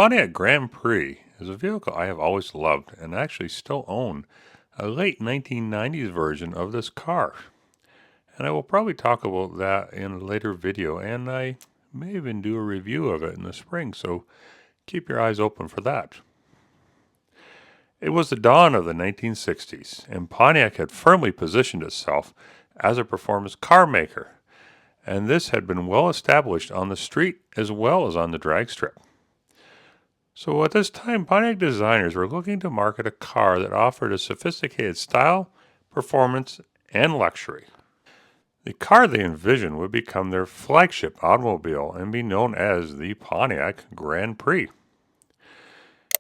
Pontiac Grand Prix is a vehicle I have always loved and actually still own a late 1990s version of this car. And I will probably talk about that in a later video, and I may even do a review of it in the spring, so keep your eyes open for that. It was the dawn of the 1960s, and Pontiac had firmly positioned itself as a performance car maker, and this had been well established on the street as well as on the drag strip. So at this time, Pontiac designers were looking to market a car that offered a sophisticated style, performance, and luxury. The car they envisioned would become their flagship automobile and be known as the Pontiac Grand Prix.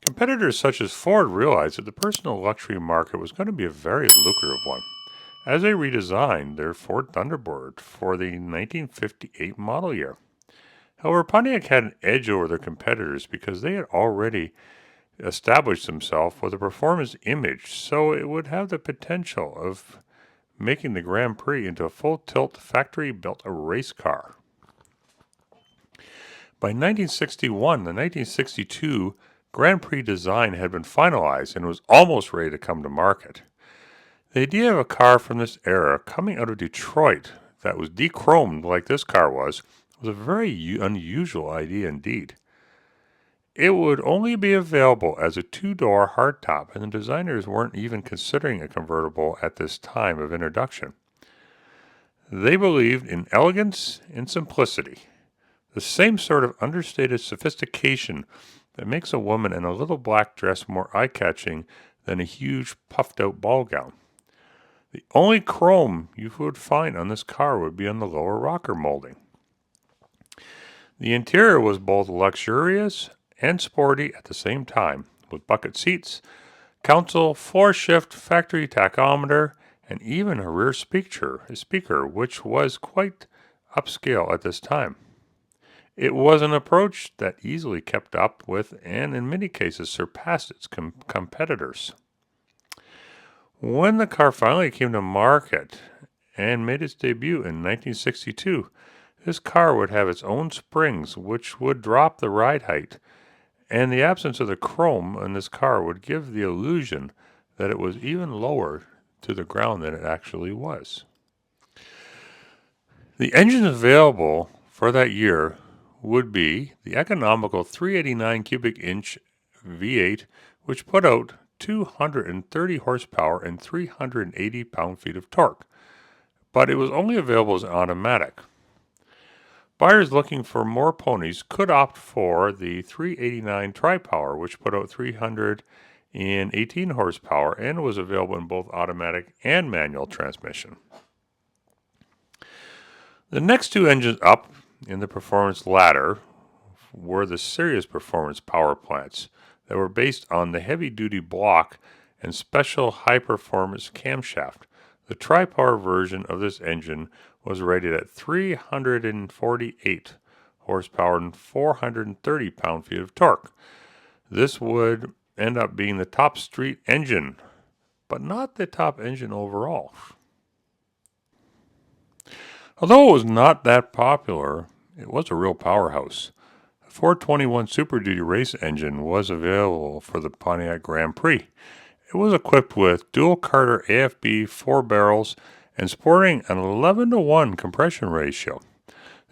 Competitors such as Ford realized that the personal luxury market was going to be a very lucrative one, as they redesigned their Ford Thunderbird for the 1958 model year. However, Pontiac had an edge over their competitors because they had already established themselves with a performance image, so it would have the potential of making the Grand Prix into a full-tilt factory-built race car. By 1961, the 1962 Grand Prix design had been finalized and was almost ready to come to market. The idea of a car from this era coming out of Detroit that was de-chromed like this car was a very unusual idea indeed. It would only be available as a two-door hardtop, and the designers weren't even considering a convertible at this time of introduction. They believed in elegance and simplicity, the same sort of understated sophistication that makes a woman in a little black dress more eye-catching than a huge puffed-out ball gown. The only chrome you would find on this car would be on the lower rocker molding. The interior was both luxurious and sporty at the same time, with bucket seats, console, floor shift, factory tachometer, and even a rear speaker, which was quite upscale at this time. It was an approach that easily kept up with and in many cases surpassed its competitors. When the car finally came to market and made its debut in 1962, this car would have its own springs, which would drop the ride height, and the absence of the chrome in this car would give the illusion that it was even lower to the ground than it actually was. The engines available for that year would be the economical 389 cubic inch V8, which put out 230 horsepower and 380 pound-feet of torque, but it was only available as automatic. Buyers looking for more ponies could opt for the 389 Tri-Power, which put out 318 horsepower and was available in both automatic and manual transmission. The next two engines up in the performance ladder were the Serious Performance power plants that were based on the heavy-duty block and special high-performance camshaft. The Tri-Power version of this engine was rated at 348 horsepower and 430 pound-feet of torque. This would end up being the top street engine, but not the top engine overall. Although it was not that popular, it was a real powerhouse. A 421 Super Duty race engine was available for the Pontiac Grand Prix. It was equipped with dual Carter AFB 4 barrels and sporting an 11-to-1 compression ratio.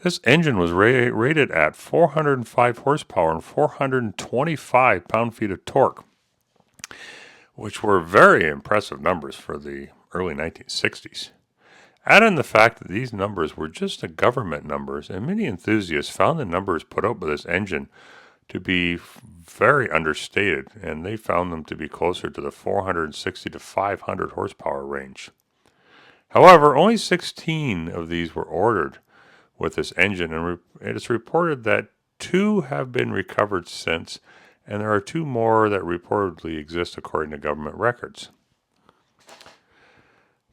This engine was rated at 405 horsepower and 425 pound-feet of torque, which were very impressive numbers for the early 1960s. Add in the fact that these numbers were just the government numbers, and many enthusiasts found the numbers put out by this engine to be very understated, and they found them to be closer to the 460 to 500 horsepower range. However, only 16 of these were ordered with this engine, and it is reported that 2 have been recovered since, and there are 2 more that reportedly exist according to government records.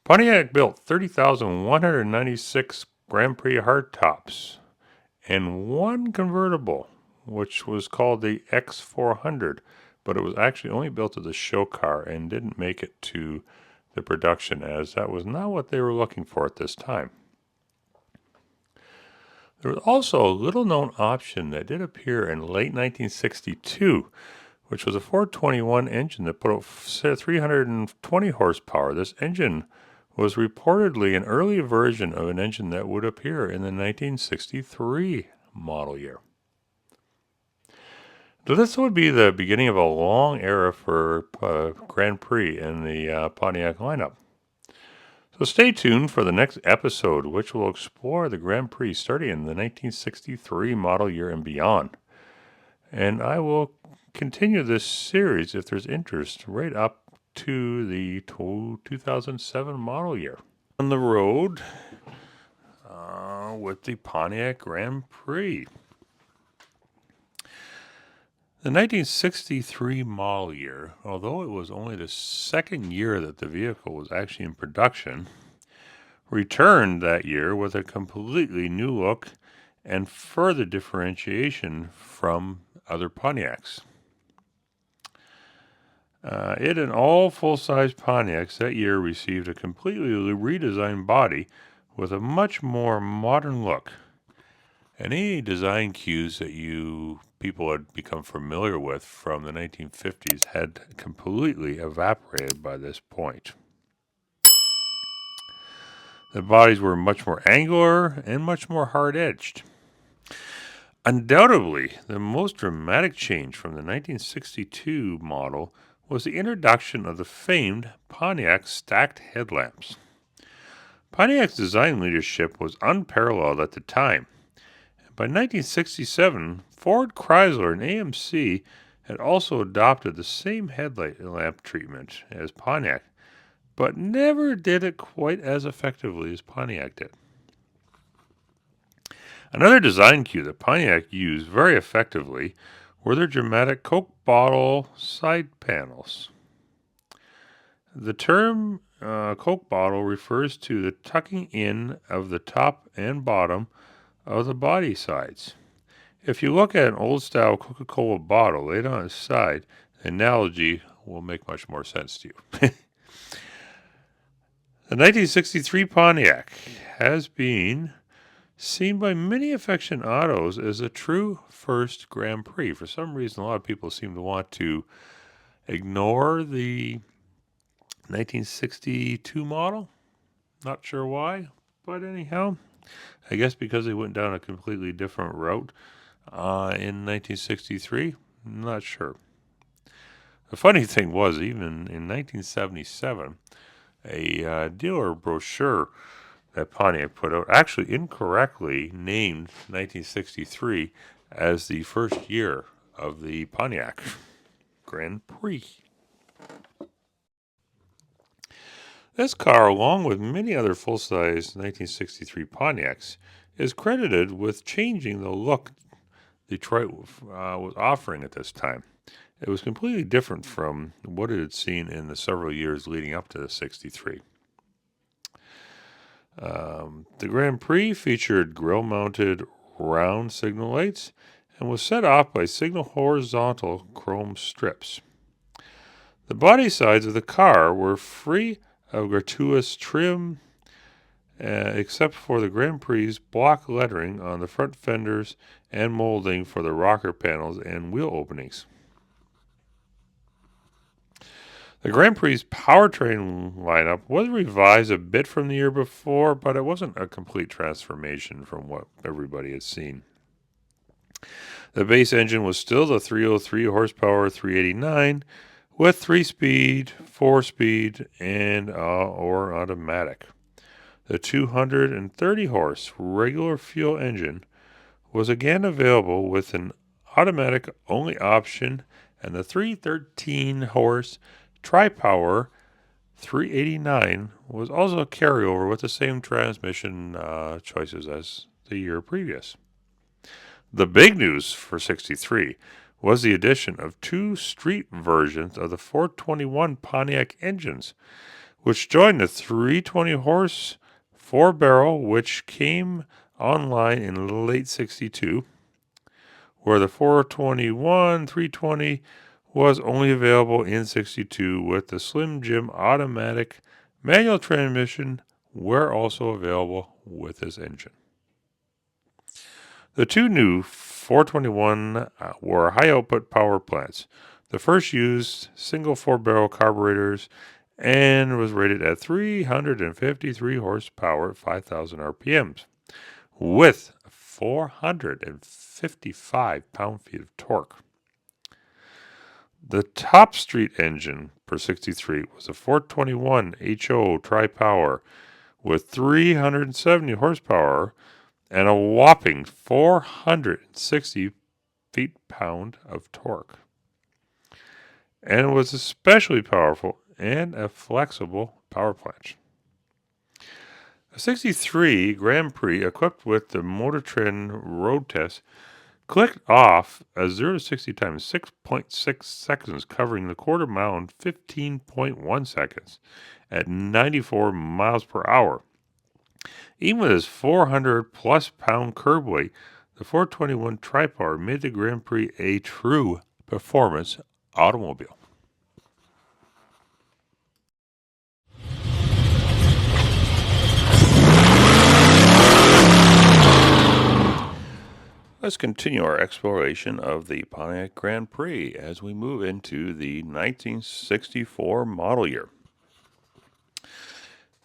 Pontiac built 30,196 Grand Prix hardtops and 1 convertible, which was called the X400, but it was actually only built as a show car and didn't make it to the production, as that was not what they were looking for at this time. There was also a little-known option that did appear in late 1962, which was a 421 engine that put out 320 horsepower. This engine was reportedly an early version of an engine that would appear in the 1963 model year. So this would be the beginning of a long era for Grand Prix in the Pontiac lineup. So stay tuned for the next episode, which will explore the Grand Prix starting in the 1963 model year and beyond. And I will continue this series, if there's interest, right up to the 2007 model year. On the road with the Pontiac Grand Prix. The 1963 model year, although it was only the second year that the vehicle was actually in production, returned that year with a completely new look and further differentiation from other Pontiacs. It and all full-size Pontiacs that year received a completely redesigned body with a much more modern look. Any design cues that you people had become familiar with from the 1950s had completely evaporated by this point. The bodies were much more angular and much more hard-edged. Undoubtedly, the most dramatic change from the 1962 model was the introduction of the famed Pontiac stacked headlamps. Pontiac's design leadership was unparalleled at the time. By 1967, Ford, Chrysler, and AMC had also adopted the same headlight lamp treatment as Pontiac, but never did it quite as effectively as Pontiac did. Another design cue that Pontiac used very effectively were their dramatic Coke bottle side panels. The term Coke bottle refers to the tucking in of the top and bottom of the body sides. If you look at an old-style Coca-Cola bottle laid on its side, the analogy will make much more sense to you. The 1963 Pontiac has been seen by many aficionados as a true first Grand Prix. For some reason, a lot of people seem to want to ignore the 1962 model. Not sure why, but anyhow, I guess because they went down a completely different route in 1963. Not sure. The funny thing was, even in 1977, a dealer brochure that Pontiac put out actually incorrectly named 1963 as the first year of the Pontiac Grand Prix. This car, along with many other full-size 1963 Pontiacs, is credited with changing the look Detroit was offering at this time. It was completely different from what it had seen in the several years leading up to the 63. The Grand Prix featured grille-mounted round signal lights and was set off by signal horizontal chrome strips. The body sides of the car were free of gratuitous trim, except for the Grand Prix block lettering on the front fenders and molding for the rocker panels and wheel openings. The Grand Prix powertrain lineup was revised a bit from the year before, but it wasn't a complete transformation from what everybody had seen. The base engine was still the 303 horsepower 389 with 3-speed, 4-speed, and or automatic. The 230 horse regular fuel engine was again available with an automatic only option, and the 313 horse tri-power 389 was also a carryover with the same transmission choices as the year previous. The big news for 63 was the addition of two street versions of the 421 Pontiac engines, which joined the 320 horse 4-barrel, which came online in late 62, where the 421 320 was only available in 62, with the Slim Jim automatic manual transmission were also available with this engine. The two new 421 were high-output power plants. The first used single four-barrel carburetors and was rated at 353 horsepower at 5,000 RPMs with 455 pound-feet of torque. The top street engine per 63 was a 421 HO tri-power with 370 horsepower and a whopping 460 feet-pound of torque. And it was especially powerful and a flexible power plant. A 63 Grand Prix equipped with the Motor Trend road test clicked off a 0 to 60 times 6.6 seconds, covering the quarter mile in 15.1 seconds at 94 miles per hour. Even with its 400 plus pound curb weight, the 421 tri-power made the Grand Prix a true performance automobile. Let's continue our exploration of the Pontiac Grand Prix as we move into the 1964 model year.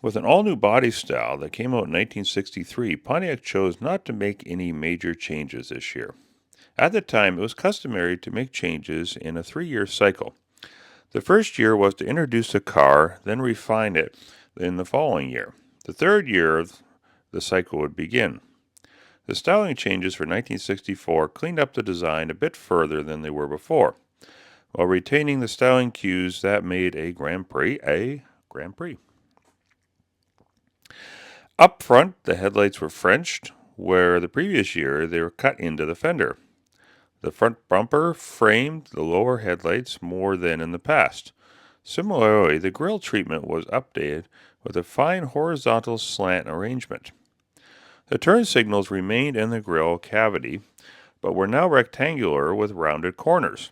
With an all-new body style that came out in 1963, Pontiac chose not to make any major changes this year. At the time, it was customary to make changes in a 3-year cycle. The first year was to introduce a car, then refine it in the following year. The third year, the cycle would begin. The styling changes for 1964 cleaned up the design a bit further than they were before, while retaining the styling cues that made a Grand Prix a Grand Prix. Up front, the headlights were Frenched, where the previous year they were cut into the fender. The front bumper framed the lower headlights more than in the past. Similarly, the grille treatment was updated with a fine horizontal slant arrangement. The turn signals remained in the grille cavity, but were now rectangular with rounded corners.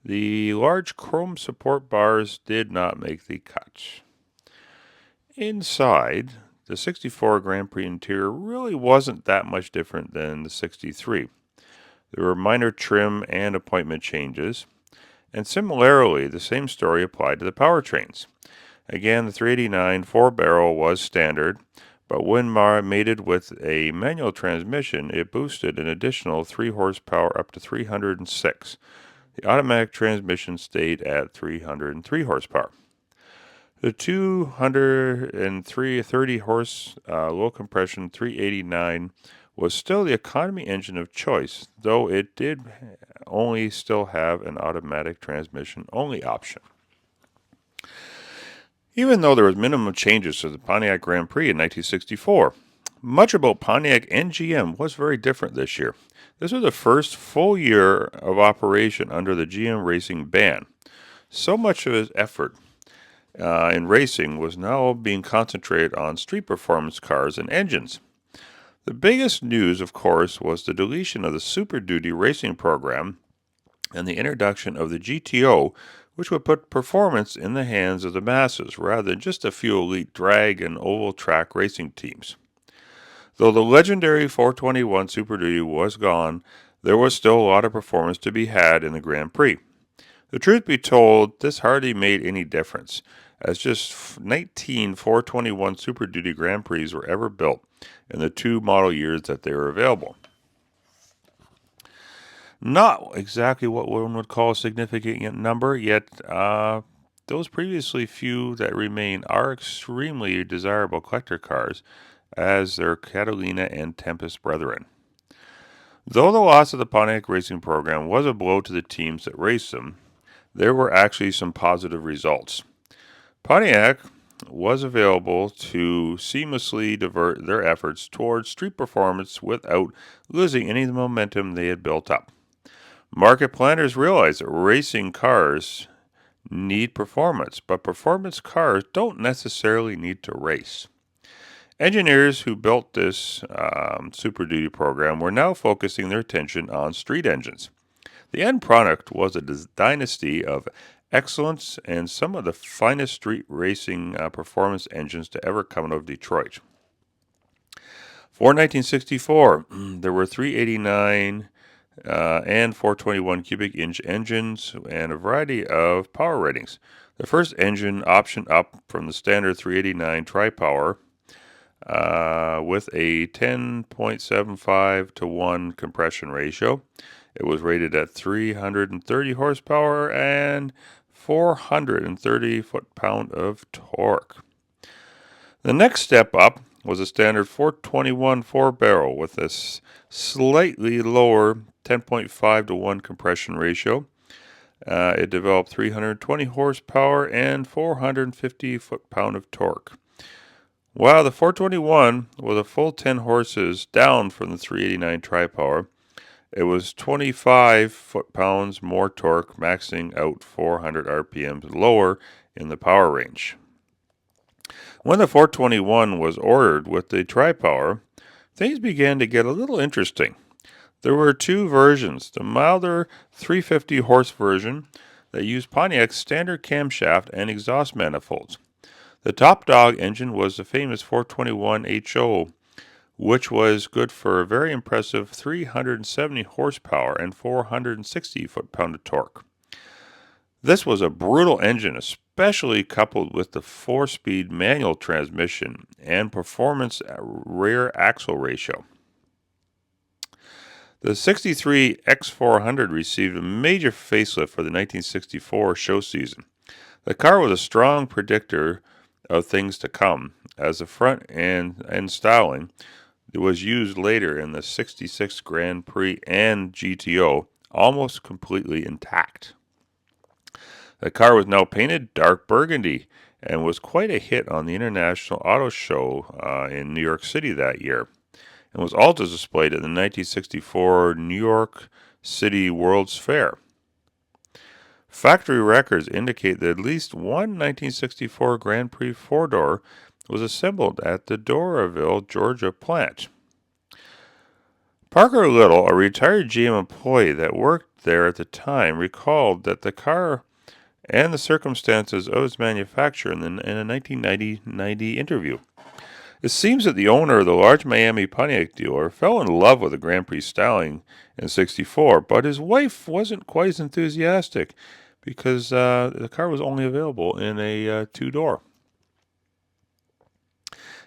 The large chrome support bars did not make the cut. Inside, the 64 Grand Prix interior really wasn't that much different than the 63. There were minor trim and appointment changes, and similarly, the same story applied to the powertrains. Again, the 389 4-barrel was standard, but when mated with a manual transmission, it boosted an additional 3 horsepower up to 306. The automatic transmission stayed at 303 horsepower. The 230 horse low compression 389 was still the economy engine of choice, though it did only still have an automatic transmission only option. Even though there was minimum changes to the Pontiac Grand Prix in 1964, much about Pontiac and GM was very different this year. This was the first full year of operation under the GM racing ban. So much of its effort in racing was now being concentrated on street performance cars and engines. The biggest news, of course, was the deletion of the Super Duty racing program and the introduction of the GTO, which would put performance in the hands of the masses rather than just a few elite drag and oval track racing teams. Though the legendary 421 Super Duty was gone, there was still a lot of performance to be had in the Grand Prix. The truth be told, this hardly made any difference, as just 19 421 Super Duty Grand Prix were ever built in the 2 model years that they were available. Not exactly what one would call a significant number, yet those previously few that remain are extremely desirable collector cars, as their Catalina and Tempest brethren. Though the loss of the Pontiac racing program was a blow to the teams that raced them, there were actually some positive results. Pontiac was available to seamlessly divert their efforts towards street performance without losing any of the momentum they had built up. Market planners realized that racing cars need performance, but performance cars don't necessarily need to race. Engineers who built this Super Duty program were now focusing their attention on street engines. The end product was a dynasty of excellence and some of the finest street racing performance engines to ever come out of Detroit. For 1964, there were 389 and 421 cubic inch engines and a variety of power ratings. The first engine optioned up from the standard 389 tri-power with a 10.75 to 1 compression ratio. It was rated at 330 horsepower and 430 foot-pound of torque. The next step up was a standard 421 four-barrel with a slightly lower 10.5 to 1 compression ratio. It developed 320 horsepower and 450 foot-pound of torque. While the 421 was a full 10 horses down from the 389 tri-power, it was 25 foot-pounds more torque, maxing out 400 RPMs lower in the power range. When the 421 was ordered with the tri-power, things began to get a little interesting. There were two versions, the milder 350 horse version that used Pontiac's standard camshaft and exhaust manifolds. The top dog engine was the famous 421 HO, which was good for a very impressive 370 horsepower and 460 foot-pound of torque. This was a brutal engine, especially coupled with the 4-speed manual transmission and performance rear axle ratio. The 63 X400 received a major facelift for the 1964 show season. The car was a strong predictor of things to come, as the front end and styling was used later in the 66 Grand Prix and GTO, almost completely intact. The car was now painted dark burgundy and was quite a hit on the International Auto Show in New York City that year, and was also displayed at the 1964 New York City World's Fair. Factory records indicate that at least one 1964 Grand Prix four-door was assembled at the Doraville, Georgia plant. Parker Little, a retired GM employee that worked there at the time, recalled that the car and the circumstances of its manufacture in a 1990 interview. It seems that the owner of the large Miami Pontiac dealer fell in love with the Grand Prix styling in '64, but his wife wasn't quite as enthusiastic because the car was only available in a two-door.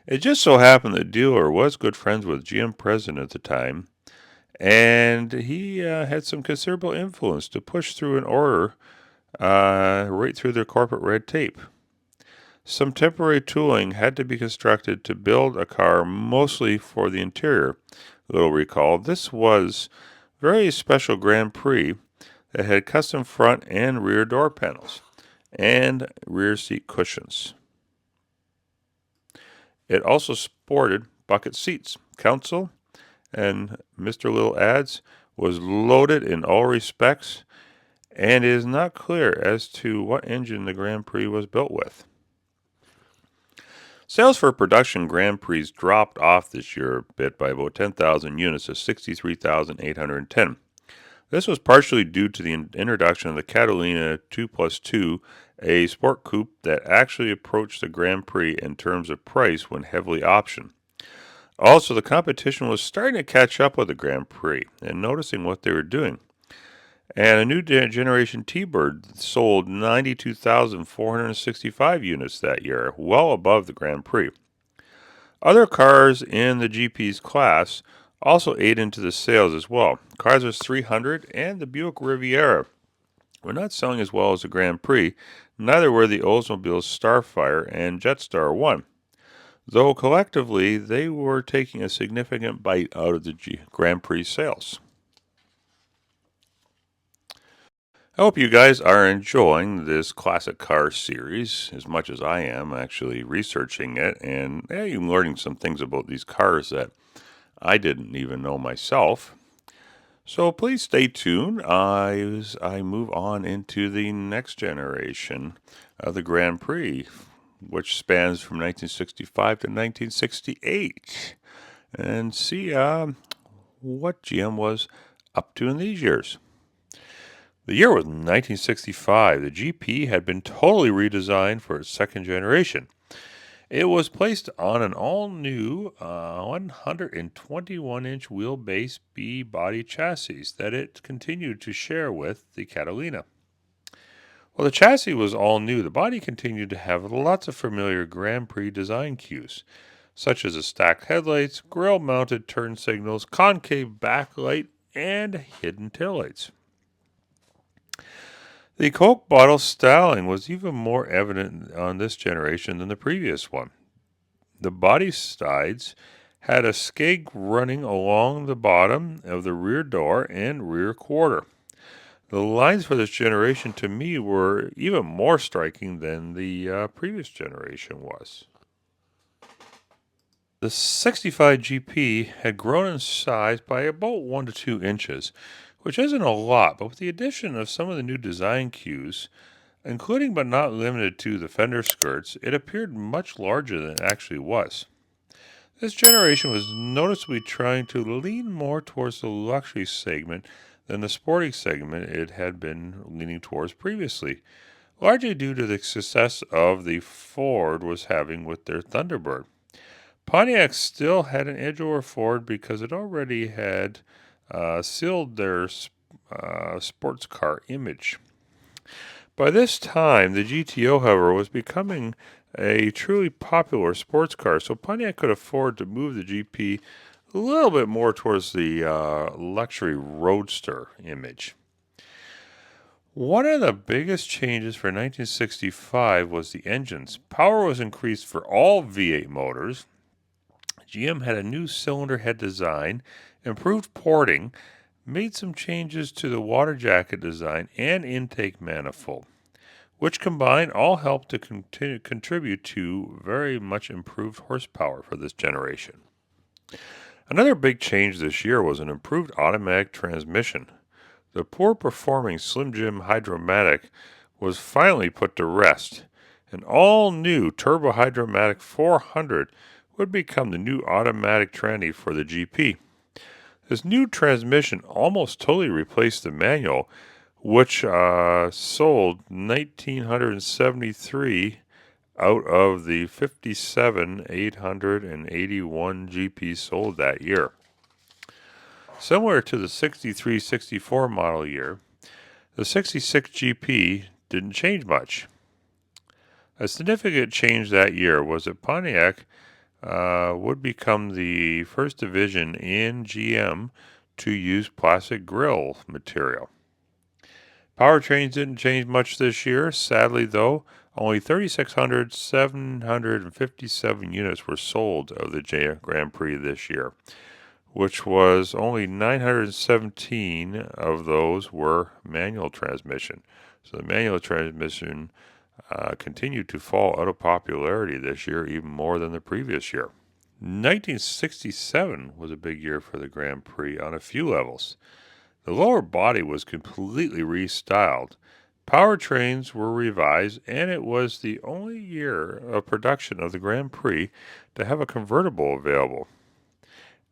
It just so happened the dealer was good friends with GM president at the time, and he had some considerable influence to push through an order right through their corporate red tape. Some temporary tooling had to be constructed to build a car mostly for the interior. Little recall, this was a very special Grand Prix that had custom front and rear door panels and rear seat cushions. It also sported bucket seats. Council and Mr. Little adds was loaded in all respects, and it is not clear as to what engine the Grand Prix was built with. Sales for production Grand Prix dropped off this year a bit by about 10,000 units to 63,810. This was partially due to the introduction of the Catalina 2+2, a sport coupe that actually approached the Grand Prix in terms of price when heavily optioned. Also, the competition was starting to catch up with the Grand Prix and noticing what they were doing. And a new generation T-Bird sold 92,465 units that year, well above the Grand Prix. Other cars in the GP's class also ate into the sales as well. Chrysler's 300 and the Buick Riviera were not selling as well as the Grand Prix, neither were the Oldsmobile's Starfire and Jetstar 1, though collectively they were taking a significant bite out of the Grand Prix sales. I hope you guys are enjoying this classic car series as much as I am actually researching it and even learning some things about these cars that I didn't even know myself. So please stay tuned as I move on into the next generation of the Grand Prix, which spans from 1965 to 1968, and see what GM was up to in these years. The year was 1965. The GP had been totally redesigned for its second generation. It was placed on an all-new 121-inch wheelbase B-body chassis that it continued to share with the Catalina. While the chassis was all new, the body continued to have lots of familiar Grand Prix design cues, such as the stacked headlights, grille-mounted turn signals, concave backlight, and hidden taillights. The Coke bottle styling was even more evident on this generation than the previous one. The body sides had a skeg running along the bottom of the rear door and rear quarter. The lines for this generation to me were even more striking than the previous generation was. The 65 GP had grown in size by about 1 to 2 inches, which isn't a lot, but with the addition of some of the new design cues, including but not limited to the fender skirts, it appeared much larger than it actually was. This generation was noticeably trying to lean more towards the luxury segment than the sporting segment it had been leaning towards previously, largely due to the success of the Ford was having with their Thunderbird. Pontiac still had an edge over Ford because it already had sealed their sports car image. By this time, the GTO, however, was becoming a truly popular sports car, so Pontiac could afford to move the GP a little bit more towards the luxury roadster image. One of the biggest changes for 1965 was the engines. Power was increased for all V8 motors. GM had a new cylinder head design, improved porting, made some changes to the water jacket design and intake manifold, which combined all helped to contribute to very much improved horsepower for this generation. Another big change this year was an improved automatic transmission. The poor performing Slim Jim Hydromatic was finally put to rest. An all new Turbo Hydromatic 400 would become the new automatic tranny for the GP. This new transmission almost totally replaced the manual, which sold 1,973 out of the 57,881 GPs sold that year. Similar to the 63-64 model year, the 66 GP didn't change much. A significant change that year was that Pontiac would become the first division in GM to use plastic grille material. Powertrains didn't change much this year. Sadly, though, only 3,757 units were sold of the Grand Prix this year, which was only 917 of those were manual transmission. So the manual transmission continued to fall out of popularity this year even more than the previous year. 1967 was a big year for the Grand Prix on a few levels. The lower body was completely restyled. Powertrains were revised, and it was the only year of production of the Grand Prix to have a convertible available.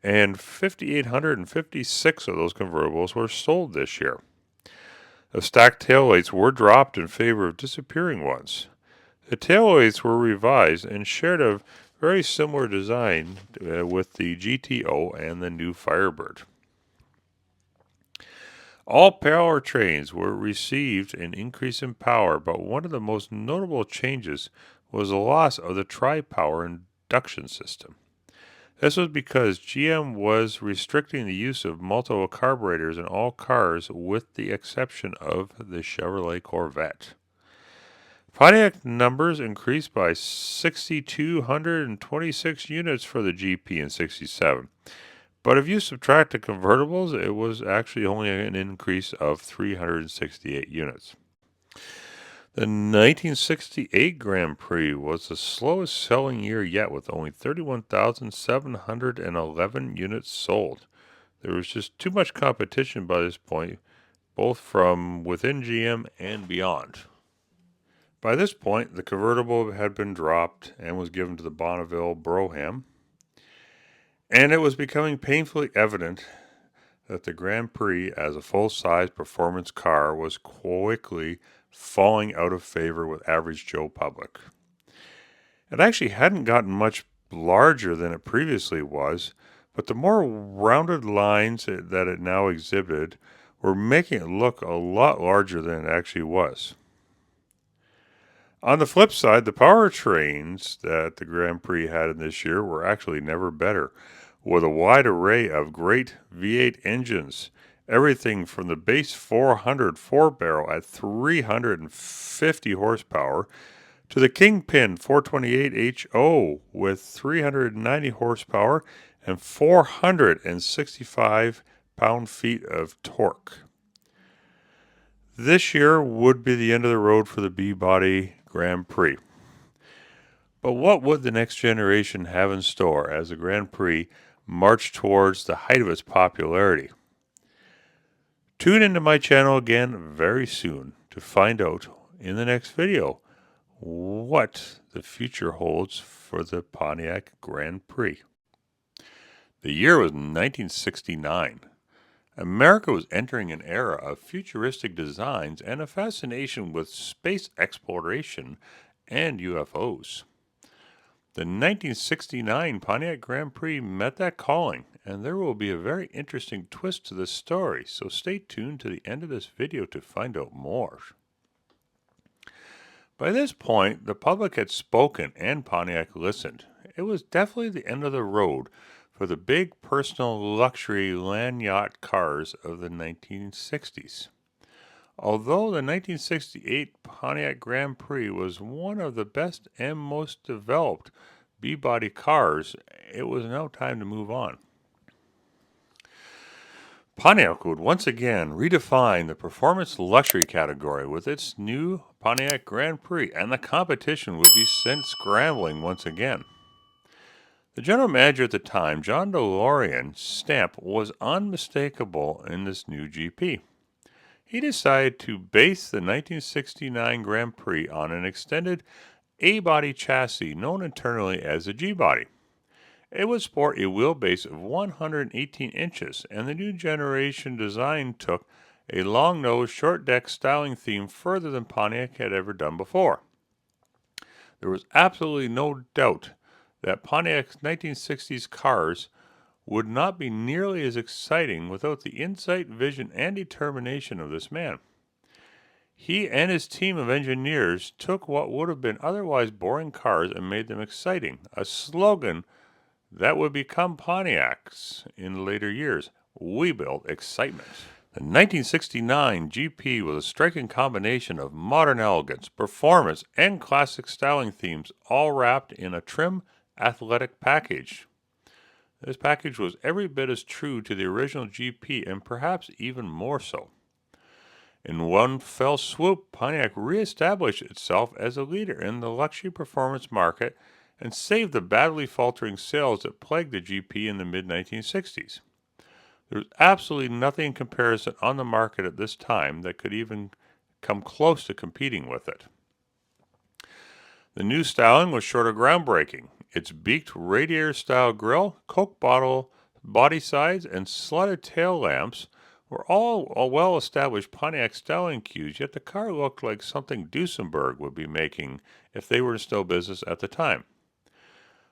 And 5,856 of those convertibles were sold this year. The stacked taillights were dropped in favor of disappearing ones. The taillights were revised and shared a very similar design with the GTO and the new Firebird. All powertrains were received an increase in power, but one of the most notable changes was the loss of the tri-power induction system. This was because GM was restricting the use of multiple carburetors in all cars with the exception of the Chevrolet Corvette. Pontiac numbers increased by 6,226 units for the GP in 67. But if you subtract the convertibles, it was actually only an increase of 368 units. The 1968 Grand Prix was the slowest selling year yet with only 31,711 units sold. There was just too much competition by this point, both from within GM and beyond. By this point, the convertible had been dropped and was given to the Bonneville Brougham, and it was becoming painfully evident that the Grand Prix as a full-size performance car was quickly falling out of favor with average Joe public. It actually hadn't gotten much larger than it previously was, but the more rounded lines that it now exhibited were making it look a lot larger than it actually was. On the flip side, the powertrains that the Grand Prix had in this year were actually never better, with a wide array of great V8 engines, everything from the base 400 4-barrel at 350 horsepower to the Kingpin 428 HO with 390 horsepower and 465 pound-feet of torque. This year would be the end of the road for the B-Body Grand Prix. But what would the next generation have in store as the Grand Prix marched towards the height of its popularity? Tune into my channel again very soon to find out in the next video what the future holds for the Pontiac Grand Prix. The year was 1969. America was entering an era of futuristic designs and a fascination with space exploration and UFOs. The 1969 Pontiac Grand Prix met that calling, and there will be a very interesting twist to this story, so stay tuned to the end of this video to find out more. By this point, the public had spoken and Pontiac listened. It was definitely the end of the road for the big personal luxury land yacht cars of the 1960s. Although the 1968 Pontiac Grand Prix was one of the best and most developed B-body cars, it was now time to move on. Pontiac would once again redefine the performance luxury category with its new Pontiac Grand Prix, and the competition would be sent scrambling once again. The general manager at the time, John DeLorean's stamp was unmistakable in this new GP. He decided to base the 1969 Grand Prix on an extended A-body chassis known internally as the G-body. It would sport a wheelbase of 118 inches, and the new generation design took a long-nose, short-deck styling theme further than Pontiac had ever done before. There was absolutely no doubt that Pontiac's 1960s cars would not be nearly as exciting without the insight, vision, and determination of this man. He and his team of engineers took what would have been otherwise boring cars and made them exciting, a slogan that would become Pontiac's in later years. We built excitement. The 1969 GP was a striking combination of modern elegance, performance, and classic styling themes, all wrapped in a trim, athletic package. This package was every bit as true to the original GP and perhaps even more so. In one fell swoop, Pontiac reestablished itself as a leader in the luxury performance market and saved the badly faltering sales that plagued the GP in the mid-1960s. There was absolutely nothing in comparison on the market at this time that could even come close to competing with it. The new styling was short of groundbreaking. Its beaked radiator-style grille, Coke bottle body sides, and slotted tail lamps were all well-established Pontiac styling cues, yet the car looked like something Duesenberg would be making if they were in still business at the time.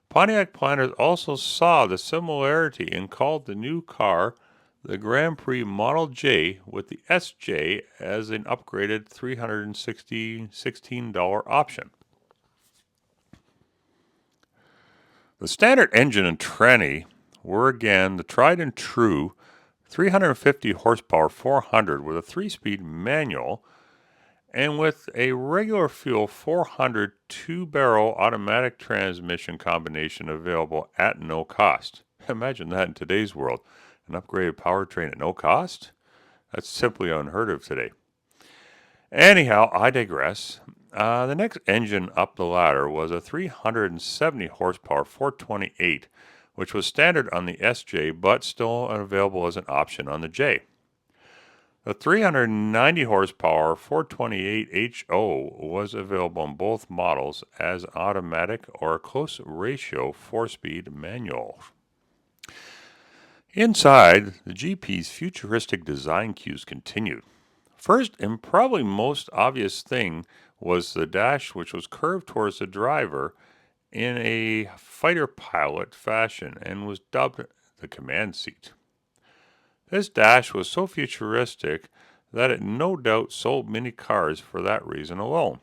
Pontiac planners also saw the similarity and called the new car the Grand Prix Model J, with the SJ as an upgraded $316 option. The standard engine and tranny were again the tried and true 350 horsepower 400 with a 3-speed manual and with a regular fuel 400 2-barrel automatic transmission combination available at no cost. Imagine that in today's world, an upgraded powertrain at no cost? That's simply unheard of today. Anyhow, I digress. The next engine up the ladder was a 370 horsepower 428, which was standard on the SJ but still available as an option on the J. The 390 horsepower 428 HO was available on both models as an automatic or a close ratio 4-speed manual. Inside, the GP's futuristic design cues continued. First and probably most obvious thing was the dash, which was curved towards the driver in a fighter pilot fashion and was dubbed the command seat. This dash was so futuristic that it no doubt sold many cars for that reason alone.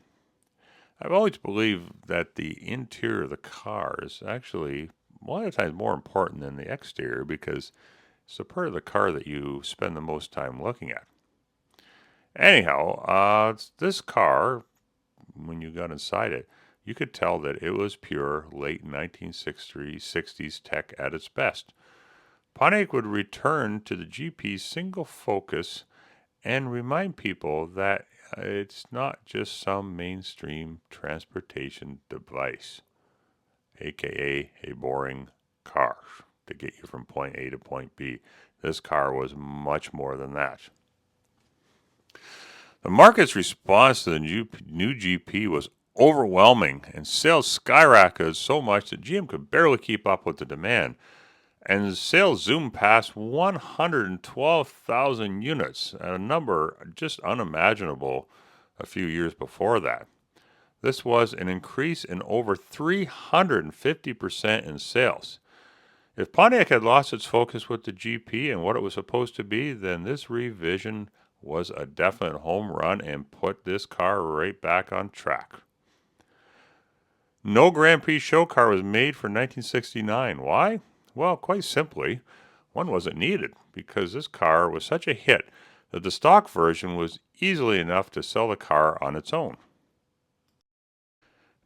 I've always believed that the interior of the car is actually a lot of times more important than the exterior because it's the part of the car that you spend the most time looking at. Anyhow, this car, when you got inside it, you could tell that it was pure late 1960s tech at its best. Pontiac would return to the GP's single focus and remind people that it's not just some mainstream transportation device, aka a boring car to get you from point A to point B. This car was much more than that. The market's response to the new GP was overwhelming, and sales skyrocketed so much that GM could barely keep up with the demand. And sales zoomed past 112,000 units, a number just unimaginable a few years before that. This was an increase in over 350% in sales. If Pontiac had lost its focus with the GP and what it was supposed to be, then this revision was a definite home run and put this car right back on track. No Grand Prix show car was made for 1969. Why? Well, quite simply, one wasn't needed because this car was such a hit that the stock version was easily enough to sell the car on its own.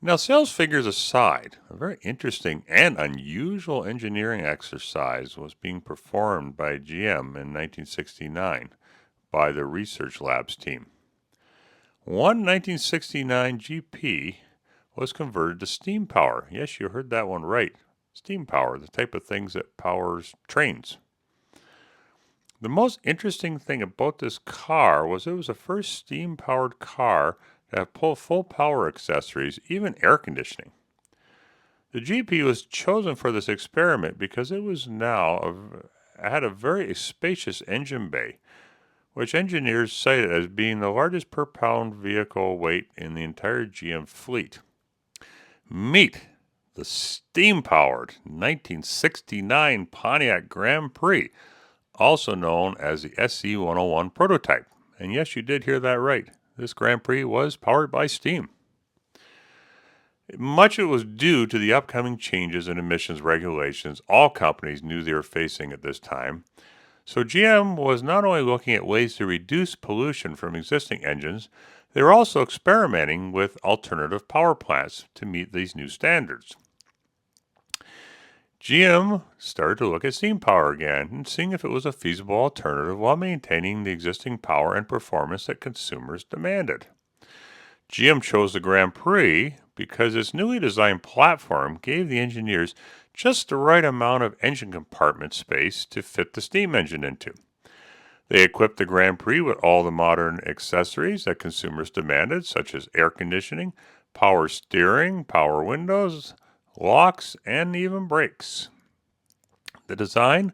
Now, sales figures aside, a very interesting and unusual engineering exercise was being performed by GM in 1969 by the Research Labs team. One 1969 GP was converted to steam power. Yes, you heard that one right. Steam power, the type of things that powers trains. The most interesting thing about this car was it was the first steam-powered car to have full power accessories, even air conditioning. The GP was chosen for this experiment because it was had a very spacious engine bay, which engineers cited as being the largest per pound vehicle weight in the entire GM fleet. Meet the steam-powered 1969 Pontiac Grand Prix, also known as the SC101 prototype. And yes, you did hear that right. This Grand Prix was powered by steam. Much of it was due to the upcoming changes in emissions regulations all companies knew they were facing at this time. So GM was not only looking at ways to reduce pollution from existing engines, they were also experimenting with alternative power plants to meet these new standards. GM started to look at steam power again and seeing if it was a feasible alternative while maintaining the existing power and performance that consumers demanded. GM chose the Grand Prix because its newly designed platform gave the engineers just the right amount of engine compartment space to fit the steam engine into. They equipped the Grand Prix with all the modern accessories that consumers demanded, such as air conditioning, power steering, power windows, locks, and even brakes. The design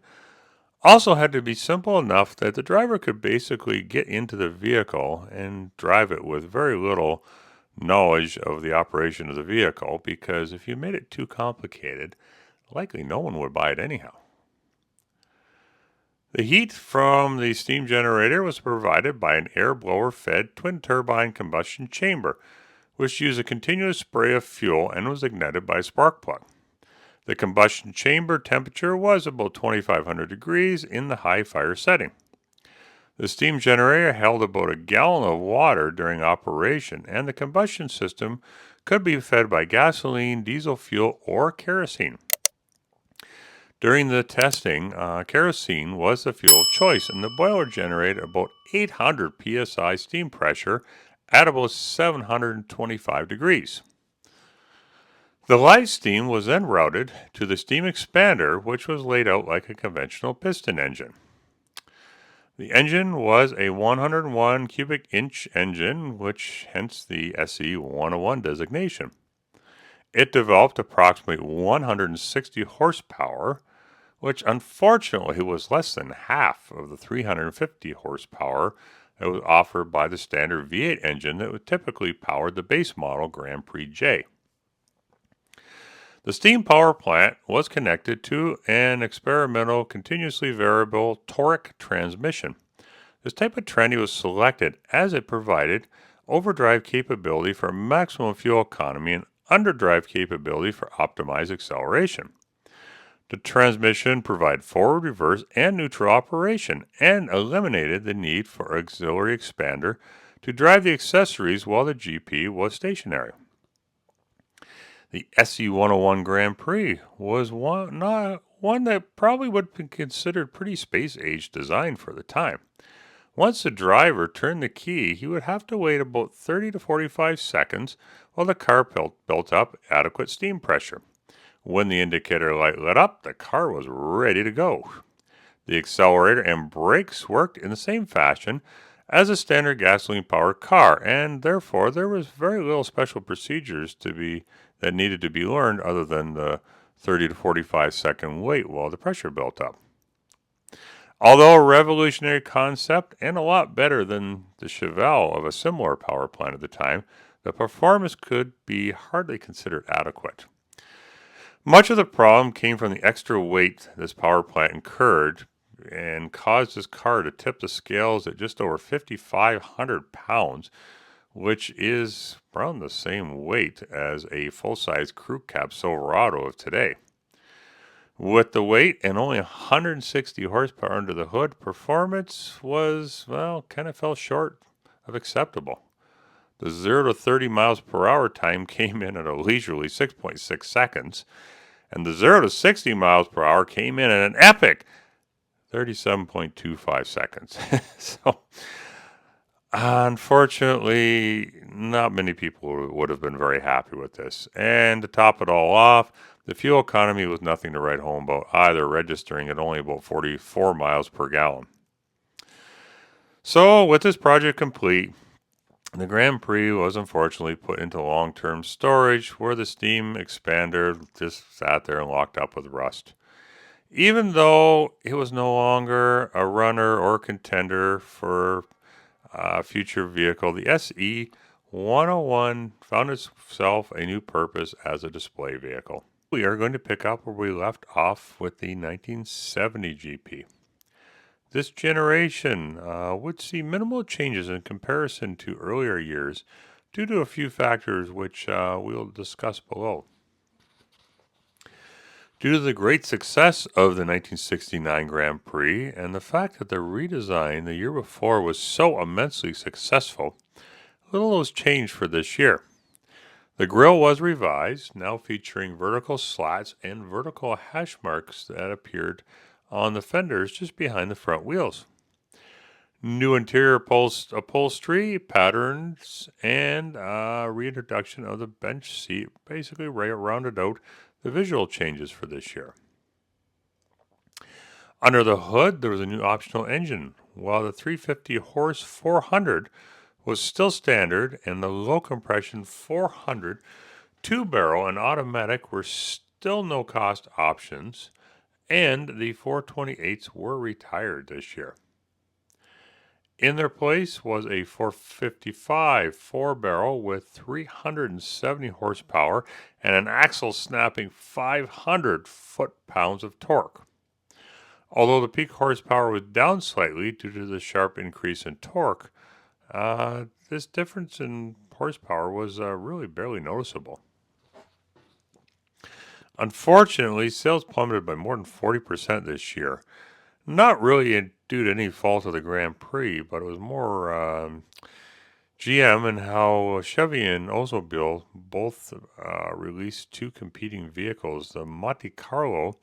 also had to be simple enough that the driver could basically get into the vehicle and drive it with very little knowledge of the operation of the vehicle, because if you made it too complicated, likely no one would buy it anyhow. The heat from the steam generator was provided by an air blower-fed twin-turbine combustion chamber, which used a continuous spray of fuel and was ignited by a spark plug. The combustion chamber temperature was about 2,500 degrees in the high fire setting. The steam generator held about a gallon of water during operation, and the combustion system could be fed by gasoline, diesel fuel, or kerosene. During the testing, kerosene was the fuel of choice, and the boiler generated about 800 psi steam pressure at about 725 degrees. The live steam was then routed to the steam expander, which was laid out like a conventional piston engine. The engine was a 101 cubic inch engine, which hence the SC101 designation. It developed approximately 160 horsepower, which unfortunately was less than half of the 350 horsepower that was offered by the standard V8 engine that would typically power the base model Grand Prix J. The steam power plant was connected to an experimental continuously variable torque transmission. This type of tranny was selected as it provided overdrive capability for maximum fuel economy and underdrive capability for optimized acceleration. The transmission provided forward, reverse, and neutral operation and eliminated the need for auxiliary expander to drive the accessories while the GP was stationary. The SE101 Grand Prix was one that probably would have been considered pretty space-age design for the time. Once the driver turned the key, he would have to wait about 30 to 45 seconds while the car built up adequate steam pressure. When the indicator light lit up, the car was ready to go. The accelerator and brakes worked in the same fashion as a standard gasoline-powered car, and therefore there was very little special procedures that needed to be learned other than the 30 to 45 second wait while the pressure built up. Although a revolutionary concept and a lot better than the Chevelle of a similar power plant at the time, the performance could be hardly considered adequate. Much of the problem came from the extra weight this power plant incurred and caused this car to tip the scales at just over 5,500 pounds, which is around the same weight as a full-size crew cab Silverado of today. With the weight and only 160 horsepower under the hood, performance kind of fell short of acceptable. The 0 to 30 miles per hour time came in at a leisurely 6.6 seconds, and the 0 to 60 miles per hour came in at an epic 37.25 seconds. So, unfortunately, not many people would have been very happy with this. And to top it all off, the fuel economy was nothing to write home about either, registering at only about 44 miles per gallon. So, with this project complete, the Grand Prix was unfortunately put into long-term storage where the steam expander just sat there and locked up with rust. Even though it was no longer a runner or contender for a future vehicle, the SE101 found itself a new purpose as a display vehicle. We are going to pick up where we left off with the 1970 GP. This generation would see minimal changes in comparison to earlier years due to a few factors which we'll discuss below. Due to the great success of the 1969 Grand Prix and the fact that the redesign the year before was so immensely successful, little was changed for this year. The grille was revised, now featuring vertical slats and vertical hash marks that appeared on the fenders just behind the front wheels. New interior upholstery, patterns, and reintroduction of the bench seat basically rounded out the visual changes for this year. Under the hood, there was a new optional engine, while the 350 horse 400 was still standard and the low compression 400 two-barrel and automatic were still no-cost options, and the 428s were retired this year. In their place was a 455 four-barrel with 370 horsepower and an axle snapping 500 foot-pounds of torque. Although the peak horsepower was down slightly due to the sharp increase in torque, this difference in horsepower was really barely noticeable. Unfortunately, sales plummeted by more than 40% this year. Not really due to any fault of the Grand Prix, but it was more GM and how Chevy and Oldsmobile both released two competing vehicles, the Monte Carlo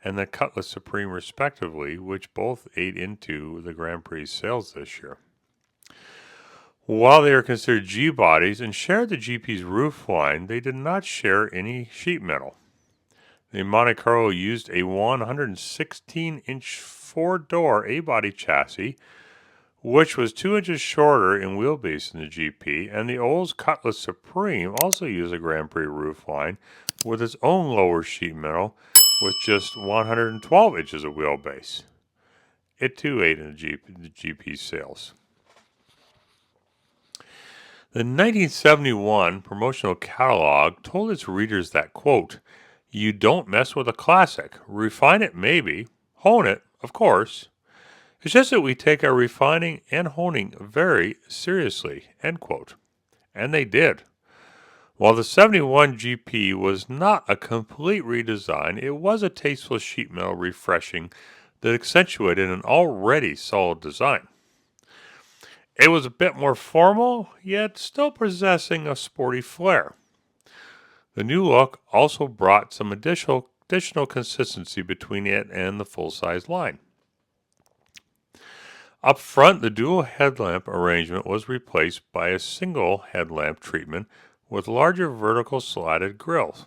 and the Cutlass Supreme respectively, which both ate into the Grand Prix sales this year. While they are considered G-bodies and shared the GP's roof line, they did not share any sheet metal. The Monte Carlo used a 116-inch four-door A-body chassis, which was 2 inches shorter in wheelbase than the GP, and the Olds Cutlass Supreme also used a Grand Prix roof line with its own lower sheet metal with just 112 inches of wheelbase. It too ate in the GP sales. The 1971 promotional catalog told its readers that, quote, You don't mess with a classic. Refine it, maybe. Hone it, of course. It's just that we take our refining and honing very seriously." End quote. And they did. While the 71 GP was not a complete redesign, it was a tasteful sheet metal refreshing that accentuated an already solid design. It was a bit more formal, yet still possessing a sporty flair. The new look also brought some additional consistency between it and the full-size line. Up front, the dual headlamp arrangement was replaced by a single headlamp treatment with larger vertical slatted grills.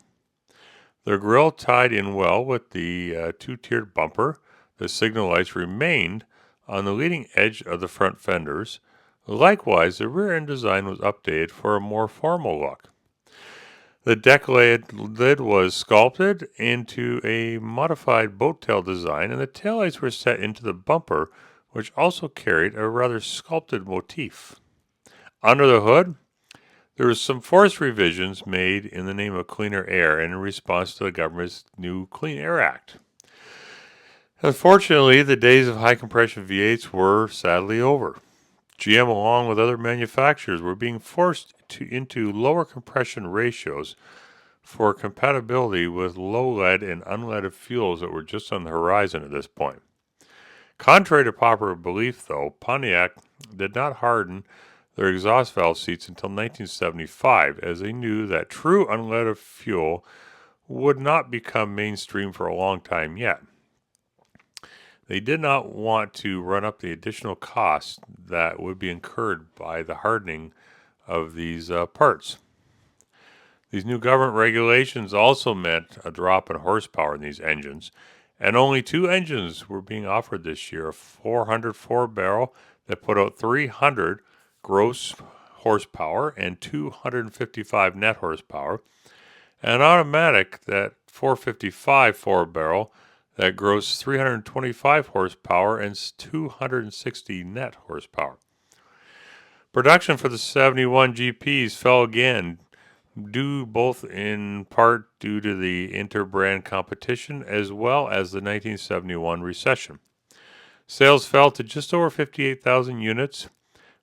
The grille tied in well with the two-tiered bumper. The signal lights remained on the leading edge of the front fenders. Likewise, the rear end design was updated for a more formal look. The deck lid was sculpted into a modified boat tail design, and the taillights were set into the bumper, which also carried a rather sculpted motif. Under the hood, there were some forced revisions made in the name of cleaner air and in response to the government's new Clean Air Act. Unfortunately, the days of high compression V8s were sadly over. GM, along with other manufacturers, were being forced into lower compression ratios for compatibility with low lead and unleaded fuels that were just on the horizon at this point. Contrary to popular belief, though, Pontiac did not harden their exhaust valve seats until 1975, as they knew that true unleaded fuel would not become mainstream for a long time yet. They did not want to run up the additional costs that would be incurred by the hardening of these parts. These new government regulations also meant a drop in horsepower in these engines, and only two engines were being offered this year: a 404 barrel that put out 300 gross horsepower and 255 net horsepower, and an automatic, that 455 4-barrel, that grossed 325 horsepower and 260 net horsepower. Production for the 71 GPs fell again, due both in part due to the inter-brand competition as well as the 1971 recession. Sales fell to just over 58,000 units,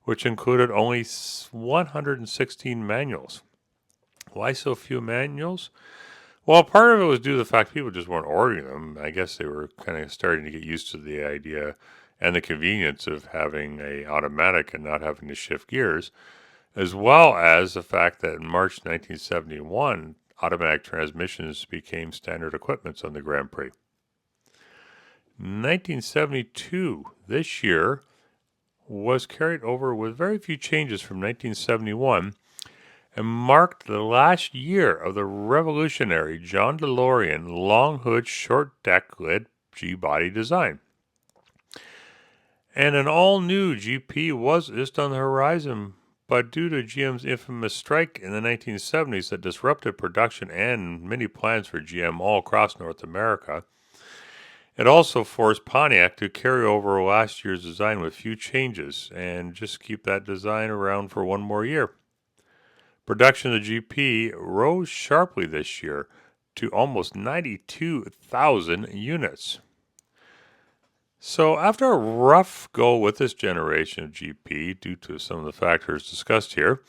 which included only 116 manuals. Why so few manuals? Well, part of it was due to the fact people just weren't ordering them. I guess they were kind of starting to get used to the idea and the convenience of having an automatic and not having to shift gears, as well as the fact that in March 1971, automatic transmissions became standard equipment on the Grand Prix. 1972, this year, was carried over with very few changes from 1971 and marked the last year of the revolutionary John DeLorean long hood short deck lid G-body design. And an all-new GP was just on the horizon, but due to GM's infamous strike in the 1970s that disrupted production and many plans for GM all across North America, it also forced Pontiac to carry over last year's design with few changes and just keep that design around for one more year. Production of the GP rose sharply this year to almost 92,000 units. So after a rough go with this generation of GP due to some of the factors discussed here,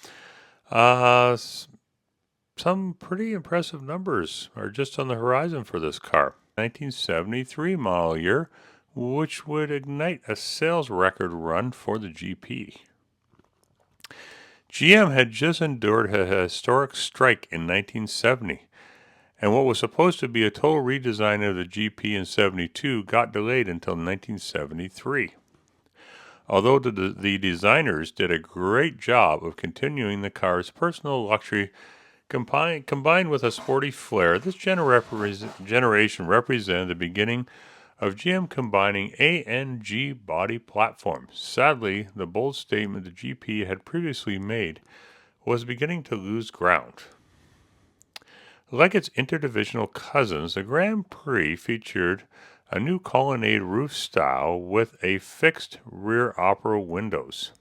some pretty impressive numbers are just on the horizon for this car. 1973 model year, which would ignite a sales record run for the GP. GM had just endured a historic strike in 1970, and what was supposed to be a total redesign of the GP in 72 got delayed until 1973. Although the designers did a great job of continuing the car's personal luxury combined with a sporty flair, this generation represented the beginning of GM combining A and G body platforms. Sadly, the bold statement the GP had previously made was beginning to lose ground. Like its interdivisional cousins, the Grand Prix featured a new colonnade roof style with a fixed rear opera windows.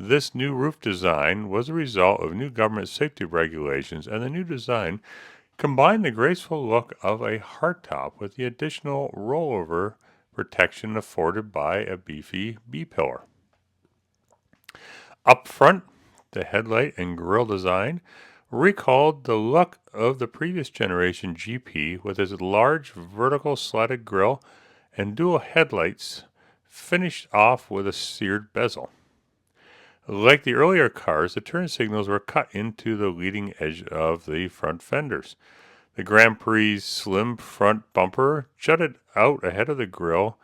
This new roof design was a result of new government safety regulations, and the new design Combine the graceful look of a hardtop with the additional rollover protection afforded by a beefy B-pillar. Up front, the headlight and grille design recalled the look of the previous generation GP with its large vertical slatted grille and dual headlights finished off with a seared bezel. Like the earlier cars, the turn signals were cut into the leading edge of the front fenders. The Grand Prix slim front bumper jutted out ahead of the grille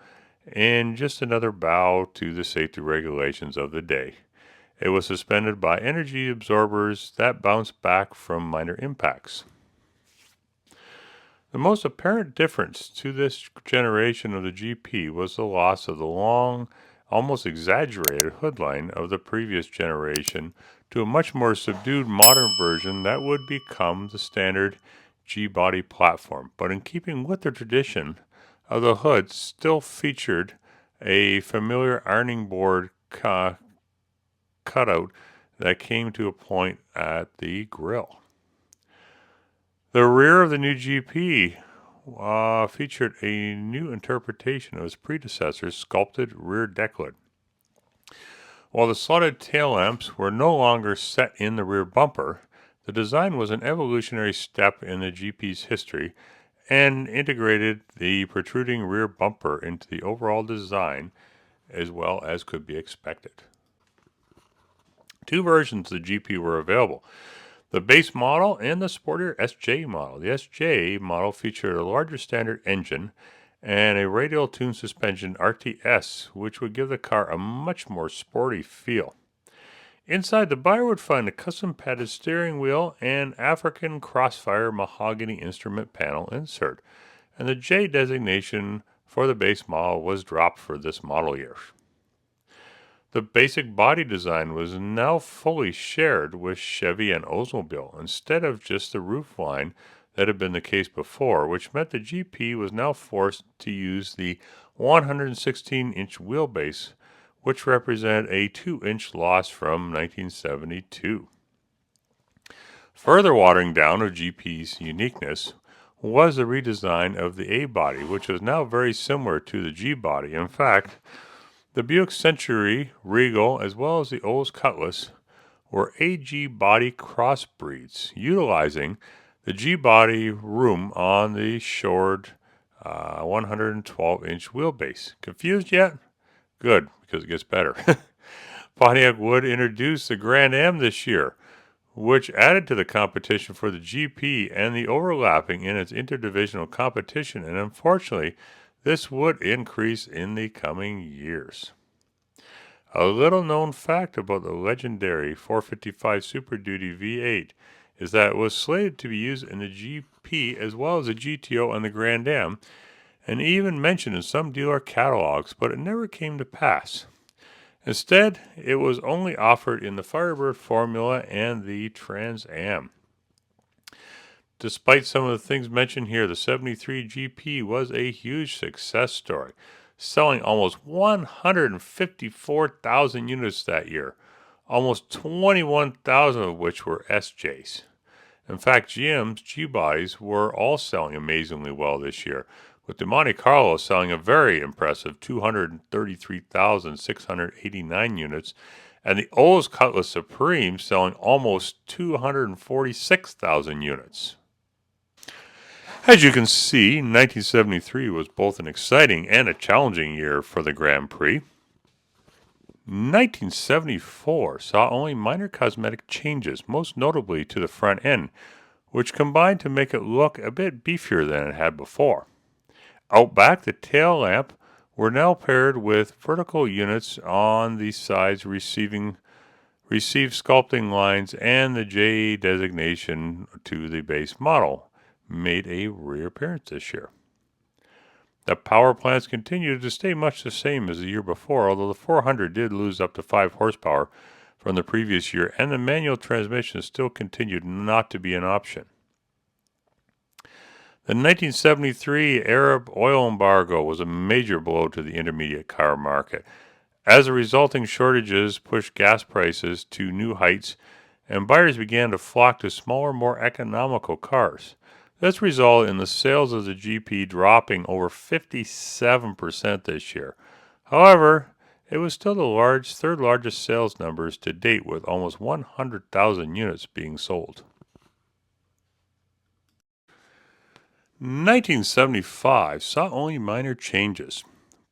and just another bow to the safety regulations of the day. It was suspended by energy absorbers that bounced back from minor impacts. The most apparent difference to this generation of the GP was the loss of the long, almost exaggerated hoodline of the previous generation to a much more subdued modern version that would become the standard G-body platform. But in keeping with the tradition of the hood, still featured a familiar ironing board cutout that came to a point at the grille. The rear of the new GP featured a new interpretation of its predecessor's sculpted rear decklet. While the slotted tail lamps were no longer set in the rear bumper, the design was an evolutionary step in the GP's history and integrated the protruding rear bumper into the overall design as well as could be expected. Two versions of the GP were available: the base model and the sportier SJ model. The SJ model featured a larger standard engine and a radial tuned suspension RTS, which would give the car a much more sporty feel. Inside, the buyer would find a custom padded steering wheel and African Crossfire mahogany instrument panel insert, and the J designation for the base model was dropped for this model year. The basic body design was now fully shared with Chevy and Oldsmobile instead of just the roofline that had been the case before, which meant the GP was now forced to use the 116-inch wheelbase, which represented a 2-inch loss from 1972. Further watering down of GP's uniqueness was the redesign of the A body, which was now very similar to the G body. In fact, the Buick Century, Regal, as well as the Olds Cutlass were AG body crossbreeds, utilizing the G body room on the shored 112-inch wheelbase. Confused yet? Good, because it gets better. Pontiac would introduce the Grand Am this year, which added to the competition for the GP and the overlapping in its interdivisional competition, and unfortunately, this would increase in the coming years. A little known fact about the legendary 455 Super Duty V8 is that it was slated to be used in the GP as well as the GTO and the Grand Am, and even mentioned in some dealer catalogs, but it never came to pass. Instead, it was only offered in the Firebird Formula and the Trans Am. Despite some of the things mentioned here, the 73 GP was a huge success story, selling almost 154,000 units that year, almost 21,000 of which were SJs. In fact, GM's G-bodies were all selling amazingly well this year, with the Monte Carlo selling a very impressive 233,689 units, and the Olds Cutlass Supreme selling almost 246,000 units. As you can see, 1973 was both an exciting and a challenging year for the Grand Prix. 1974 saw only minor cosmetic changes, most notably to the front end, which combined to make it look a bit beefier than it had before. Out back, the tail lamp were now paired with vertical units on the sides received sculpting lines, and the J designation to the base model made a reappearance this year. The power plants continued to stay much the same as the year before, although the 400 did lose up to 5 horsepower from the previous year, and the manual transmission still continued not to be an option. The 1973 Arab oil embargo was a major blow to the intermediate car market, as the resulting shortages pushed gas prices to new heights, and buyers began to flock to smaller, more economical cars. This resulted in the sales of the GP dropping over 57% this year. However, it was still the third largest sales numbers to date, with almost 100,000 units being sold. 1975 saw only minor changes,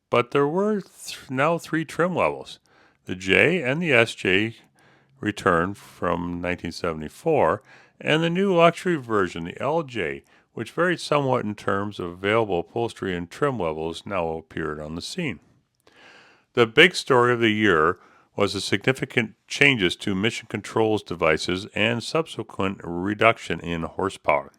but there were now three trim levels. The J and the SJ returned from 1974, and the new luxury version, the LJ, which varied somewhat in terms of available upholstery and trim levels, now appeared on the scene. The big story of the year was the significant changes to emission controls devices and subsequent reduction in horsepower.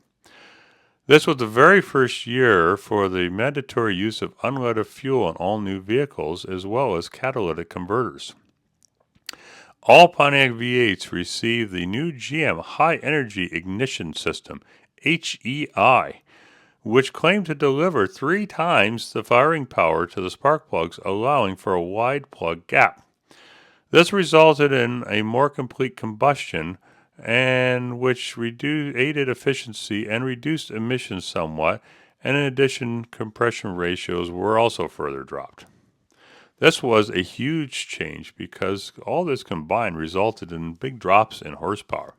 This was the very first year for the mandatory use of unleaded fuel in all new vehicles, as well as catalytic converters. All Pontiac V8s received the new GM High Energy Ignition System, HEI, which claimed to deliver 3 times the firing power to the spark plugs, allowing for a wide plug gap. This resulted in a more complete combustion, and which aided efficiency and reduced emissions somewhat, and in addition, compression ratios were also further dropped. This was a huge change because all this combined resulted in big drops in horsepower.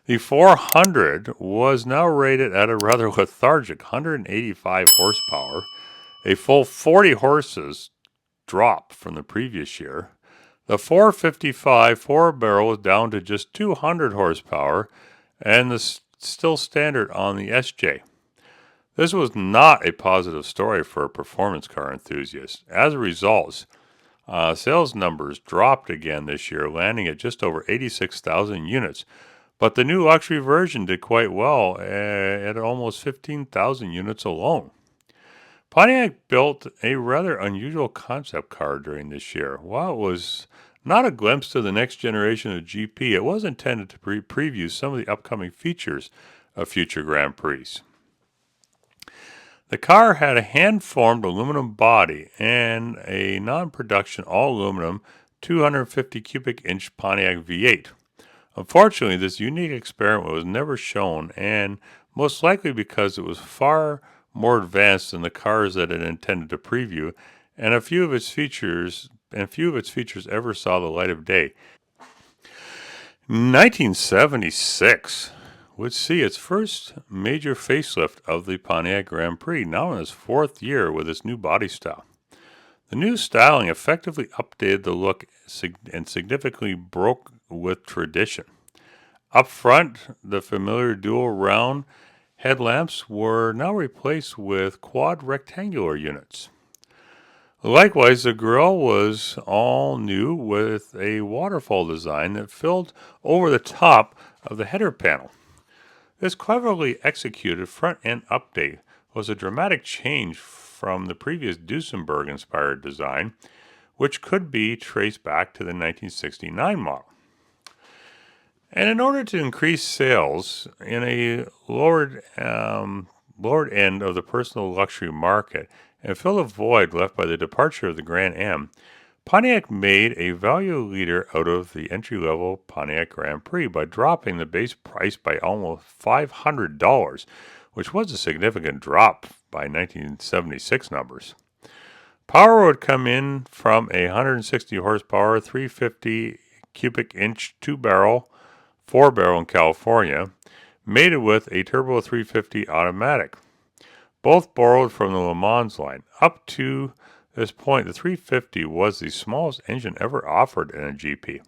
The 400 was now rated at a rather lethargic 185 horsepower, a full 40 horses drop from the previous year. The 455 four-barrel was down to just 200 horsepower, and still standard on the SJ. This was not a positive story for a performance car enthusiast. As a result, sales numbers dropped again this year, landing at just over 86,000 units. But the new luxury version did quite well at almost 15,000 units alone. Pontiac built a rather unusual concept car during this year. While it was not a glimpse to the next generation of GP, it was intended to preview some of the upcoming features of future Grand Prix. The car had a hand-formed aluminum body and a non-production all-aluminum 250 cubic inch Pontiac V8. Unfortunately, this unique experiment was never shown, and most likely because it was far more advanced than the cars that it intended to preview, and few of its features ever saw the light of day. 1976 would see its first major facelift of the Pontiac Grand Prix, now in its 4th year with its new body style. The new styling effectively updated the look and significantly broke with tradition. Up front, the familiar dual round headlamps were now replaced with quad rectangular units. Likewise, the grille was all new with a waterfall design that filled over the top of the header panel. This cleverly executed front-end update was a dramatic change from the previous Duesenberg-inspired design, which could be traced back to the 1969 model. And in order to increase sales in a lowered end of the personal luxury market and fill the void left by the departure of the Grand Am, Pontiac made a value leader out of the entry-level Pontiac Grand Prix by dropping the base price by almost $500, which was a significant drop by 1976 numbers. Power would come in from a 160 horsepower, 350 cubic inch 4-barrel in California, mated with a turbo 350 automatic, both borrowed from the Le Mans line. Up to this point, the 350 was the smallest engine ever offered in a GP.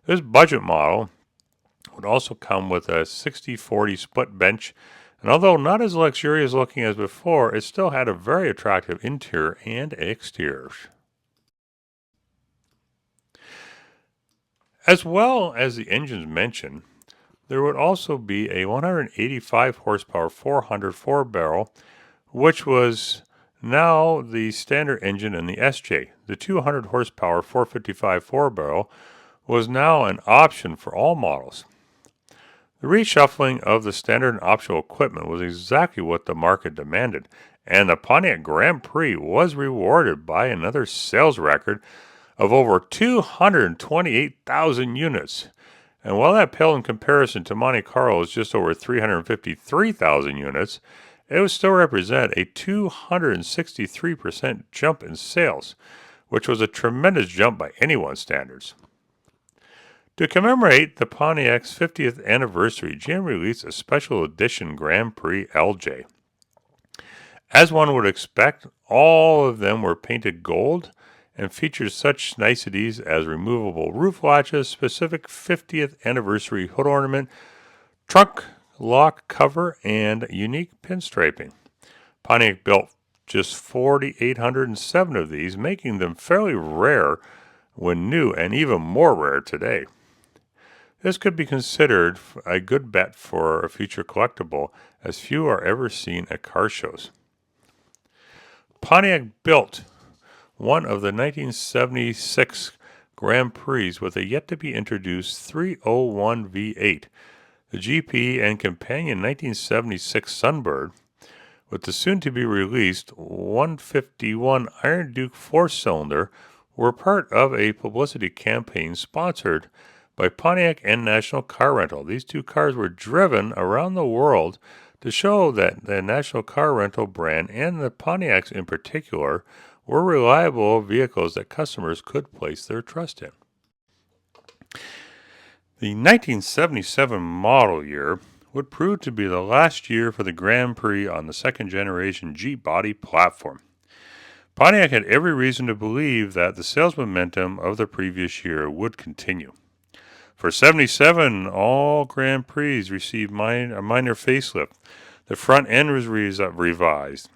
This budget model would also come with a 60-40 split bench, and although not as luxurious looking as before, it still had a very attractive interior and exterior. As well as the engines mentioned, there would also be a 185 horsepower 400 4-barrel, which was now the standard engine in the SJ. The 200 horsepower 455 4-barrel was now an option for all models. The reshuffling of the standard and optional equipment was exactly what the market demanded, and the Pontiac Grand Prix was rewarded by another sales record of over 228,000 units. And while that paled in comparison to Monte Carlo's just over 353,000 units, it would still represent a 263% jump in sales, which was a tremendous jump by anyone's standards. To commemorate the Pontiac's 50th anniversary, GM released a special edition Grand Prix LJ. As one would expect, all of them were painted gold and featured such niceties as removable roof latches, specific 50th anniversary hood ornament, trunk lock cover, and unique pinstriping. Pontiac built just 4,807 of these, making them fairly rare when new and even more rare today. This could be considered a good bet for a future collectible, as few are ever seen at car shows. Pontiac built one of the 1976 Grand Prix with a yet-to-be-introduced 301 V8, the GP and companion 1976 Sunbird, with the soon-to-be-released 151 Iron Duke four-cylinder, were part of a publicity campaign sponsored by Pontiac and National Car Rental. These two cars were driven around the world to show that the National Car Rental brand, and the Pontiacs in particular, were reliable vehicles that customers could place their trust in. The 1977 model year would prove to be the last year for the Grand Prix on the second-generation G-body platform. Pontiac had every reason to believe that the sales momentum of the previous year would continue. For 77, all Grand Prix received a minor facelift. The front end was revised.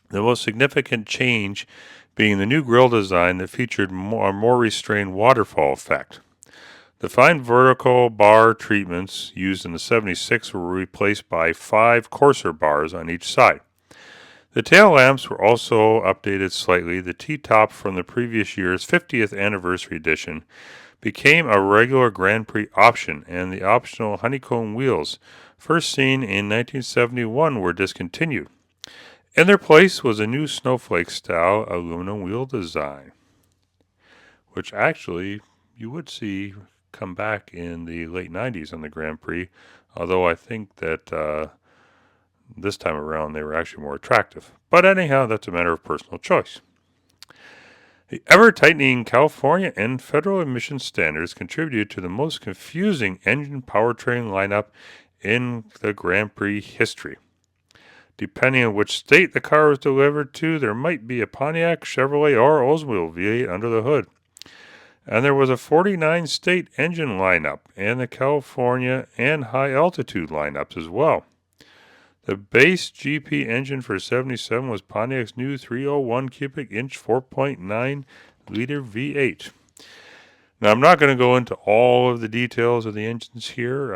The most significant change being the new grille design that featured a more restrained waterfall effect. The fine vertical bar treatments used in the 76 were replaced by 5 coarser bars on each side. The tail lamps were also updated slightly. The T-top from the previous year's 50th anniversary edition became a regular Grand Prix option, and the optional honeycomb wheels, first seen in 1971, were discontinued. In their place was a new snowflake-style aluminum wheel design, which actually you would see come back in the late 90s on the Grand Prix, although I think that this time around they were actually more attractive. But anyhow, that's a matter of personal choice. The ever-tightening California and federal emission standards contributed to the most confusing engine powertrain lineup in the Grand Prix history. Depending on which state the car was delivered to, there might be a Pontiac, Chevrolet, or Oldsmobile V8 under the hood. And there was a 49-state engine lineup, and the California and high-altitude lineups as well. The base GP engine for 77 was Pontiac's new 301 cubic inch 4.9-liter V8. Now, I'm not going to go into all of the details of the engines here.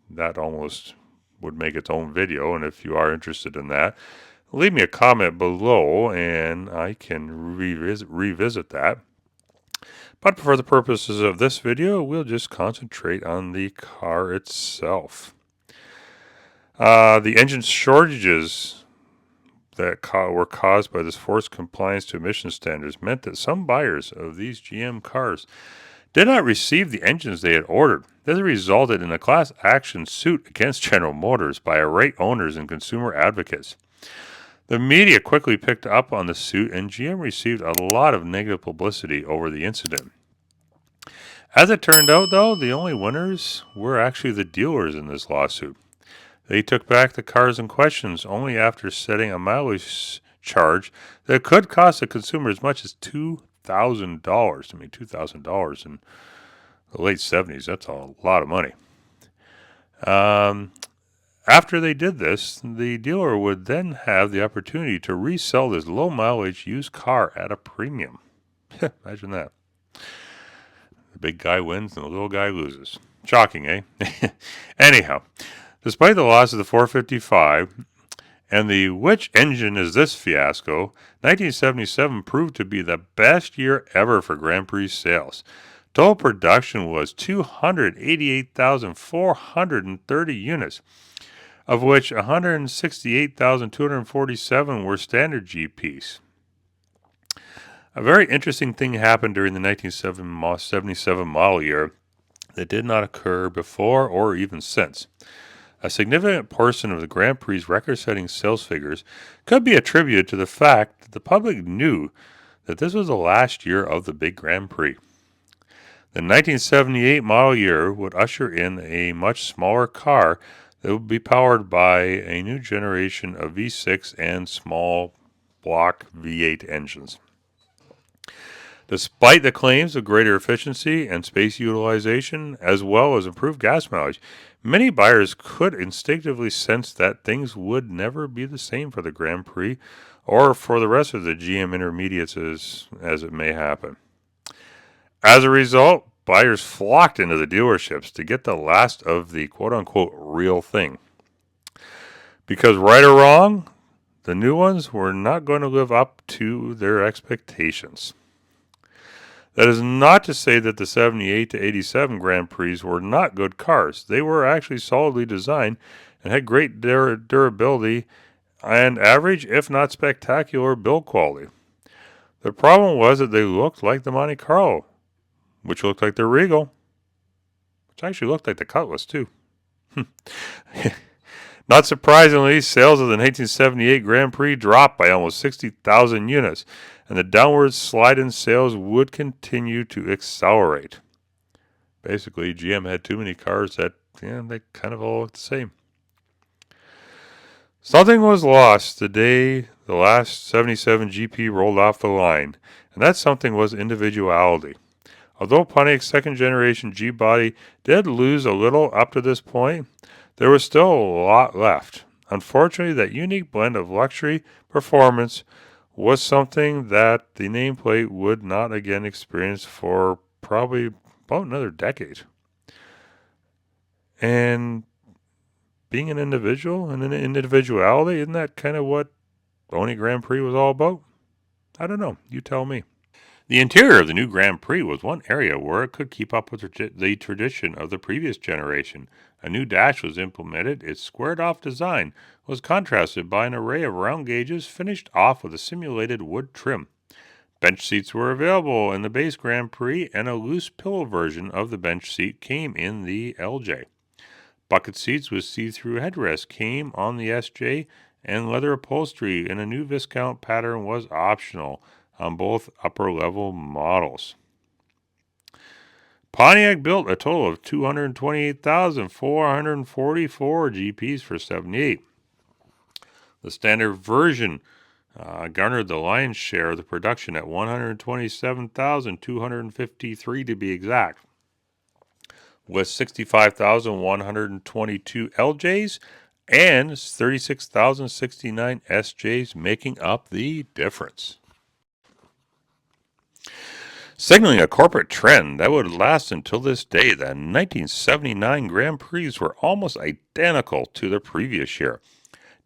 That almost would make its own video, and if you are interested in that, leave me a comment below, and I can revisit that. But for the purposes of this video, we'll just concentrate on the car itself. The engine shortages that were caused by this forced compliance to emission standards meant that some buyers of these GM cars did not receive the engines they had ordered. This resulted in a class action suit against General Motors by irate owners and consumer advocates. The media quickly picked up on the suit, and GM received a lot of negative publicity over the incident. As it turned out, though, the only winners were actually the dealers in this lawsuit. They took back the cars in question only after setting a mileage charge that could cost the consumer as much as $2,000. I mean, $2,000 in the late 70s, that's a lot of money. After they did this, the dealer would then have the opportunity to resell this low mileage used car at a premium. Imagine that. The big guy wins and the little guy loses. Shocking, eh? Anyhow, despite the loss of the 455 and the which engine is this fiasco, 1977 proved to be the best year ever for Grand Prix sales. Total production was 288,430 units, of which 168,247 were standard GPs. A very interesting thing happened during the 1977 model year that did not occur before or even since. A significant portion of the Grand Prix's record-setting sales figures could be attributed to the fact that the public knew that this was the last year of the big Grand Prix. The 1978 model year would usher in a much smaller car that would be powered by a new generation of V6 and small block V8 engines. Despite the claims of greater efficiency and space utilization, as well as improved gas mileage, many buyers could instinctively sense that things would never be the same for the Grand Prix or for the rest of the GM intermediates as it may happen. As a result, buyers flocked into the dealerships to get the last of the quote-unquote real thing. Because right or wrong, the new ones were not going to live up to their expectations. That is not to say that the 78 to 87 Grand Prix were not good cars. They were actually solidly designed and had great durability and average, if not spectacular, build quality. The problem was that they looked like the Monte Carlo, which looked like the Regal, which actually looked like the Cutlass too. Not surprisingly, sales of the 1978 Grand Prix dropped by almost 60,000 units, and the downward slide in sales would continue to accelerate. Basically, GM had too many cars that they kind of all looked the same. Something was lost the day the last 77 GP rolled off the line, and that something was individuality. Although Pontiac's second-generation G-body did lose a little up to this point, there was still a lot left. Unfortunately, that unique blend of luxury performance was something that the nameplate would not again experience for probably about another decade. And being an individual and an individuality, isn't that kind of what owning Grand Prix was all about? I don't know. You tell me. The interior of the new Grand Prix was one area where it could keep up with the tradition of the previous generation. A new dash was implemented. Its squared-off design was contrasted by an array of round gauges finished off with a simulated wood trim. Bench seats were available in the base Grand Prix, and a loose pillow version of the bench seat came in the LJ. Bucket seats with see-through headrests came on the SJ, and leather upholstery in a new Viscount pattern was optional on both upper-level models. Pontiac built a total of 228,444 GPs for 78. The standard version garnered the lion's share of the production at 127,253 to be exact, with 65,122 LJs and 36,069 SJs making up the difference. Signaling a corporate trend that would last until this day, the 1979 Grand Prix were almost identical to the previous year,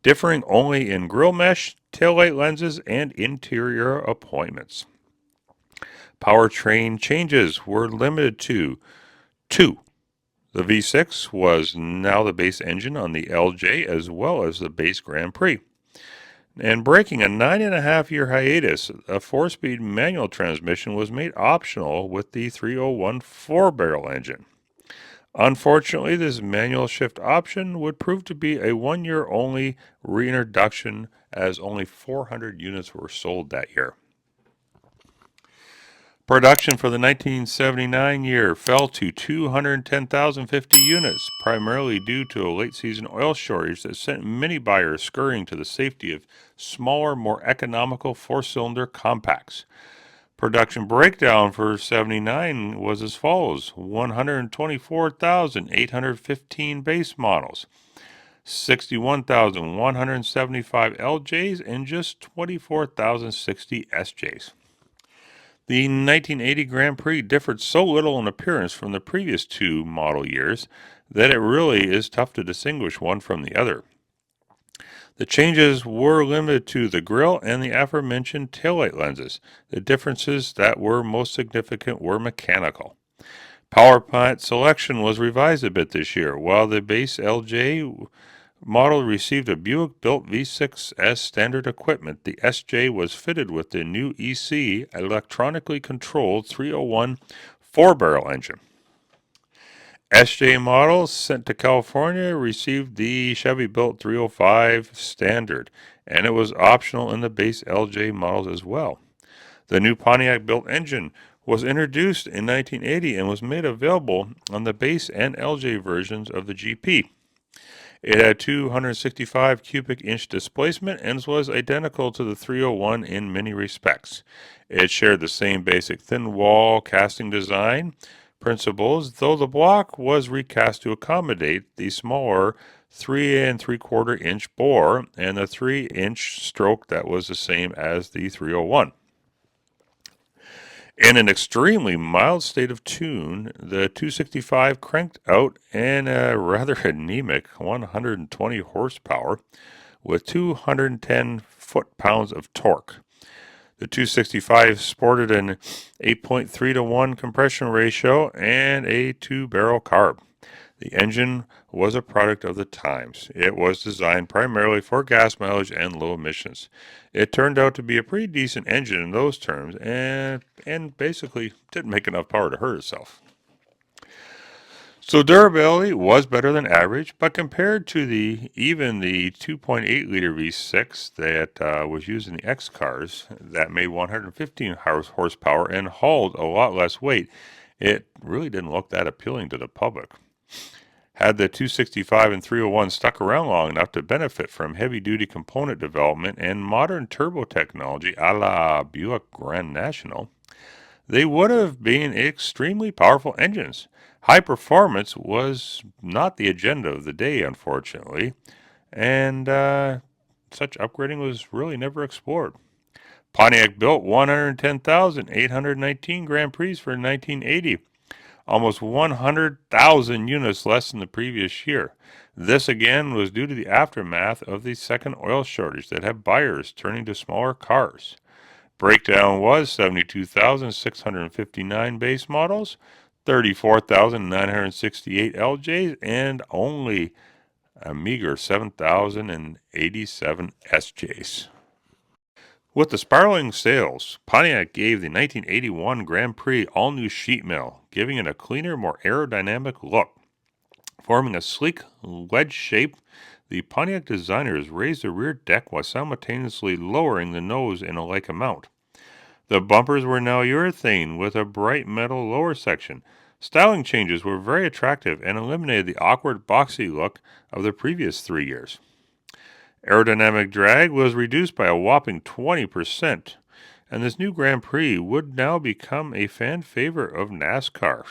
differing only in grille mesh, taillight lenses, and interior appointments. Powertrain changes were limited to 2. The V6 was now the base engine on the LJ as well as the base Grand Prix. And breaking a 9.5-year hiatus, a 4-speed manual transmission was made optional with the 301 4-barrel engine. Unfortunately, this manual shift option would prove to be a 1-year-only reintroduction, as only 400 units were sold that year. Production for the 1979 year fell to 210,050 units, primarily due to a late-season oil shortage that sent many buyers scurrying to the safety of smaller, more economical 4-cylinder compacts. Production breakdown for 79 was as follows: 124,815 base models, 61,175 LJs, and just 24,060 SJs. The 1980 Grand Prix differed so little in appearance from the previous two model years that it really is tough to distinguish one from the other. The changes were limited to the grille and the aforementioned taillight lenses. The differences that were most significant were mechanical. Power plant selection was revised a bit this year. While the base LJ model received a Buick-built V6 as standard equipment, the SJ was fitted with the new EC electronically controlled 301 4-barrel engine. SJ models sent to California received the Chevy-built 305 standard, and it was optional in the base LJ models as well. The new Pontiac-built engine was introduced in 1980 and was made available on the base and LJ versions of the GP. It had 265 cubic inch displacement and was identical to the 301 in many respects. It shared the same basic thin wall casting design principles, though the block was recast to accommodate the smaller 3 3/4 inch bore and the 3-inch stroke that was the same as the 301. In an extremely mild state of tune, the 265 cranked out in a rather anemic 120 horsepower with 210 foot-pounds of torque. The 265 sported an 8.3 to 1 compression ratio and a 2-barrel carb. The engine was a product of the times. It was designed primarily for gas mileage and low emissions. It turned out to be a pretty decent engine in those terms and basically didn't make enough power to hurt itself. So durability was better than average, but compared to the 2.8 liter V6 that was used in the X cars that made 115 horsepower and hauled a lot less weight, it really didn't look that appealing to the public. Had the 265 and 301 stuck around long enough to benefit from heavy-duty component development and modern turbo technology a la Buick Grand National, they would have been extremely powerful engines. High performance was not the agenda of the day, unfortunately, and such upgrading was really never explored. Pontiac built 110,819 Grand Prix for 1980, almost 100,000 units less than the previous year. This again was due to the aftermath of the second oil shortage that had buyers turning to smaller cars. Breakdown was 72,659 base models, 34,968 LJs, and only a meager 7,087 SJs. With the spiraling sales, Pontiac gave the 1981 Grand Prix all-new sheet metal, giving it a cleaner, more aerodynamic look. Forming a sleek wedge shape, the Pontiac designers raised the rear deck while simultaneously lowering the nose in a like amount. The bumpers were now urethane with a bright metal lower section. Styling changes were very attractive and eliminated the awkward boxy look of the previous 3 years. Aerodynamic drag was reduced by a whopping 20%, and this new Grand Prix would now become a fan favorite of NASCAR.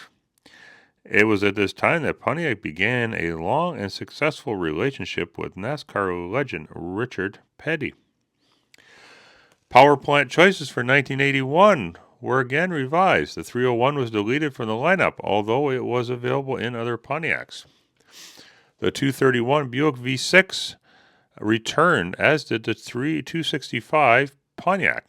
It was at this time that Pontiac began a long and successful relationship with NASCAR legend Richard Petty. Power plant choices for 1981 were again revised. The 301 was deleted from the lineup, although it was available in other Pontiacs. The 231 Buick V6 returned, as did the 265 Pontiac.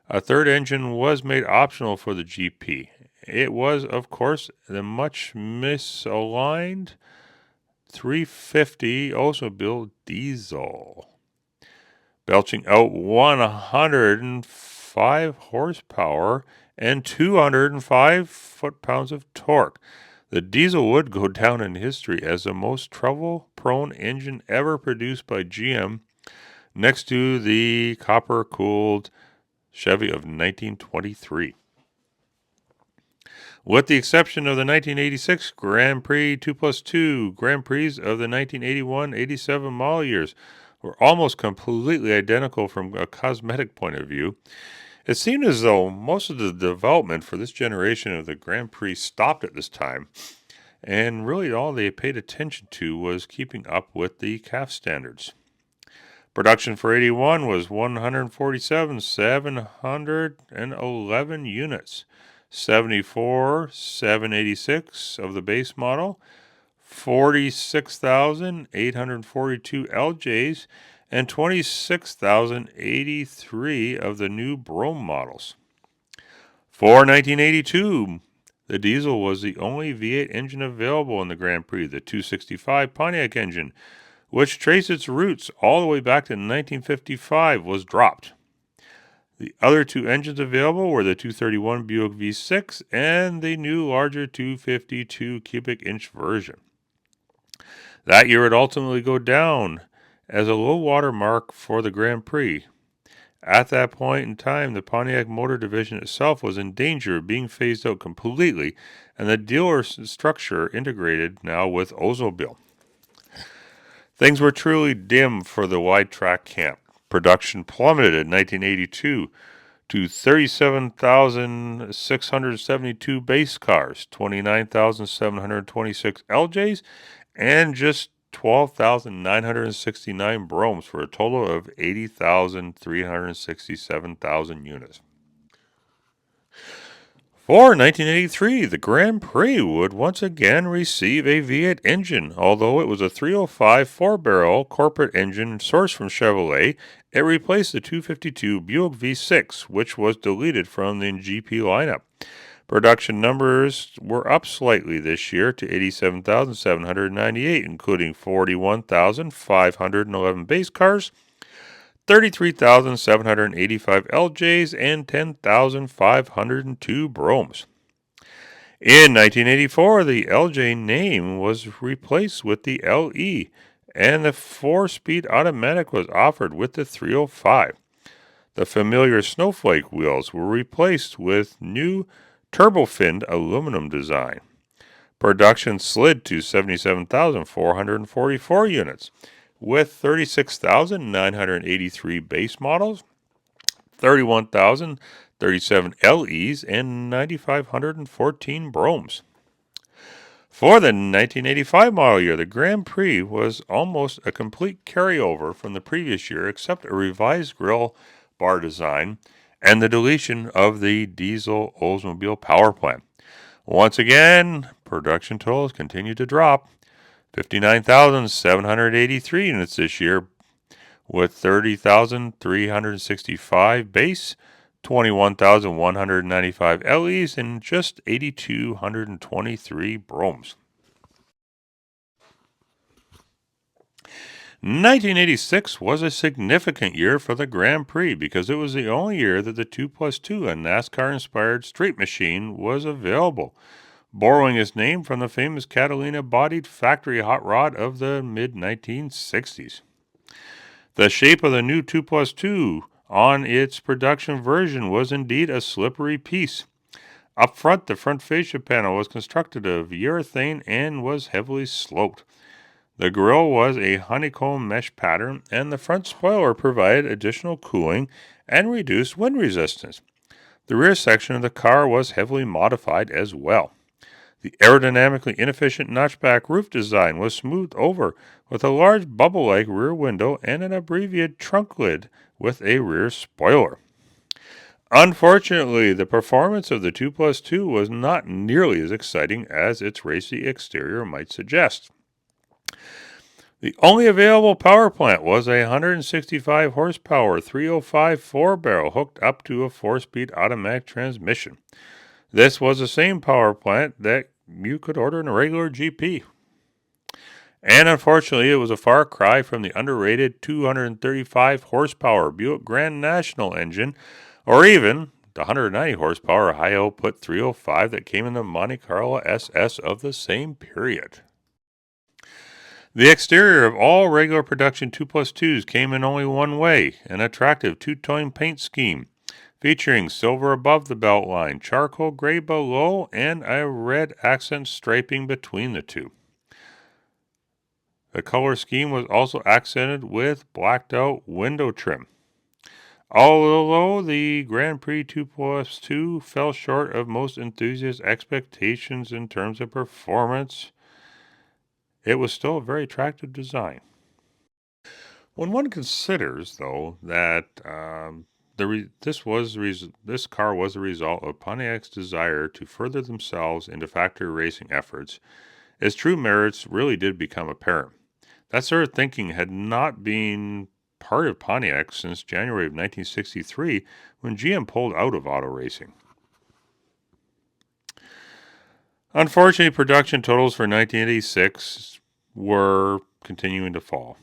A third engine was made optional for the GP. It was, of course, the much misaligned 350 Oldsmobile diesel, belching out 105 horsepower and 205 foot-pounds of torque. The diesel would go down in history as the most trouble-prone engine ever produced by GM, next to the copper-cooled Chevy of 1923. With the exception of the 1986 Grand Prix 2+2, Grand Prix of the 1981-87 model years were almost completely identical from a cosmetic point of view. It seemed as though most of the development for this generation of the Grand Prix stopped at this time, and really all they paid attention to was keeping up with the CAF standards. Production for 81 was 147,711 units, 74,786 of the base model, 46,842 LJs, and 26,083 of the new Brougham models. For 1982, the diesel was the only V8 engine available in the Grand Prix, the 265 Pontiac engine, which traced its roots all the way back to 1955, was dropped. The other two engines available were the 231 Buick V6 and the new larger 252 cubic inch version. That year, it ultimately go down as a low water mark for the Grand Prix. At that point in time, the Pontiac Motor Division itself was in danger of being phased out completely, and the dealer structure integrated now with Oldsmobile. Things were truly dim for the wide track camp. Production plummeted in 1982 to 37,672 base cars, 29,726 LJs, and just 12,969 Bromes for a total of 80,367 units. For 1983, the Grand Prix would once again receive a V8 engine. Although it was a 305 four-barrel corporate engine sourced from Chevrolet, it replaced the 252 Buick V6, which was deleted from the GP lineup. Production numbers were up slightly this year to 87,798, including 41,511 base cars, 33,785 LJs, and 10,502 Bromes. In 1984, the LJ name was replaced with the LE, and the 4-speed automatic was offered with the 305. The familiar snowflake wheels were replaced with new turbo-finned aluminum design. Production slid to 77,444 units, with 36,983 base models, 31,037 LEs, and 9,514 Bromes. For the 1985 model year, the Grand Prix was almost a complete carryover from the previous year, except a revised grille bar design and the deletion of the diesel Oldsmobile power plant. Once again, production totals continued to drop. 59,783 units this year, with 30,365 base, 21,195 LEs, and just 8,223 Bromes. 1986 was a significant year for the Grand Prix because it was the only year that the 2+2, a NASCAR-inspired street machine, was available, borrowing its name from the famous Catalina-bodied factory hot rod of the mid-1960s. The shape of the new 2+2 on its production version was indeed a slippery piece. Up front, the front fascia panel was constructed of urethane and was heavily sloped. The grille was a honeycomb mesh pattern, and the front spoiler provided additional cooling and reduced wind resistance. The rear section of the car was heavily modified as well. The aerodynamically inefficient notchback roof design was smoothed over with a large bubble-like rear window and an abbreviated trunk lid with a rear spoiler. Unfortunately, the performance of the 2+2 was not nearly as exciting as its racy exterior might suggest. The only available power plant was a 165 horsepower 305 four-barrel hooked up to a 4-speed automatic transmission. This was the same power plant that you could order in a regular GP. And unfortunately, it was a far cry from the underrated 235 horsepower Buick Grand National engine, or even the 190 horsepower high output 305 that came in the Monte Carlo SS of the same period. The exterior of all regular production 2+2s came in only one way, an attractive two-tone paint scheme, featuring silver above the belt line, charcoal gray below, and a red accent striping between the two. The color scheme was also accented with blacked-out window trim. Although the Grand Prix 2+2 fell short of most enthusiasts' expectations in terms of performance, it was still a very attractive design. When one considers, though, that this car was a result of Pontiac's desire to further themselves into factory racing efforts, its true merits really did become apparent. That sort of thinking had not been part of Pontiac since January of 1963, when GM pulled out of auto racing. Unfortunately, production totals for 1986 were continuing to fall.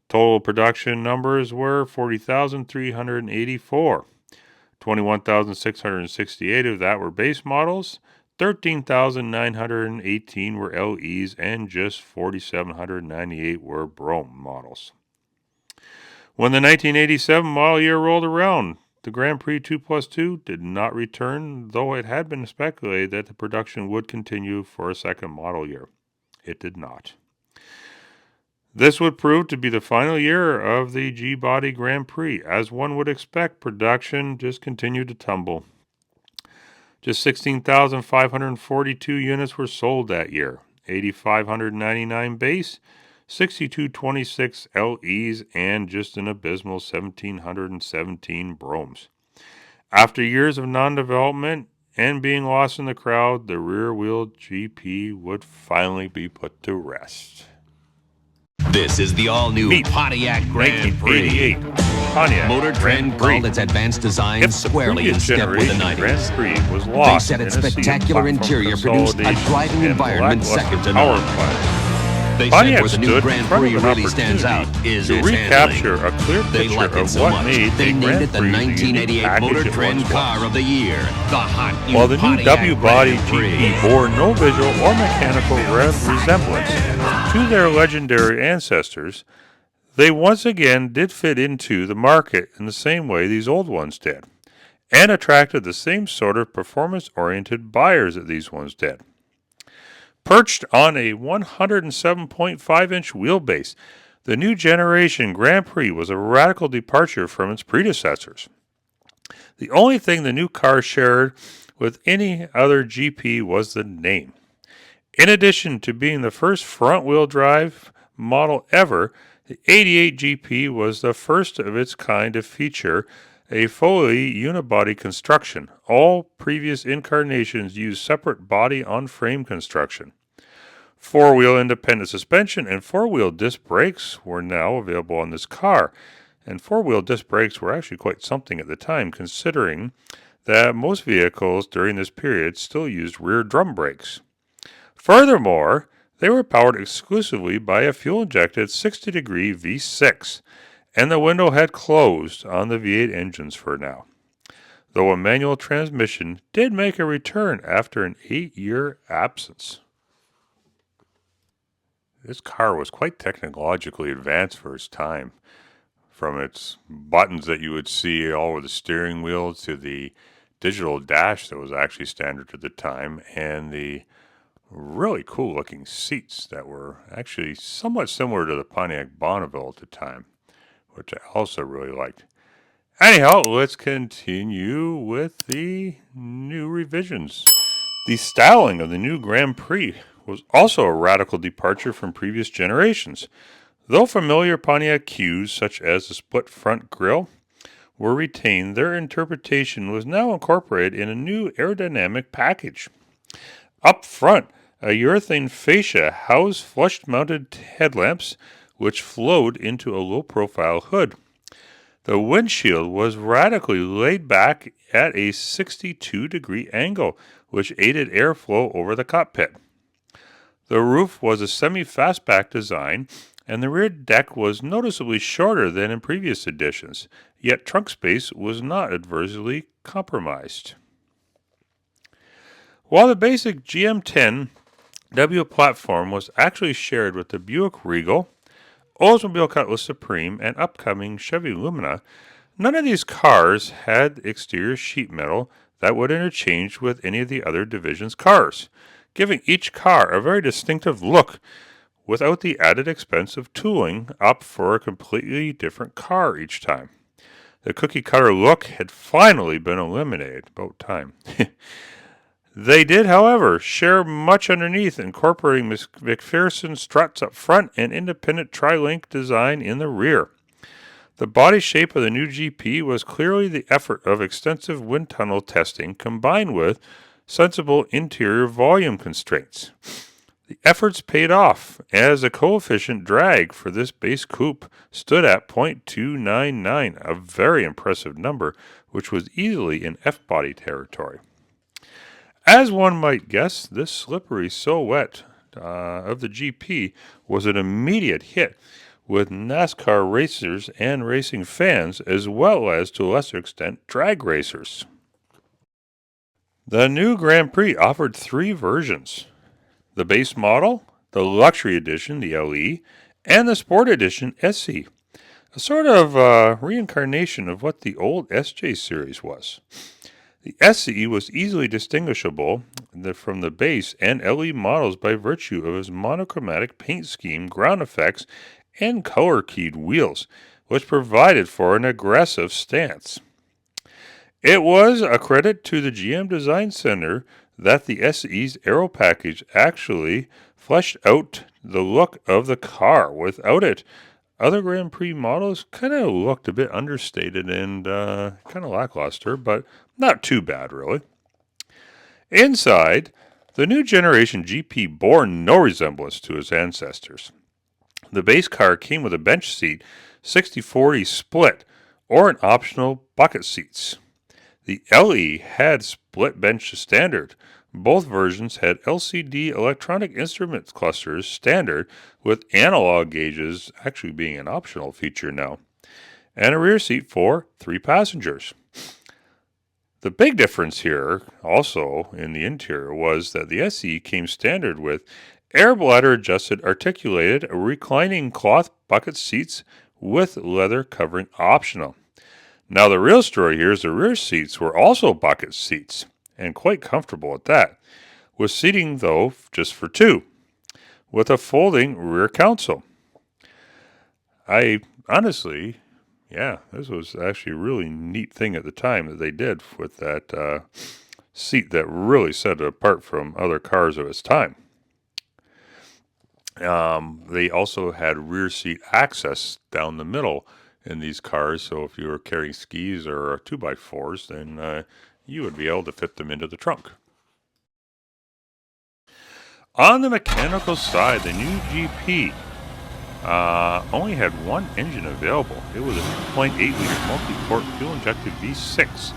Total production numbers were 40,384. 21,668 of that were base models, 13,918 were LEs, and just 4,798 were Brougham models. When the 1987 model year rolled around, the Grand Prix 2+2 did not return, though it had been speculated that the production would continue for a second model year. It did not. This would prove to be the final year of the G-Body Grand Prix. As one would expect, production just continued to tumble. Just 16,542 units were sold that year, 8,599 base, 6,226 LEs, and just an abysmal 1,717 Bromes. After years of non-development and being lost in the crowd, the rear-wheel GP would finally be put to rest. This is the all-new Pontiac Grand Prix. Pontiac Motor Trend called its advanced design squarely in step with the 90s. Grand Prix was lost They said its spectacular interior produced a driving environment second to none. They said where the new Grand Prix really stands out is its recapture handling. a clear They picture liked it of so what much, made they the named Grand it the Prix 1988 Motor Trend Car of the Year, the hot new While the new Pontiac W-Body Grand Prix. GP bore no visual or mechanical resemblance to their legendary ancestors, they once again did fit into the market in the same way these old ones did, and attracted the same sort of performance-oriented buyers that these ones did. Perched on a 107.5-inch wheelbase, the new generation Grand Prix was a radical departure from its predecessors. The only thing the new car shared with any other GP was the name. In addition to being the first front-wheel drive model ever, the 88 GP was the first of its kind to feature a fully unibody construction. All previous incarnations used separate body-on-frame construction. Four-wheel independent suspension and four-wheel disc brakes were now available on this car. And four-wheel disc brakes were actually quite something at the time, considering that most vehicles during this period still used rear drum brakes. Furthermore, they were powered exclusively by a fuel-injected 60-degree V6, and the window had closed on the V8 engines for now, though a manual transmission did make a return after an 8-year absence. This car was quite technologically advanced for its time, from its buttons that you would see all over the steering wheel to the digital dash that was actually standard at the time, and the really cool looking seats that were actually somewhat similar to the Pontiac Bonneville at the time, which I also really liked. Anyhow, let's continue with the new revisions. The styling of the new Grand Prix was also a radical departure from previous generations. Though familiar Pontiac cues, such as the split front grille, were retained, their interpretation was now incorporated in a new aerodynamic package. Up front, a urethane fascia housed flush-mounted headlamps, which flowed into a low-profile hood. The windshield was radically laid back at a 62-degree angle, which aided airflow over the cockpit. The roof was a semi-fastback design, and the rear deck was noticeably shorter than in previous editions, yet trunk space was not adversely compromised. While the basic GM10W platform was actually shared with the Buick Regal, Oldsmobile Cutlass Supreme, and upcoming Chevy Lumina, none of these cars had exterior sheet metal that would interchange with any of the other division's cars, giving each car a very distinctive look without the added expense of tooling up for a completely different car each time. The cookie-cutter look had finally been eliminated. About time. They did, however, share much underneath, incorporating McPherson struts up front and independent tri-link design in the rear. The body shape of the new GP was clearly the effort of extensive wind tunnel testing combined with sensible interior volume constraints. The efforts paid off, as the coefficient drag for this base coupe stood at 0.299, a very impressive number, which was easily in F-body territory. As one might guess, this slippery silhouette of the GP was an immediate hit, with NASCAR racers and racing fans, as well as, to a lesser extent, drag racers. The new Grand Prix offered 3 versions: the base model, the luxury edition, the LE, and the sport edition, SE. A sort of reincarnation of what the old SJ series was. The SE was easily distinguishable from the base and LE models by virtue of its monochromatic paint scheme, ground effects, and color-keyed wheels, which provided for an aggressive stance. It was a credit to the GM Design Center that the SE's aero package actually fleshed out the look of the car. Without it, other Grand Prix models kind of looked a bit understated and kind of lackluster, but not too bad, really. Inside, the new generation GP bore no resemblance to its ancestors. The base car came with a bench seat, 60-40 split, or an optional bucket seats. The LE had split bench standard. Both versions had LCD electronic instruments clusters standard, with analog gauges actually being an optional feature now, and a rear seat for 3 passengers. The big difference here, also in the interior, was that the SE came standard with air bladder adjusted articulated reclining cloth bucket seats with leather covering optional. Now the real story here is the rear seats were also bucket seats, and quite comfortable at that, with seating though just for 2, with a folding rear console. I honestly, this was actually a really neat thing at the time that they did with that seat that really set it apart from other cars of its time. They also had rear seat access down the middle in these cars, so if you were carrying skis or 2x4s, then you would be able to fit them into the trunk. On the mechanical side, the new GP only had one engine available. It was a 2.8-liter multi-port fuel-injected V6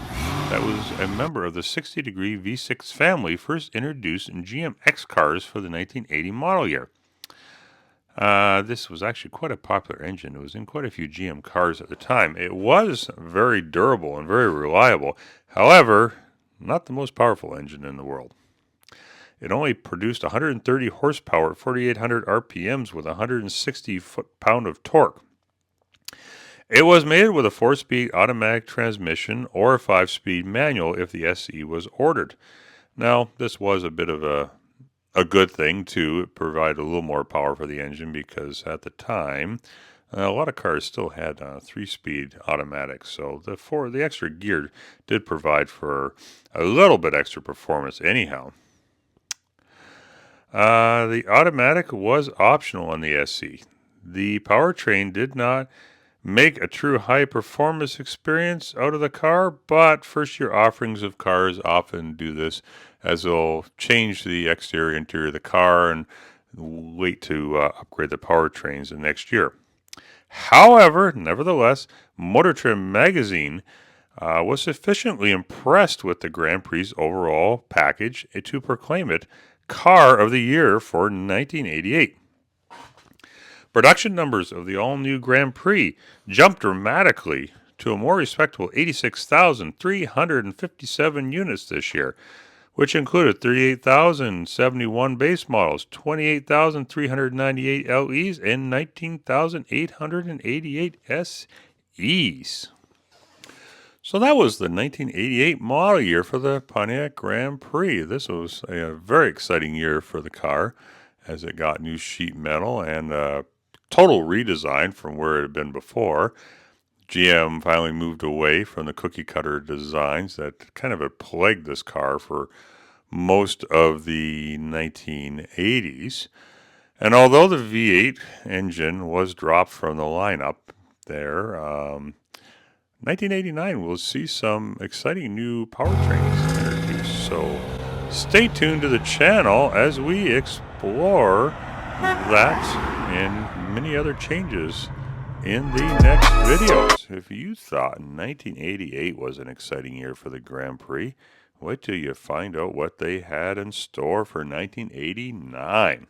that was a member of the 60-degree V6 family, first introduced in GM X cars for the 1980 model year. This was actually quite a popular engine. It was in quite a few GM cars at the time. It was very durable and very reliable. However, not the most powerful engine in the world. It only produced 130 horsepower at 4,800 RPMs with 160 foot-pound of torque. It was mated with a 4-speed automatic transmission or a 5-speed manual if the SE was ordered. Now, this was a bit of a good thing to provide a little more power for the engine, because at the time a lot of cars still had 3-speed automatics, so the extra gear did provide for a little bit extra performance anyhow. The automatic was optional on the SE. The powertrain did not make a true high performance experience out of the car, but first year offerings of cars often do this, as they'll change the exterior interior of the car and wait to upgrade the powertrains the next year. However, nevertheless, Motor Trend magazine was sufficiently impressed with the Grand Prix overall package to proclaim it Car of the Year for 1988. Production numbers of the all-new Grand Prix jumped dramatically to a more respectable 86,357 units this year, which included 38,071 base models, 28,398 LEs, and 19,888 SEs. So that was the 1988 model year for the Pontiac Grand Prix. This was a very exciting year for the car, as it got new sheet metal and a total redesign from where it had been before. GM finally moved away from the cookie cutter designs that kind of had plagued this car for most of the 1980s. And although the V8 engine was dropped from the lineup there, 1989 will see some exciting new powertrains introduced. So stay tuned to the channel as we explore that and many other changes in the next videos. If you thought 1988 was an exciting year for the Grand Prix, wait till you find out what they had in store for 1989.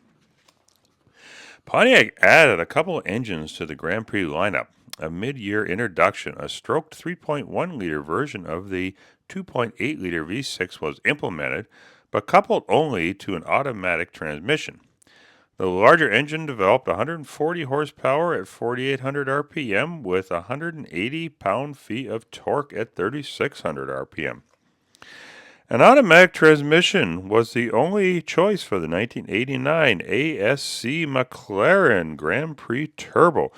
Pontiac added a couple of engines to the Grand Prix lineup. A mid-year introduction, a stroked 3.1-liter version of the 2.8-liter V6 was implemented, but coupled only to an automatic transmission. The larger engine developed 140 horsepower at 4,800 RPM with 180 pound-feet of torque at 3,600 RPM. An automatic transmission was the only choice for the 1989 ASC McLaren Grand Prix Turbo,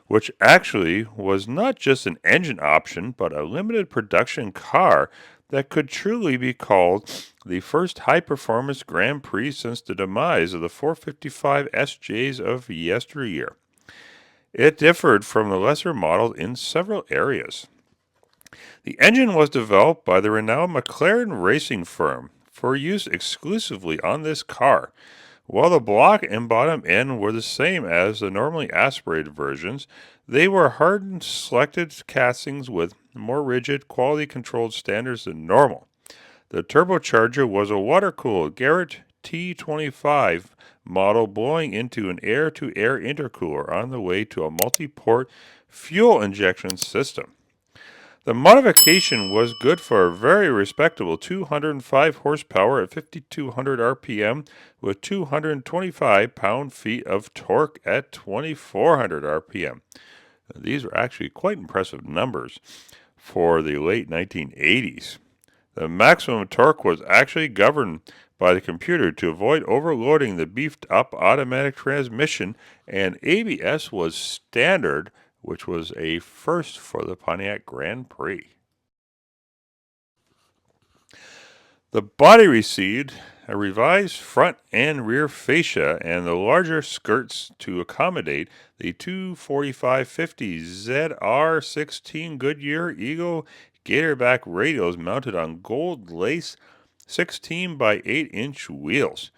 which actually was not just an engine option, but a limited production car that could truly be called the first high-performance Grand Prix since the demise of the 455 SJs of yesteryear. It differed from the lesser models in several areas. The engine was developed by the renowned McLaren racing firm for use exclusively on this car. While the block and bottom end were the same as the normally aspirated versions, they were hardened selected castings with more rigid, quality-controlled standards than normal. The turbocharger was a water-cooled Garrett T25 model blowing into an air-to-air intercooler on the way to a multi-port fuel injection system. The modification was good for a very respectable 205 horsepower at 5,200 RPM with 225 pound-feet of torque at 2,400 RPM. These are actually quite impressive numbers for the late 1980s. The maximum torque was actually governed by the computer to avoid overloading the beefed-up automatic transmission, and ABS was standard, which was a first for the Pontiac Grand Prix. The body received a revised front and rear fascia and the larger skirts to accommodate the 245/50 ZR16 Goodyear Eagle Gatorback radials mounted on gold lace 16 by 8-inch wheels.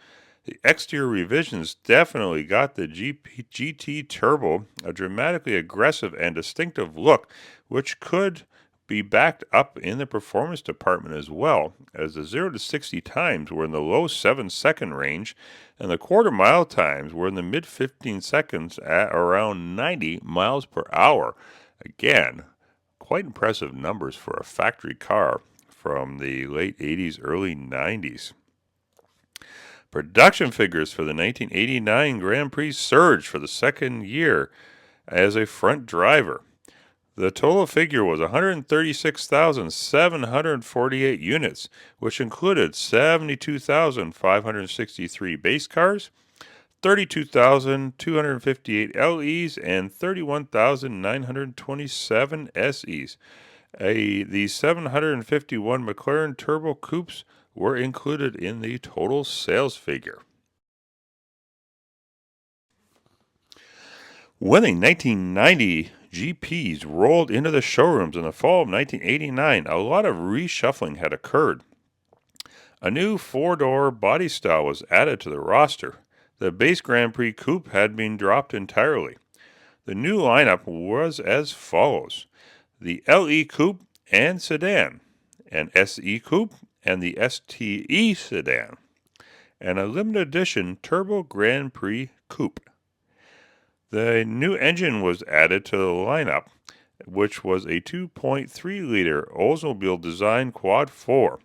The exterior revisions definitely got the GT Turbo a dramatically aggressive and distinctive look, which could be backed up in the performance department as well, as the 0 to 60 times were in the low 7-second range, and the quarter-mile times were in the mid-15 seconds at around 90 miles per hour. Again, quite impressive numbers for a factory car from the late 80s, early 90s. Production figures for the 1989 Grand Prix surged for the second year as a front driver. The total figure was 136,748 units, which included 72,563 base cars, 32,258 LEs, and 31,927 SEs. The 751 McLaren Turbo Coupes were included in the total sales figure. When the 1990 GPs rolled into the showrooms in the fall of 1989, a lot of reshuffling had occurred. A new four-door body style was added to the roster. The base Grand Prix Coupe had been dropped entirely. The new lineup was as follows: the LE Coupe and Sedan, an SE Coupe, and the STE Sedan, and a limited edition Turbo Grand Prix Coupe. The new engine was added to the lineup, which was a 2.3-liter Oldsmobile design Quad 4.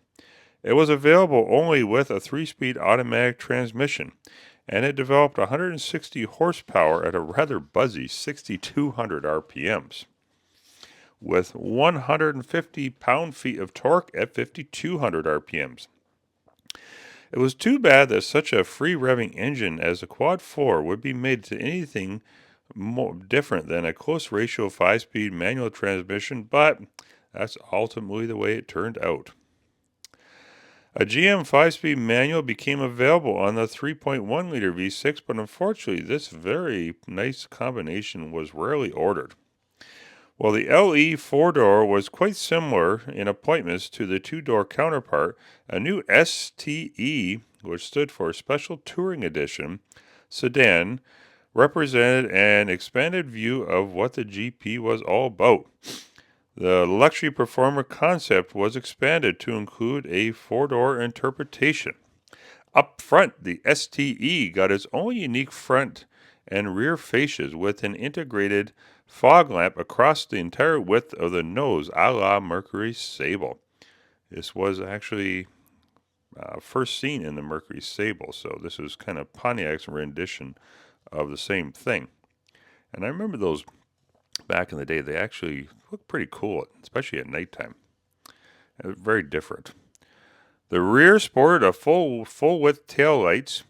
It was available only with a 3-speed automatic transmission, and it developed 160 horsepower at a rather buzzy 6,200 RPMs, with 150 pound-feet of torque at 5,200 RPMs. It was too bad that such a free-revving engine as the Quad 4 would be made to anything more different than a close ratio 5-speed manual transmission, but that's ultimately the way it turned out. A GM 5-speed manual became available on the 3.1-liter V6, but unfortunately this very nice combination was rarely ordered. While the LE 4-door was quite similar in appointments to the 2-door counterpart, a new STE, which stood for Special Touring Edition, sedan, represented an expanded view of what the GP was all about. The luxury performer concept was expanded to include a 4-door interpretation. Up front, the STE got its own unique front and rear fascias with an integrated fog lamp across the entire width of the nose, a la Mercury Sable. This was actually first seen in the Mercury Sable, so this is kind of Pontiac's rendition of the same thing. And I remember those back in the day. They actually looked pretty cool, especially at nighttime. It was very different. The rear sported a full-width tail lights,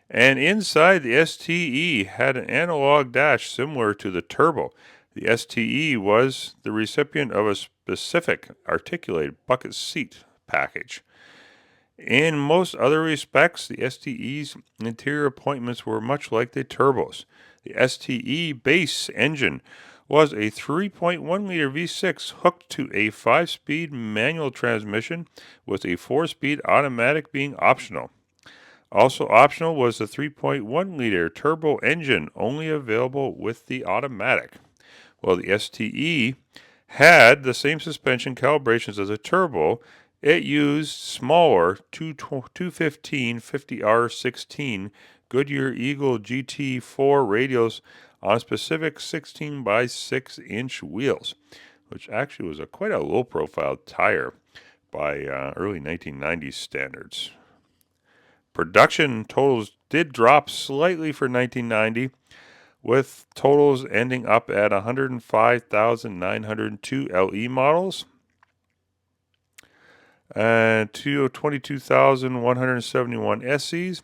and inside the STE had an analog dash similar to the Turbo. The STE was the recipient of a specific articulated bucket seat package. In most other respects, the STE's interior appointments were much like the Turbos. The STE base engine was a 3.1-liter V6 hooked to a 5-speed manual transmission, with a 4-speed automatic being optional. Also optional was the 3.1-liter turbo engine, only available with the automatic. While the STE had the same suspension calibrations as a Turbo, it used smaller 215 50R16 Goodyear Eagle GT4 radials on specific 16 by 6 inch wheels, which actually was quite a low-profile tire by early 1990s standards. Production totals did drop slightly for 1990, with totals ending up at 105,902 LE models and 22,171 SEs,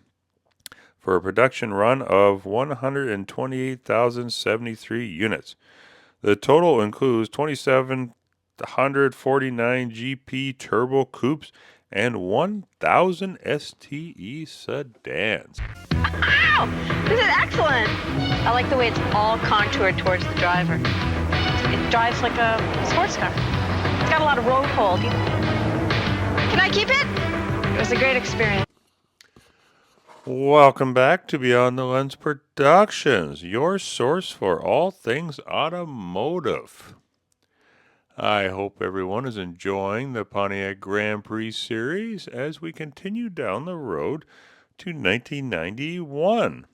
for a production run of 128,073 units. The total includes 2,749 GP turbo coupes and 1,000 STE sedans. Wow! This is excellent! I like the way it's all contoured towards the driver. It drives like a sports car. It's got a lot of road hold. Can I keep it? It was a great experience. Welcome back to Beyond the Lens Productions, your source for all things automotive. I hope everyone is enjoying the Pontiac Grand Prix series as we continue down the road to 1991.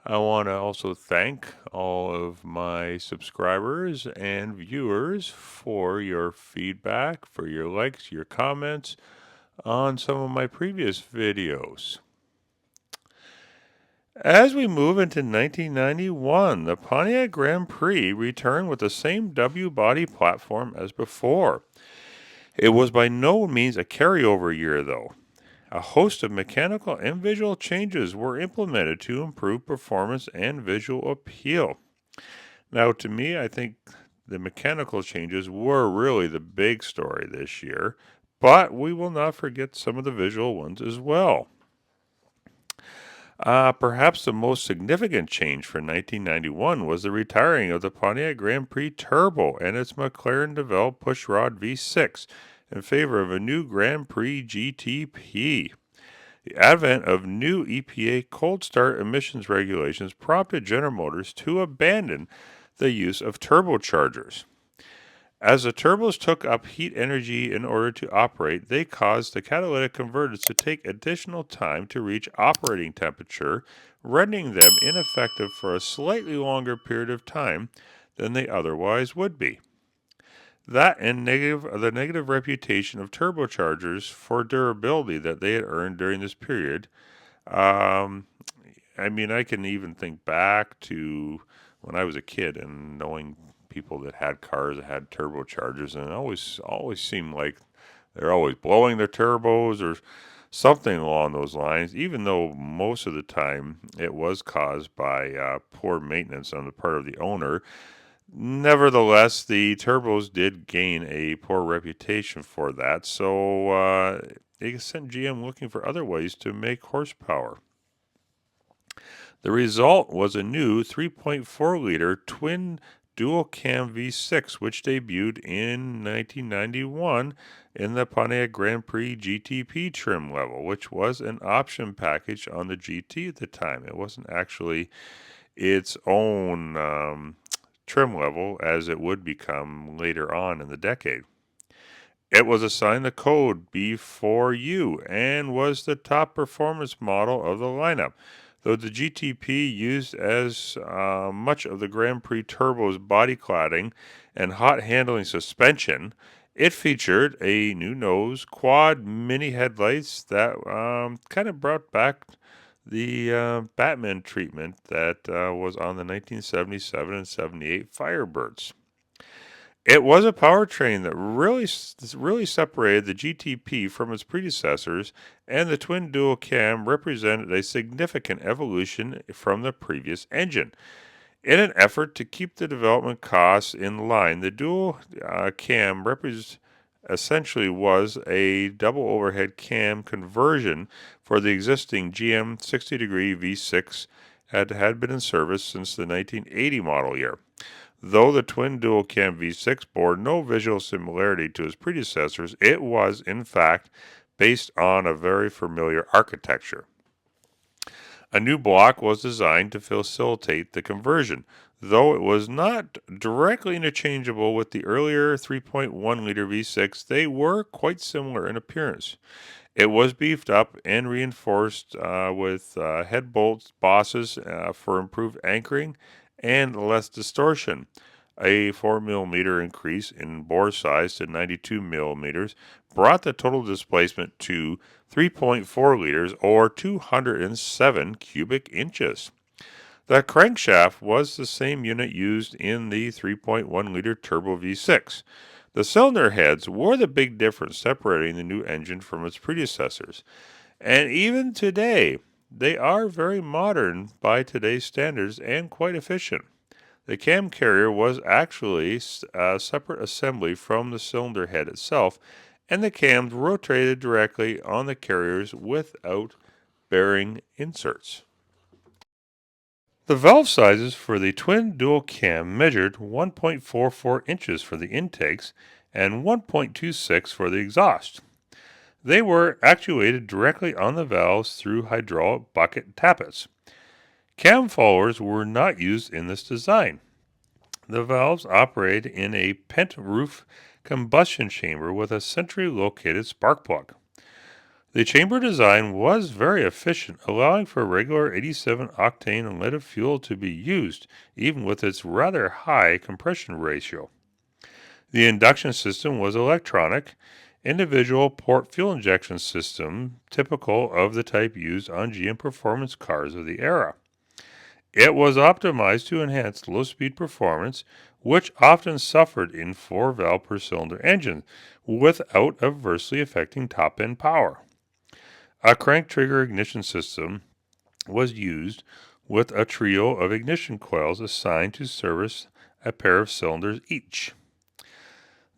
I want to also thank all of my subscribers and viewers for your feedback, for your likes, your comments on some of my previous videos. As we move into 1991, the Pontiac Grand Prix returned with the same W-body platform as before. It was by no means a carryover year, though. A host of mechanical and visual changes were implemented to improve performance and visual appeal. Now, to me, I think the mechanical changes were really the big story this year, but we will not forget some of the visual ones as well. Perhaps the most significant change for 1991 was the retiring of the Pontiac Grand Prix Turbo and its McLaren-developed pushrod V6 in favor of a new Grand Prix GTP. The advent of new EPA cold start emissions regulations prompted General Motors to abandon the use of turbochargers. As the turbos took up heat energy in order to operate, they caused the catalytic converters to take additional time to reach operating temperature, rendering them ineffective for a slightly longer period of time than they otherwise would be. That and the negative reputation of turbochargers for durability that they had earned during this period. I can even think back to when I was a kid and knowing people that had cars that had turbochargers, and it always seemed like they're always blowing their turbos or something along those lines, even though most of the time it was caused by poor maintenance on the part of the owner. Nevertheless, the turbos did gain a poor reputation for that, so it sent GM looking for other ways to make horsepower. The result was a new 3.4-liter twin dual-cam V6, which debuted in 1991 in the Pontiac Grand Prix GTP trim level, which was an option package on the GT at the time. It wasn't actually its own trim level as it would become later on in the decade. It was assigned the code B4U and was the top performance model of the lineup. Though the GTP used as much of the Grand Prix Turbo's body cladding and hot handling suspension, it featured a new nose, quad mini headlights that kind of brought back the Batman treatment that was on the 1977 and 78 Firebirds. It was a powertrain that really separated the GTP from its predecessors, and the twin dual cam represented a significant evolution from the previous engine. In an effort to keep the development costs in line, the dual cam essentially was a double overhead cam conversion for the existing GM 60-degree V6 had been in service since the 1980 model year. Though the twin dual cam V6 bore no visual similarity to its predecessors, it was, in fact, based on a very familiar architecture. A new block was designed to facilitate the conversion, though it was not directly interchangeable with the earlier 3.1-liter V6. They were quite similar in appearance. It was beefed up and reinforced with head bolt bosses for improved anchoring and less distortion. A 4mm increase in bore size to 92 millimeters brought the total displacement to 3.4 liters or 207 cubic inches. The crankshaft was the same unit used in the 3.1-liter turbo V6. The cylinder heads were the big difference separating the new engine from its predecessors. And even today, they are very modern by today's standards and quite efficient. The cam carrier was actually a separate assembly from the cylinder head itself, and the cams rotated directly on the carriers without bearing inserts. The valve sizes for the twin dual cam measured 1.44 inches for the intakes and 1.26 for the exhaust. They were actuated directly on the valves through hydraulic bucket tappets. Cam followers were not used in this design. The valves operated in a pent roof combustion chamber with a centrally located spark plug. The chamber design was very efficient, allowing for regular 87 octane unleaded fuel to be used, even with its rather high compression ratio. The induction system was electronic, individual port fuel injection system, typical of the type used on GM performance cars of the era. It was optimized to enhance low-speed performance, which often suffered in 4-valve per cylinder engines, without adversely affecting top-end power. A crank trigger ignition system was used with a trio of ignition coils assigned to service a pair of cylinders each.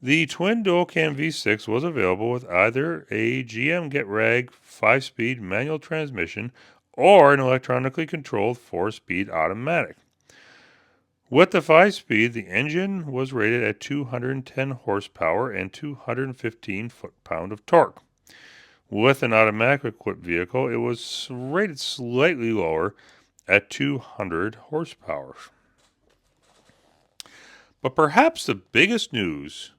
The twin dual-cam V6 was available with either a GM GetRag 5-speed manual transmission or an electronically controlled 4-speed automatic. With the 5-speed, the engine was rated at 210 horsepower and 215 foot-pound of torque. With an automatic-equipped vehicle, it was rated slightly lower at 200 horsepower. But perhaps the biggest news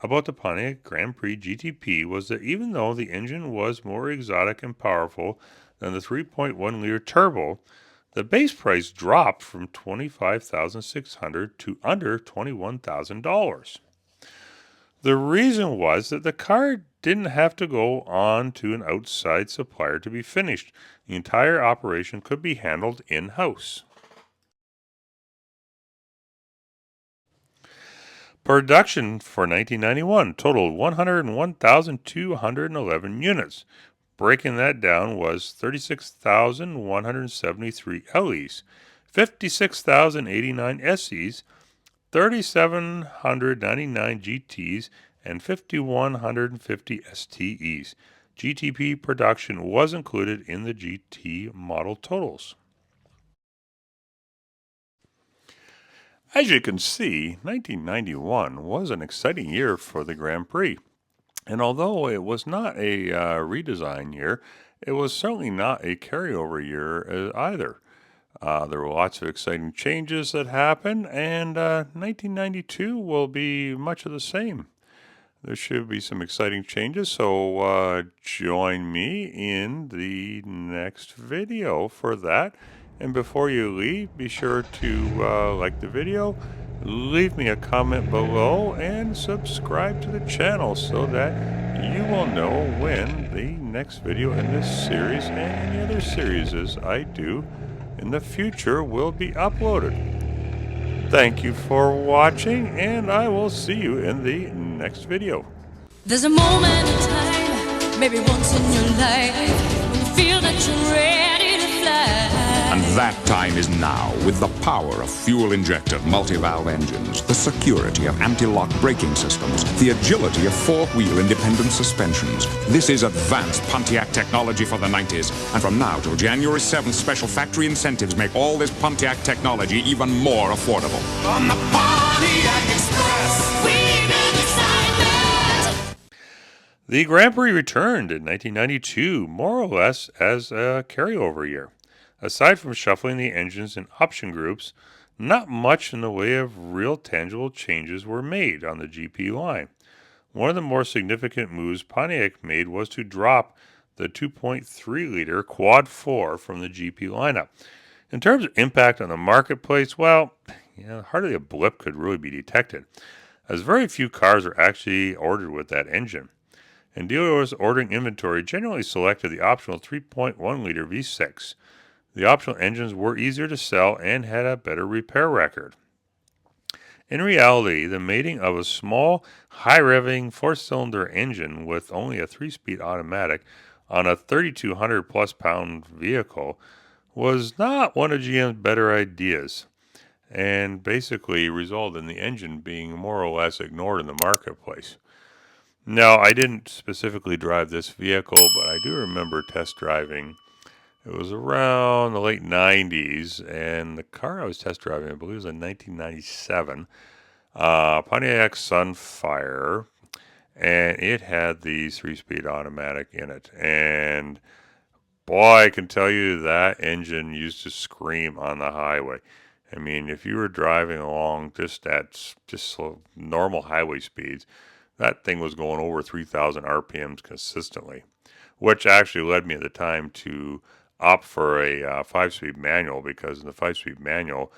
about the Pontiac Grand Prix GTP was that even though the engine was more exotic and powerful than the 3.1-liter turbo, the base price dropped from $25,600 to under $21,000. The reason was that the car didn't have to go on to an outside supplier to be finished. The entire operation could be handled in-house. Production for 1991 totaled 101,211 units. Breaking that down was 36,173 LEs, 56,089 SEs, 3,799 GTs, and 5,150 STEs. GTP production was included in the GT model totals. As you can see, 1991 was an exciting year for the Grand Prix. And although it was not a redesign year, it was certainly not a carryover year either. There were lots of exciting changes that happened, and 1992 will be much of the same. There should be some exciting changes, so join me in the next video for that. And before you leave, be sure to like the video, leave me a comment below, and subscribe to the channel so that you will know when the next video in this series and any other series I do in the future will be uploaded. Thank you for watching, and I will see you in the next video. There's a moment in time, maybe once in your life, when you feel that you're ready to fly. And that time is now, with the power of fuel-injected multi-valve engines, the security of anti-lock braking systems, the agility of four-wheel independent suspensions. This is advanced Pontiac technology for the 90s. And from now till January 7th, special factory incentives make all this Pontiac technology even more affordable. On the Pontiac Express, we've been excited. The Grand Prix returned in 1992, more or less as a carryover year. Aside from shuffling the engines in option groups, not much in the way of real tangible changes were made on the GP line. One of the more significant moves Pontiac made was to drop the 2.3-liter Quad 4 from the GP lineup. In terms of impact on the marketplace, well, hardly a blip could really be detected, as very few cars are actually ordered with that engine. And dealers ordering inventory generally selected the optional 3.1-liter V6. The optional engines were easier to sell and had a better repair record. In reality, the mating of a small, high-revving four-cylinder engine with only a 3-speed automatic on a 3,200-plus pound vehicle was not one of GM's better ideas, and basically resulted in the engine being more or less ignored in the marketplace. Now, I didn't specifically drive this vehicle, but I do remember test driving. It was around the late 90s, and the car I was test driving, I believe, was a 1997 Pontiac Sunfire, and it had the 3-speed automatic in it. And boy, I can tell you that engine used to scream on the highway. I mean, if you were driving along just at normal highway speeds, that thing was going over 3,000 RPMs consistently, which actually led me at the time to opt for a 5-speed manual, because in the 5-speed manual,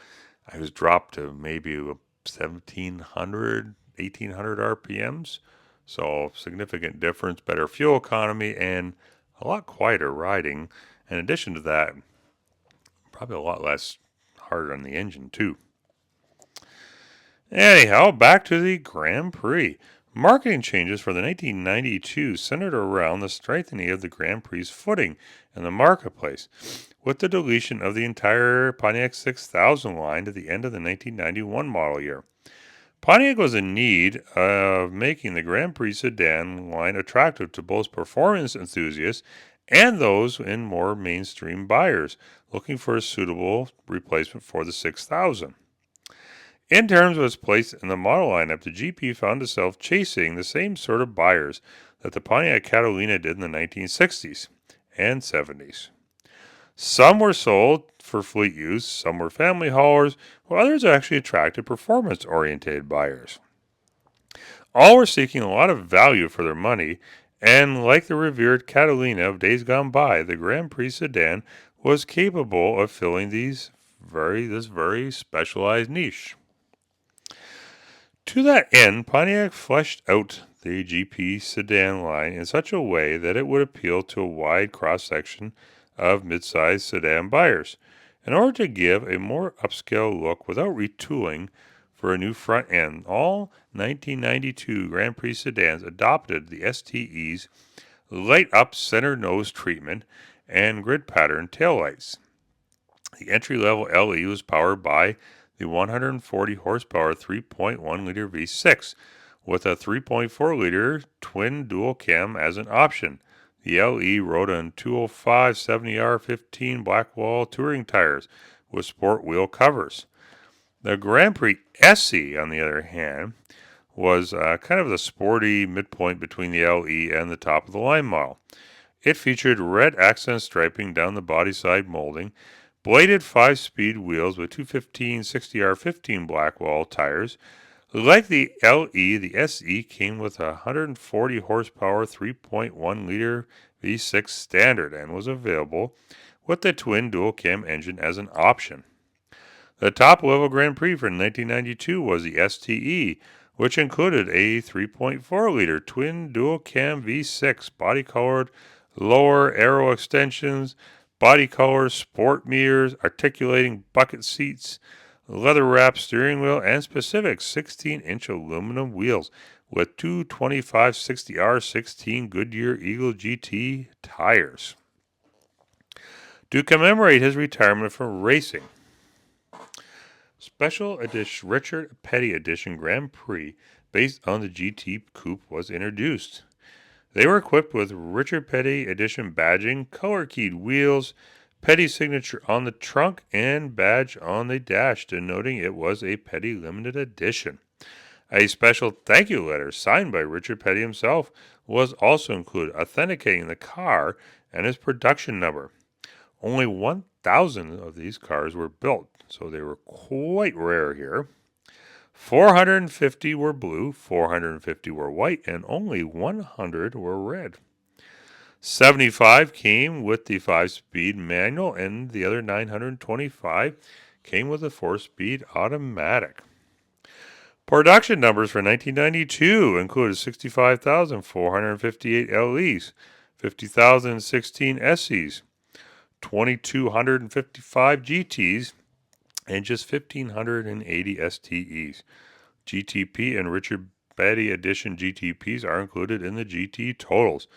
I was dropped to maybe 1,700, 1,800 RPMs. So significant difference, better fuel economy, and a lot quieter riding. In addition to that, probably a lot less harder on the engine too. Anyhow, back to the Grand Prix. Marketing changes for the 1992 centered around the strengthening of the Grand Prix's footing in the marketplace, with the deletion of the entire Pontiac 6000 line at the end of the 1991 model year. Pontiac was in need of making the Grand Prix sedan line attractive to both performance enthusiasts and those in more mainstream buyers looking for a suitable replacement for the 6000. In terms of its place in the model lineup, the GP found itself chasing the same sort of buyers that the Pontiac Catalina did in the 1960s and 70s. Some were sold for fleet use, some were family haulers, while others actually attracted performance-oriented buyers. All were seeking a lot of value for their money, and like the revered Catalina of days gone by, the Grand Prix sedan was capable of filling this very specialized niche. To that end, Pontiac fleshed out the GP sedan line in such a way that it would appeal to a wide cross-section of mid-sized sedan buyers, in order to give a more upscale look without retooling for a new front end. All 1992 Grand Prix sedans adopted the STE's light-up center nose treatment and grid pattern taillights. The entry-level LE was powered by the 140 horsepower 3.1-liter V6 with a 3.4-liter twin dual cam as an option. The LE rode on 205 70R15 Blackwall touring tires with sport wheel covers. The Grand Prix SE, on the other hand, was kind of the sporty midpoint between the LE and the top of the line model. It featured red accent striping down the body side molding, bladed 5-speed wheels with 215 60R15 Blackwall tires, Like the LE, the SE came with a 140 horsepower 3.1 liter V6 standard and was available with the twin dual cam engine as an option. The top level Grand Prix for 1992 was the STE, which included a 3.4 liter twin dual cam V6 body colored lower aero extensions, body colors, sport mirrors, articulating bucket seats, leather-wrapped steering wheel, and specific 16-inch aluminum wheels with two 2560R16 Goodyear Eagle GT tires. To commemorate his retirement from racing, Special Edition Richard Petty Edition Grand Prix based on the GT Coupe was introduced. They were equipped with Richard Petty Edition badging, color-keyed wheels, Petty signature on the trunk, and badge on the dash, denoting it was a Petty limited edition. A special thank you letter signed by Richard Petty himself was also included, authenticating the car and its production number. Only 1,000 of these cars were built, so they were quite rare here. 450 were blue, 450 were white, and only 100 were red. 75 came with the 5-speed manual, and the other 925 came with a 4-speed automatic. Production numbers for 1992 included 65,458 LEs, 50,016 SEs, 2,255 GTs, and just 1,580 STEs. GTP and Richard Petty Edition GTPs are included in the GT totals.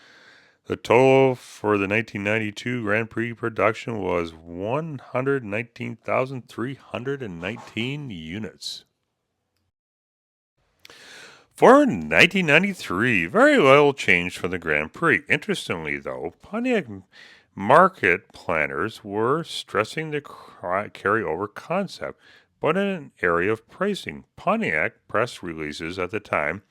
The total for the 1992 Grand Prix production was 119,319 units. For 1993, very little changed for the Grand Prix. Interestingly, though, Pontiac market planners were stressing the carryover concept, but in an area of pricing. Pontiac press releases at the time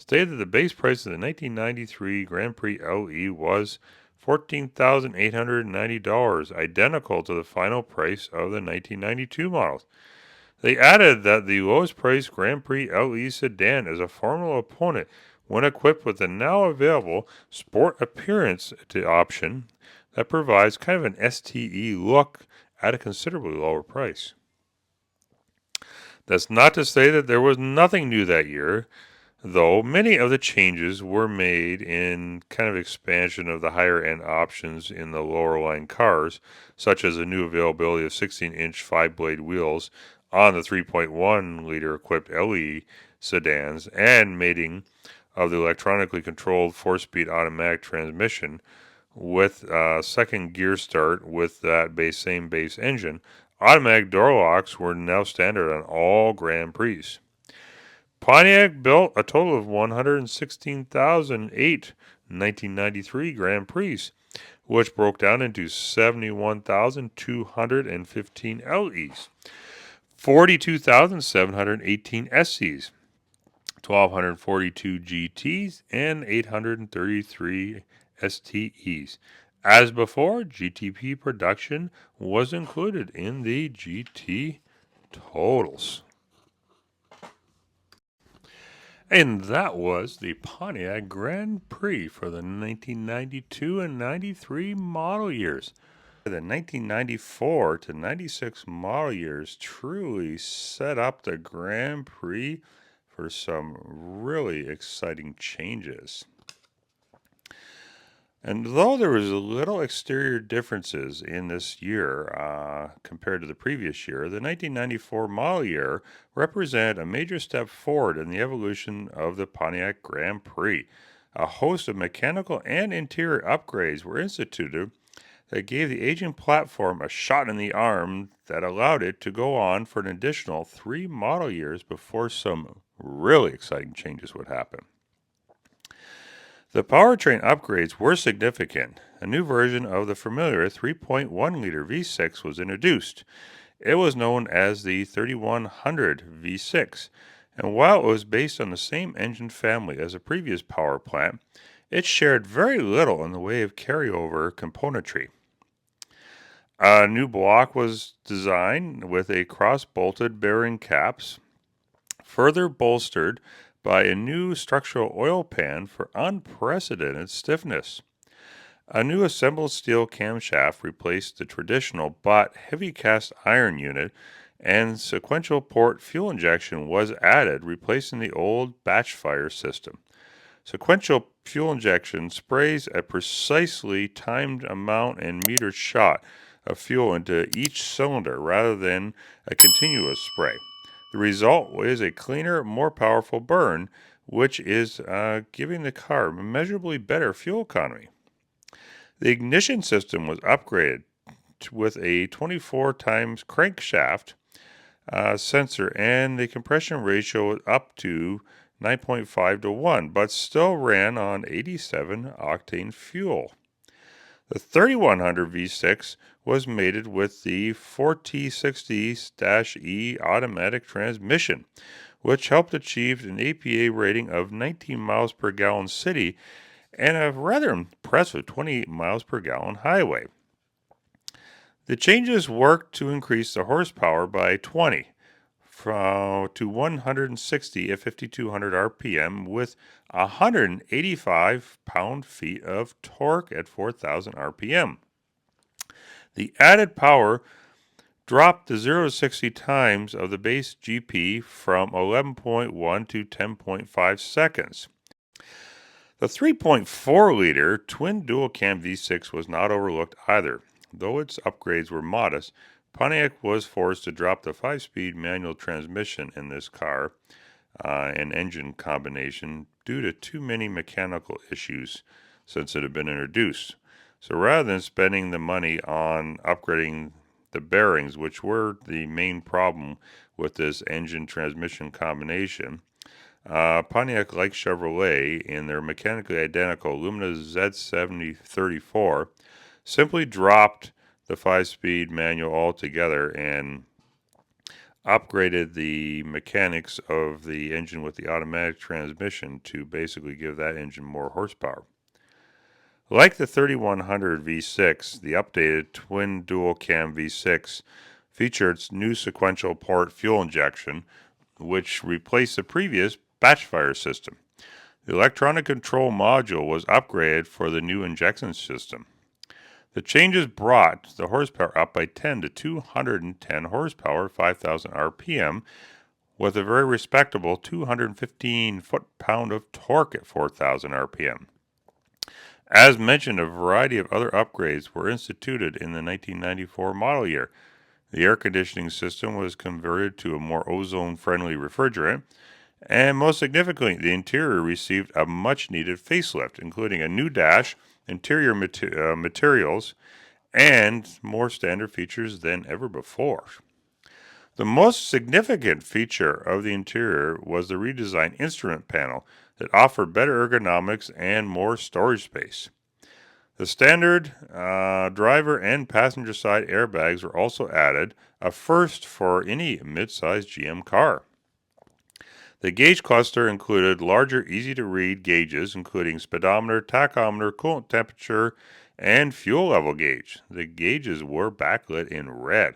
stated that the base price of the 1993 Grand Prix LE was $14,890, identical to the final price of the 1992 models. They added that the lowest priced Grand Prix LE sedan is a formidable opponent when equipped with the now available Sport Appearance option that provides kind of an STE look at a considerably lower price. That's not to say that there was nothing new that year, though many of the changes were made in kind of expansion of the higher end options in the lower line cars, such as the new availability of 16-inch 5-blade wheels on the 3.1 liter equipped LE sedans and mating of the electronically controlled 4-speed automatic transmission with second gear start with that same base engine. Automatic door locks were now standard on all Grand Prix. Pontiac built a total of 116,008 1993 Grand Prix, which broke down into 71,215 LEs, 42,718 SEs, 1,242 GTs, and 833 STEs. As before, GTP production was included in the GT totals. And that was the Pontiac Grand Prix for the 1992 and 93 model years. The 1994 to 96 model years truly set up the Grand Prix for some really exciting changes. And though there was little exterior differences in this year compared to the previous year, the 1994 model year represented a major step forward in the evolution of the Pontiac Grand Prix. A host of mechanical and interior upgrades were instituted that gave the aging platform a shot in the arm that allowed it to go on for an additional 3 model years before some really exciting changes would happen. The powertrain upgrades were significant. A new version of the familiar 3.1 liter V6 was introduced. It was known as the 3100 V6, and while it was based on the same engine family as the previous power plant, it shared very little in the way of carryover componentry. A new block was designed with a cross-bolted bearing caps further bolstered by a new structural oil pan for unprecedented stiffness. A new assembled steel camshaft replaced the traditional but heavy cast iron unit, and sequential port fuel injection was added, replacing the old batch fire system. Sequential fuel injection sprays a precisely timed amount and metered shot of fuel into each cylinder rather than a continuous spray. The result is a cleaner, more powerful burn, which is giving the car measurably better fuel economy. The ignition system was upgraded with a 24 times crankshaft sensor, and the compression ratio was up to 9.5 to 1, but still ran on 87 octane fuel. The 3100 V6 was mated with the 4T60-E automatic transmission, which helped achieve an APA rating of 19 miles per gallon city and a rather impressive 28 miles per gallon highway. The changes worked to increase the horsepower by 20 to 160 at 5200 RPM with 185 pound-feet of torque at 4000 RPM. The added power dropped the 0 to 60 times of the base GP from 11.1 to 10.5 seconds. The 3.4-liter twin dual-cam V6 was not overlooked either. Though its upgrades were modest, Pontiac was forced to drop the 5-speed manual transmission in this car and engine combination due to too many mechanical issues since it had been introduced. So rather than spending the money on upgrading the bearings, which were the main problem with this engine transmission combination, Pontiac, like Chevrolet, in their mechanically identical Lumina Z7034, simply dropped the 5-speed manual altogether and upgraded the mechanics of the engine with the automatic transmission to basically give that engine more horsepower. Like the 3100 V6, the updated twin dual cam V6 featured new sequential port fuel injection, which replaced the previous batch fire system. The electronic control module was upgraded for the new injection system. The changes brought the horsepower up by 10 to 210 horsepower, 5,000 RPM, with a very respectable 215 foot-pound of torque at 4,000 RPM. As mentioned, a variety of other upgrades were instituted in the 1994 model year. The air conditioning system was converted to a more ozone-friendly refrigerant, and most significantly, the interior received a much-needed facelift, including a new dash, interior materials, and more standard features than ever before. The most significant feature of the interior was the redesigned instrument panel that offered better ergonomics and more storage space. The standard driver and passenger side airbags were also added, a first for any mid-sized GM car. The gauge cluster included larger, easy-to-read gauges, including speedometer, tachometer, coolant temperature, and fuel level gauge. The gauges were backlit in red,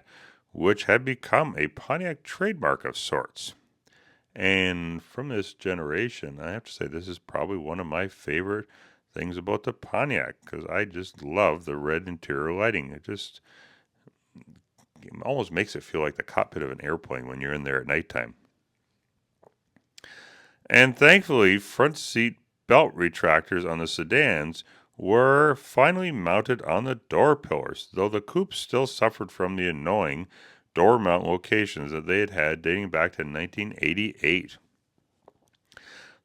which had become a Pontiac trademark of sorts. And from this generation, I have to say this is probably one of my favorite things about the Pontiac, because I just love the red interior lighting. It almost makes it feel like the cockpit of an airplane when you're in there at nighttime. And thankfully, front seat belt retractors on the sedans were finally mounted on the door pillars, though the coupe still suffered from the annoying door mount locations that they had had dating back to 1988.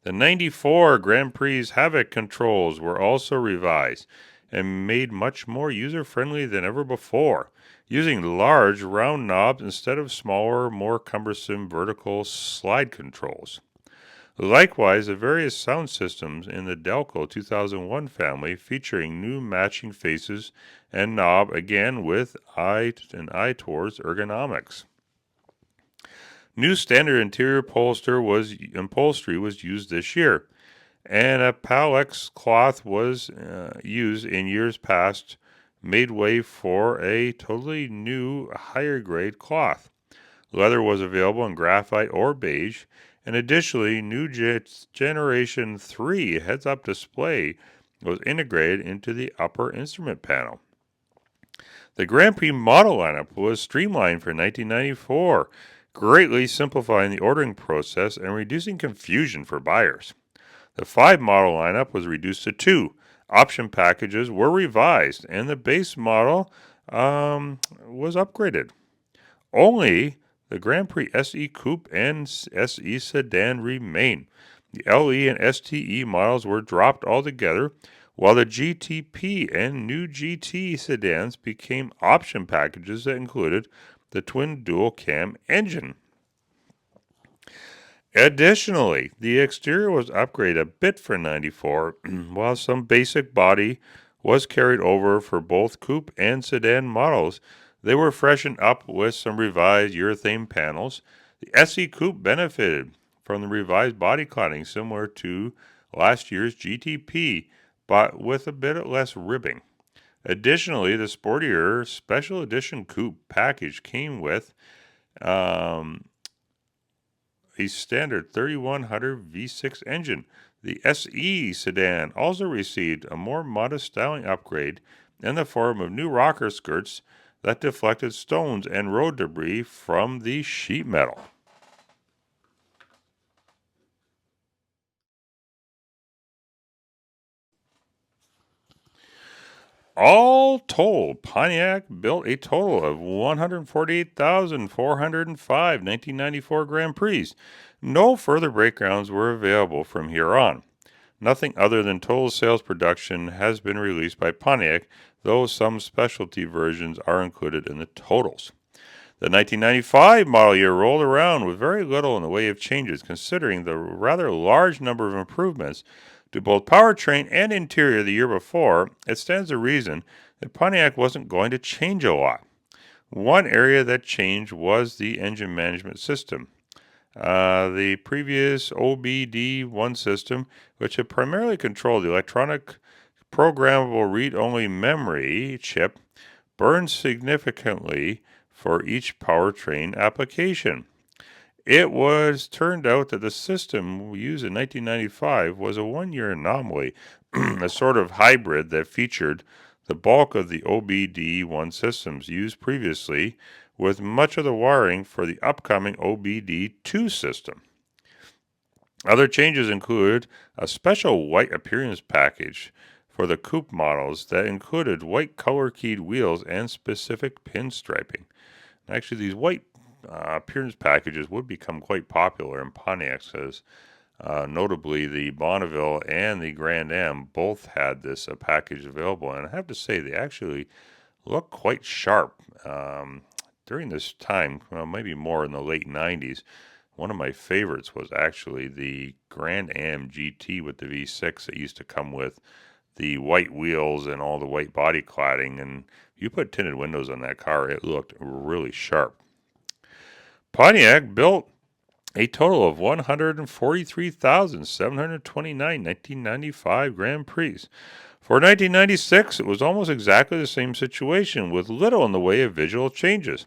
The 94 Grand Prix Havoc controls were also revised and made much more user-friendly than ever before, using large round knobs instead of smaller, more cumbersome vertical slide controls. Likewise, the various sound systems in the Delco 2001 family featuring new matching faces and knob, again with an eye towards ergonomics. New standard interior upholstery was used this year, and a Palex cloth was used in years past, made way for a totally new higher grade cloth. Leather was available in graphite or beige, and additionally, new Generation 3 heads-up display was integrated into the upper instrument panel. The Grand Prix model lineup was streamlined for 1994, greatly simplifying the ordering process and reducing confusion for buyers. The 5 model lineup was reduced to 2. Option packages were revised, and the base model was upgraded. Only the Grand Prix SE Coupe and SE Sedan remain. The LE and STE models were dropped altogether, while the GTP and new GT sedans became option packages that included the twin dual-cam engine. Additionally, the exterior was upgraded a bit for 94, while some basic body was carried over for both coupe and sedan models. They were freshened up with some revised urethane panels. The SE Coupe benefited from the revised body cladding similar to last year's GTP, but with a bit less ribbing. Additionally, the sportier Special Edition Coupe package came with a standard 3100 V6 engine. The SE sedan also received a more modest styling upgrade in the form of new rocker skirts that deflected stones and road debris from the sheet metal. All told, Pontiac built a total of 148,405 1994 Grand Prix. No further breakdowns were available from here on. Nothing other than total sales production has been released by Pontiac, though some specialty versions are included in the totals. The 1995 model year rolled around with very little in the way of changes, considering the rather large number of improvements to both powertrain and interior the year before. It stands to reason that Pontiac wasn't going to change a lot. One area that changed was the engine management system. The previous OBD1 system, which had primarily controlled the electronic programmable read-only memory chip, burned significantly for each powertrain application. It was turned out that the system used in 1995 was a one-year anomaly, a sort of hybrid that featured the bulk of the OBD1 systems used previously, with much of the wiring for the upcoming OBD2 system. Other changes included a special white appearance package for the coupe models that included white color-keyed wheels and specific pinstriping. Actually, these white appearance packages would become quite popular in Pontiacs, as notably the Bonneville and the Grand Am both had this package available. And I have to say, they actually look quite sharp. During this time, maybe more in the late 90s, one of my favorites was actually the Grand Am GT with the V6 that used to come with the white wheels and all the white body cladding. And if you put tinted windows on that car, it looked really sharp. Pontiac built a total of 143,729 1995 Grand Prix. For 1996, it was almost exactly the same situation, with little in the way of visual changes.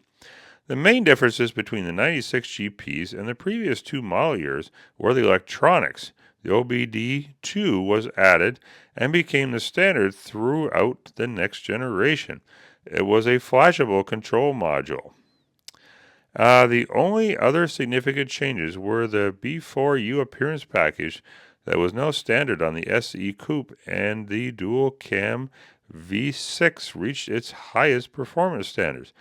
The main differences between the 96 GPs and the previous two model years were the electronics. The OBD2 was added and became the standard throughout the next generation. It was a flashable control module. The only other significant changes were the B4U appearance package that was now standard on the SE Coupe, and the dual-cam V6 reached its highest performance standards.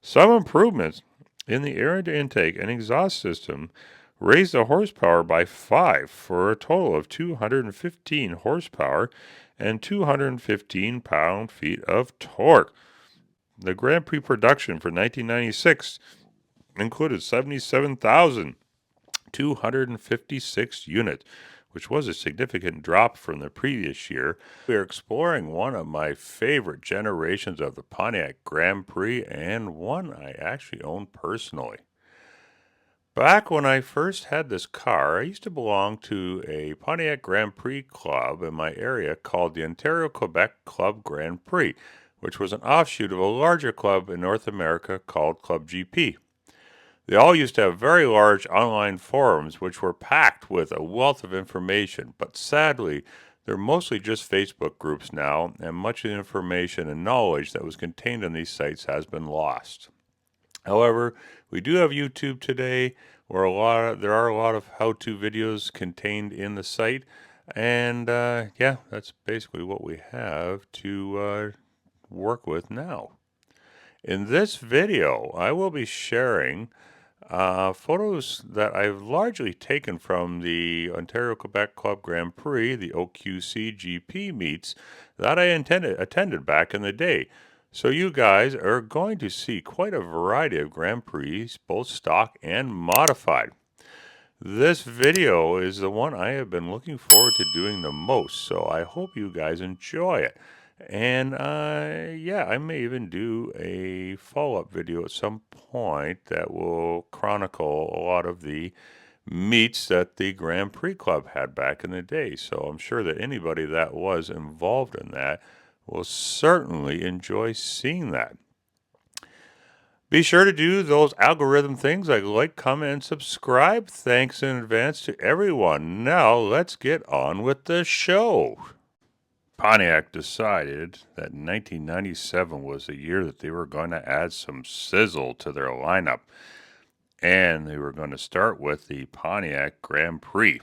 Some improvements in the air intake and exhaust system raised the horsepower by 5 for a total of 215 horsepower and 215 pound-feet of torque. The Grand Prix production for 1996 included 77,256 units, which was a significant drop from the previous year. We are exploring one of my favorite generations of the Pontiac Grand Prix, and one I actually own personally. Back when I first had this car, I used to belong to a Pontiac Grand Prix club in my area called the Ontario Quebec Club Grand Prix, which was an offshoot of a larger club in North America called Club GP. They all used to have very large online forums which were packed with a wealth of information, but sadly, they're mostly just Facebook groups now, and much of the information and knowledge that was contained on these sites has been lost. However, we do have YouTube today, where there are a lot of how-to videos contained in the site, and yeah, that's basically what we have to work with now. In this video, I will be sharing photos that I've largely taken from the Ontario Quebec Club Grand Prix, the OQC GP meets that I attended back in the day. So you guys are going to see quite a variety of Grand Prix, both stock and modified. This video is the one I have been looking forward to doing the most, so I hope you guys enjoy it. And yeah, I may even do a follow-up video at some point that will chronicle a lot of the meets that the Grand Prix Club had back in the day. So I'm sure that anybody that was involved in that will certainly enjoy seeing that. Be sure to do those algorithm things like, comment, and subscribe. Thanks in advance to everyone. Now let's get on with the show. Pontiac decided that 1997 was the year that they were going to add some sizzle to their lineup, and they were going to start with the Pontiac Grand Prix.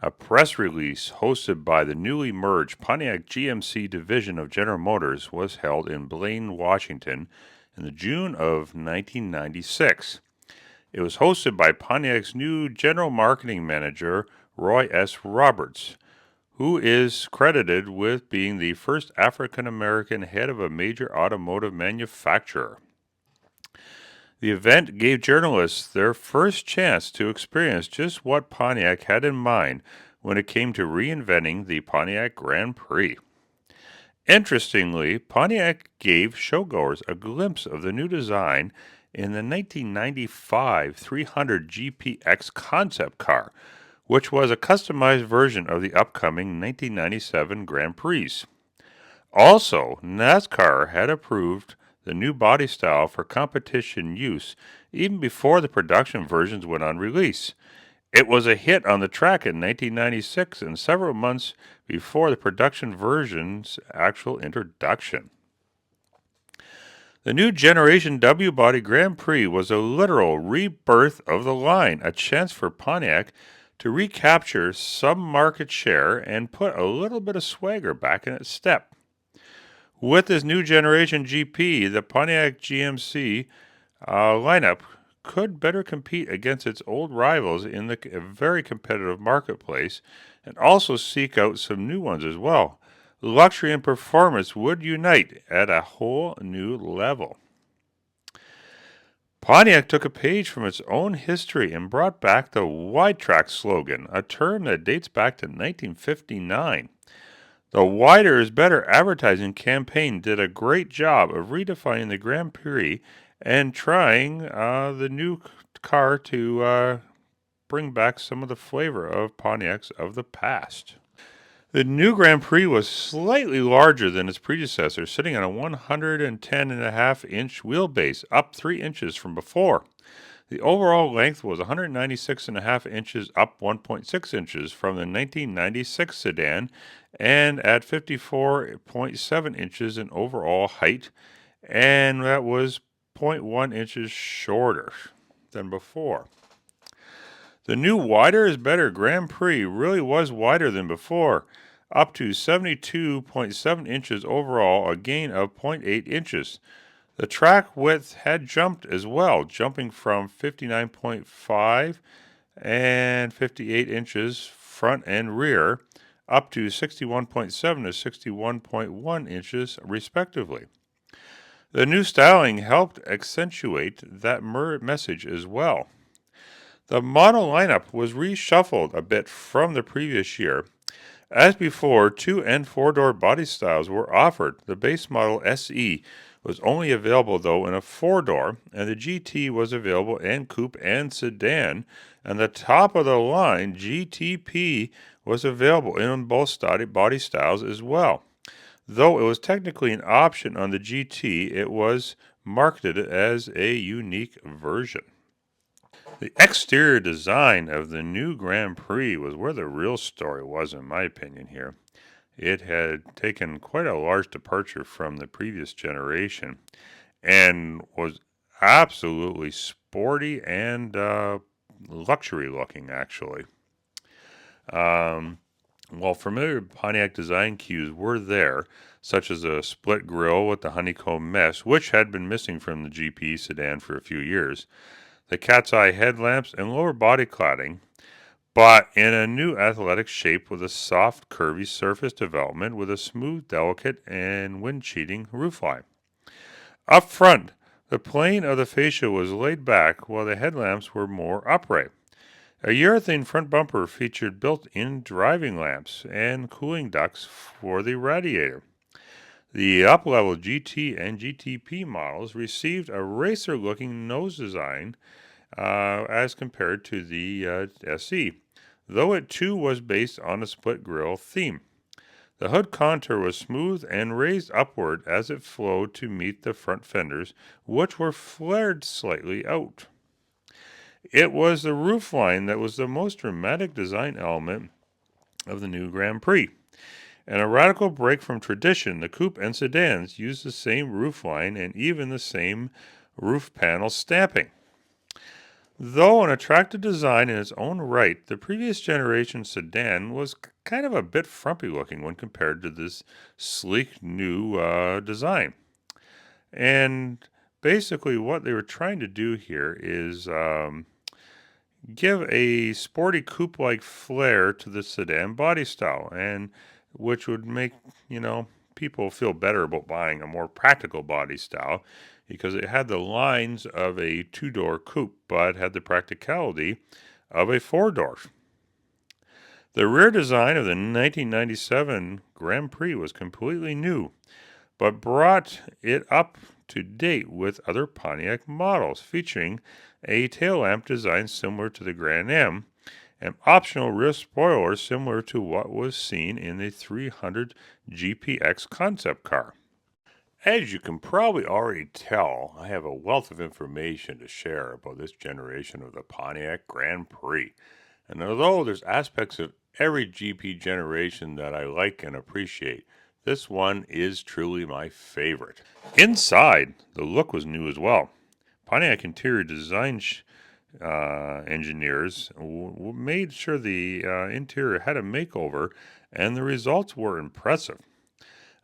A press release hosted by the newly merged Pontiac GMC division of General Motors was held in Blaine, Washington in the June of 1996. It was hosted by Pontiac's new general marketing manager, Roy S. Roberts, who is credited with being the first African-American head of a major automotive manufacturer. The event gave journalists their first chance to experience just what Pontiac had in mind when it came to reinventing the Pontiac Grand Prix. Interestingly, Pontiac gave showgoers a glimpse of the new design in the 1995 300 GPX concept car, which was a customized version of the upcoming 1997 Grand Prix. Also, NASCAR had approved the new body style for competition use even before the production versions went on release. It was a hit on the track in 1996 and several months before the production version's actual introduction. The new Generation W Body Grand Prix was a literal rebirth of the line, a chance for Pontiac to recapture some market share and put a little bit of swagger back in its step. With this new Generation GP, the Pontiac GMC lineup could better compete against its old rivals in the very competitive marketplace and also seek out some new ones as well. Luxury and performance would unite at a whole new level. Pontiac took a page from its own history and brought back the wide track slogan, a term that dates back to 1959. The Wider is Better advertising campaign did a great job of redefining the Grand Prix and trying the new car to bring back some of the flavor of Pontiacs of the past. The new Grand Prix was slightly larger than its predecessor, sitting on a 110.5-inch wheelbase, up 3 inches from before. The overall length was 196.5 inches, up 1.6 inches from the 1996 sedan, and at 54.7 inches in overall height, and that was 0.1 inches shorter than before. The new Wider is Better Grand Prix really was wider than before, up to 72.7 inches overall, a gain of 0.8 inches. The track width had jumped as well, jumping from 59.5 and 58 inches front and rear, up to 61.7 to 61.1 inches respectively. The new styling helped accentuate that message as well. The model lineup was reshuffled a bit from the previous year. As before, 2 and 4-door body styles were offered. The base model SE was only available though in a 4-door, and the GT was available in coupe and sedan, and the top of the line GTP was available in both body styles as well. Though it was technically an option on the GT, it was marketed it as a unique version. The exterior design of the new Grand Prix was where the real story was, in my opinion, here. It had taken quite a large departure from the previous generation and was absolutely sporty and luxury looking, actually. While familiar Pontiac design cues were there, such as a split grille with the honeycomb mesh, which had been missing from the GP sedan for a few years, the cat's eye headlamps and lower body cladding, but in a new athletic shape with a soft, curvy surface development with a smooth, delicate, and wind-cheating roofline. Up front, the plane of the fascia was laid back while the headlamps were more upright. A urethane front bumper featured built-in driving lamps and cooling ducts for the radiator. The up-level GT and GTP models received a racer-looking nose design as compared to the SE, though it too was based on a split grille theme. The hood contour was smooth and raised upward as it flowed to meet the front fenders, which were flared slightly out. It was the roofline that was the most dramatic design element of the new Grand Prix. And a radical break from tradition, the coupe and sedans used the same roofline and even the same roof panel stamping. Though an attractive design in its own right, the previous generation sedan was kind of a bit frumpy looking when compared to this sleek new design. And basically what they were trying to do here is give a sporty coupe-like flair to the sedan body style, and which would make, people feel better about buying a more practical body style because it had the lines of a two-door coupe but had the practicality of a four-door. The rear design of the 1997 Grand Prix was completely new, but brought it up to date with other Pontiac models, featuring a tail lamp design similar to the Grand Am, and optional rear spoilers similar to what was seen in the 300 GPX concept car. As you can probably already tell, I have a wealth of information to share about this generation of the Pontiac Grand Prix. And although there's aspects of every GP generation that I like and appreciate, this one is truly my favorite. Inside, the look was new as well. Pontiac interior design engineers made sure the interior had a makeover, and the results were impressive.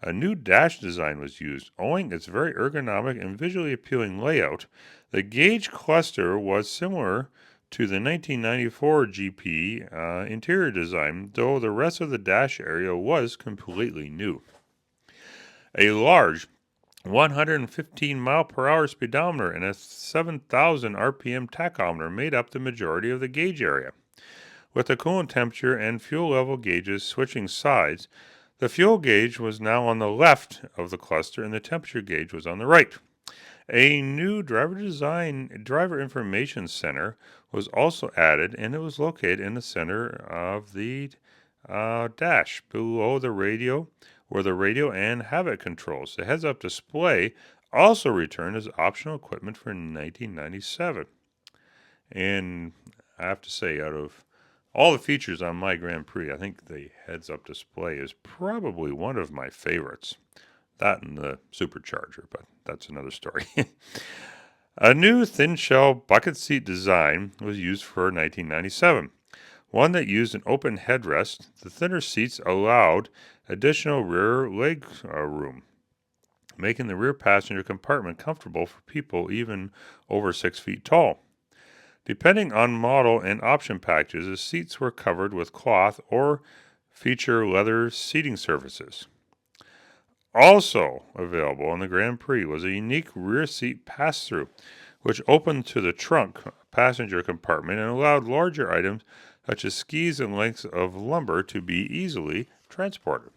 A new dash design was used. Owing its very ergonomic and visually appealing layout, the gauge cluster was similar to the 1994 GP interior design, though the rest of the dash area was completely new. A large 115 mile per hour speedometer and a 7,000 RPM tachometer made up the majority of the gauge area. With the coolant temperature and fuel level gauges switching sides, the fuel gauge was now on the left of the cluster and the temperature gauge was on the right. A new driver information center was also added, and it was located in the center of the dash below the radio, where the radio and habit controls. The heads-up display also returned as optional equipment for 1997. And I have to say, out of all the features on my Grand Prix, I think the heads-up display is probably one of my favorites. That and the supercharger, but that's another story. A new thin shell bucket seat design was used for 1997. One that used an open headrest. The thinner seats allowed additional rear leg room, making the rear passenger compartment comfortable for people even over 6 feet tall. Depending on model and option packages, the seats were covered with cloth or feature leather seating surfaces. Also available on the Grand Prix was a unique rear seat pass-through, which opened to the trunk passenger compartment and allowed larger items such as skis and lengths of lumber to be easily transported.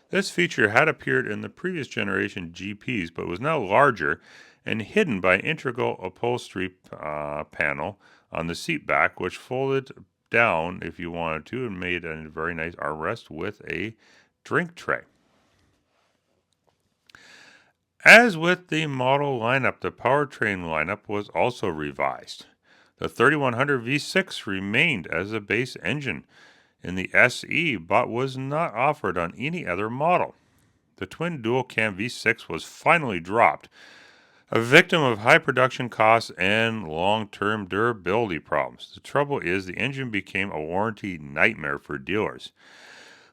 This feature had appeared in the previous generation GPs, but was now larger and hidden by an integral upholstery panel on the seat back, which folded down if you wanted to and made a very nice armrest with a drink tray. As with the model lineup, the powertrain lineup was also revised. The 3100 V6 remained as a base engine in the SE, but was not offered on any other model. The twin dual-cam V6 was finally dropped, a victim of high production costs and long-term durability problems. The trouble is the engine became a warranty nightmare for dealers,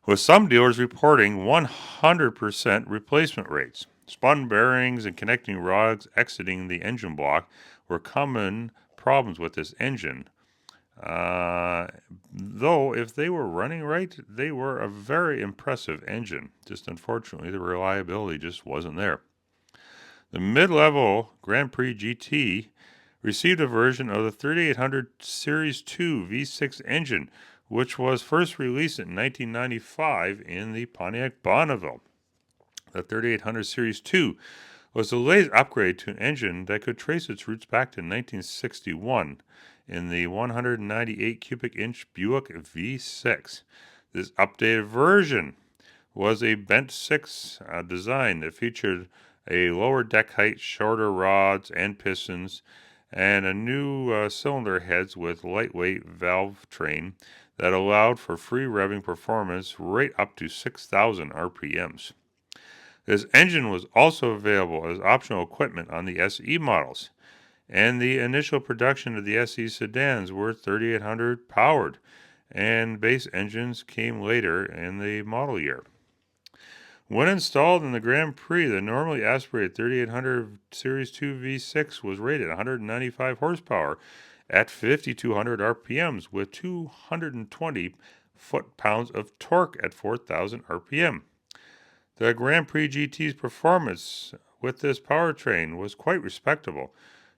with some dealers reporting 100% replacement rates. Spun bearings and connecting rods exiting the engine block were common problems with this engine. Though, if they were running right, they were a very impressive engine. Just unfortunately, the reliability just wasn't there. The mid-level Grand Prix GT received a version of the 3800 Series 2 V6 engine, which was first released in 1995 in the Pontiac Bonneville. The 3800 Series 2 was the latest upgrade to an engine that could trace its roots back to 1961 in the 198 cubic inch Buick V6. This updated version was a bent 6 design that featured a lower deck height, shorter rods and pistons, and a new cylinder heads with lightweight valve train that allowed for free revving performance right up to 6,000 RPMs. This engine was also available as optional equipment on the SE models, and the initial production of the SE sedans were 3800 powered, and base engines came later in the model year. When installed in the Grand Prix, the normally aspirated 3800 Series 2 V6 was rated 195 horsepower at 5,200 RPMs with 220 foot-pounds of torque at 4,000 RPM. The Grand Prix GT's performance with this powertrain was quite respectable,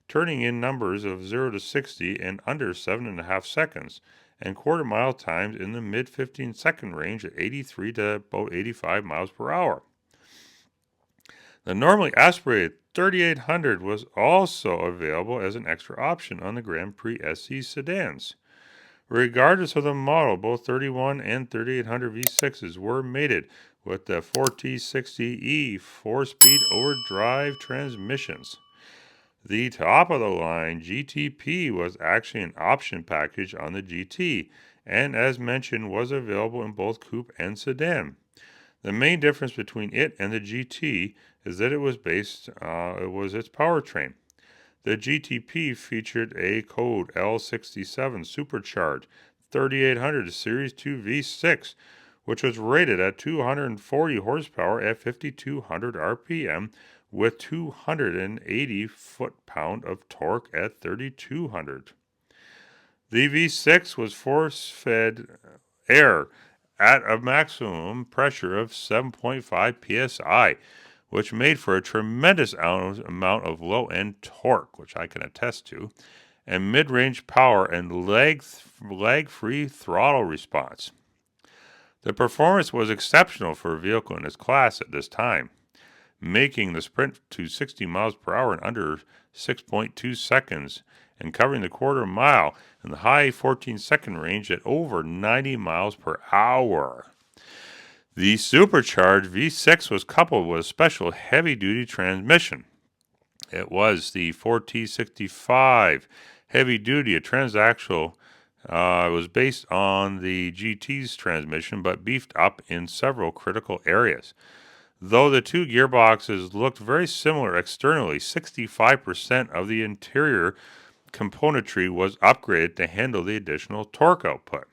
turning in numbers of 0 to 60 in under 7.5 seconds, and quarter-mile times in the mid-15-second range at 83 to about 85 miles per hour. The normally aspirated 3800 was also available as an extra option on the Grand Prix SE sedans. Regardless of the model, both 31 and 3800 V6s were mated with the 4T60E 4-speed overdrive transmissions. The top-of-the-line GTP was actually an option package on the GT, and as mentioned, was available in both coupe and sedan. The main difference between it and the GT is that it was its powertrain. The GTP featured a code L67 supercharged 3800 Series 2 V6, which was rated at 240 horsepower at 5,200 RPM with 280 foot-pound of torque at 3,200. The V6 was force-fed air at a maximum pressure of 7.5 psi, which made for a tremendous amount of low-end torque, which I can attest to, and mid-range power and lag-free throttle response. The performance was exceptional for a vehicle in its class at this time, making the sprint to 60 miles per hour in under 6.2 seconds and covering the quarter mile in the high 14-second range at over 90 miles per hour. The supercharged V6 was coupled with a special heavy-duty transmission. It was the 4T65 heavy-duty, a transaxle. It was based on the GT's transmission, but beefed up in several critical areas. Though the two gearboxes looked very similar externally, 65% of the interior componentry was upgraded to handle the additional torque output.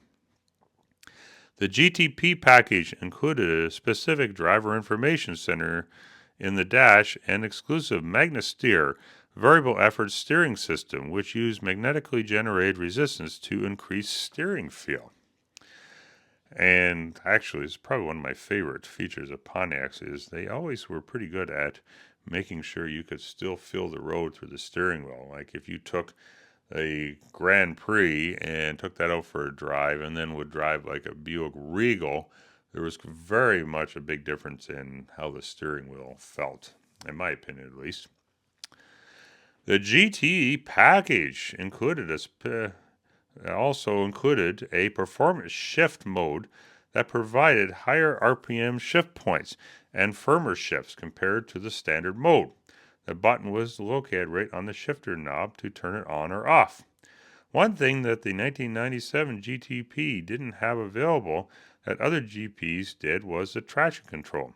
The GTP package included a specific driver information center in the dash and exclusive MagnaSteer variable effort steering system, which used magnetically generated resistance to increase steering feel. And actually, it's probably one of my favorite features of Pontiacs is they always were pretty good at making sure you could still feel the road through the steering wheel. Like if you took a Grand Prix and took that out for a drive and then would drive like a Buick Regal, there was very much a big difference in how the steering wheel felt, in my opinion at least. The GT package also included a performance shift mode that provided higher RPM shift points and firmer shifts compared to the standard mode. The button was located right on the shifter knob to turn it on or off. One thing that the 1997 GTP didn't have available that other GPs did was the traction control.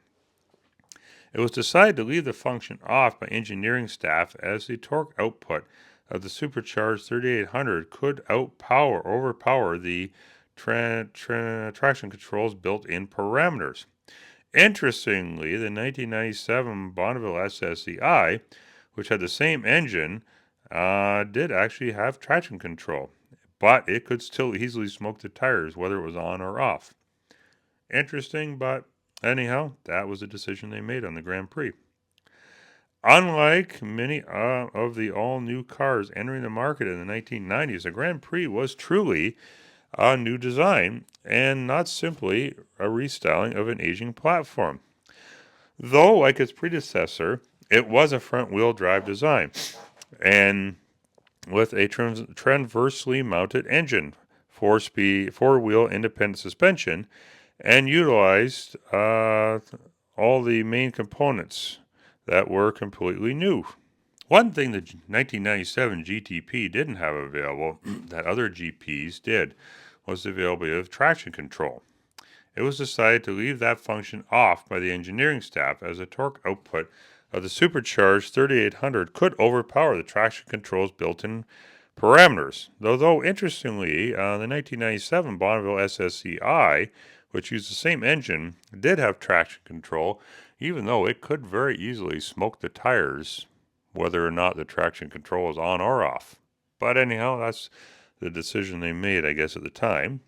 It was decided to leave the function off by engineering staff as the torque output of the supercharged 3800 could overpower the traction control's built-in parameters. Interestingly, the 1997 Bonneville SSEI, which had the same engine, did actually have traction control, but it could still easily smoke the tires whether it was on or off. Interesting, but anyhow, that was the decision they made on the Grand Prix. Unlike many of the all-new cars entering the market in the 1990s, the Grand Prix was truly a new design and not simply a restyling of an aging platform. Though, like its predecessor, it was a front-wheel drive design and with a transversely mounted engine, four-wheel independent suspension, and utilized all the main components that were completely new. One thing the 1997 GTP didn't have available that other GPs did was the availability of traction control. It was decided to leave that function off by the engineering staff as the torque output of the supercharged 3800 could overpower the traction control's built-in parameters. Though interestingly, the 1997 Bonneville SSEI, which used the same engine, did have traction control, even though it could very easily smoke the tires whether or not the traction control is on or off. But anyhow, that's the decision they made, I guess, at the time.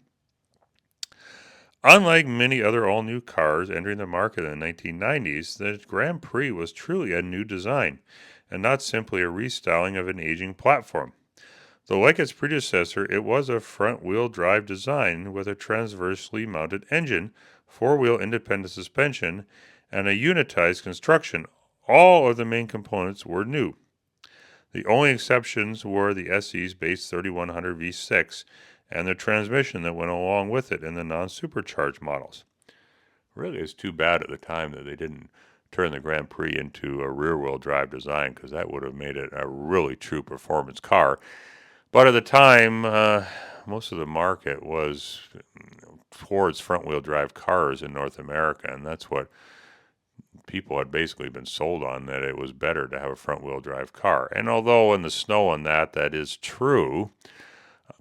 Unlike many other all-new cars entering the market in the 1990s, the Grand Prix was truly a new design, and not simply a restyling of an aging platform. Though like its predecessor, it was a front-wheel drive design with a transversely mounted engine, four-wheel independent suspension, and a unitized construction. All of the main components were new. The only exceptions were the SE's base 3100 V6 and the transmission that went along with it in the non-supercharged models. Really, it's too bad at the time that they didn't turn the Grand Prix into a rear-wheel drive design, because that would have made it a really true performance car. But at the time, most of the market was towards front-wheel drive cars in North America, and that's what people had basically been sold on, that it was better to have a front-wheel drive car. And although in the snow and that is true,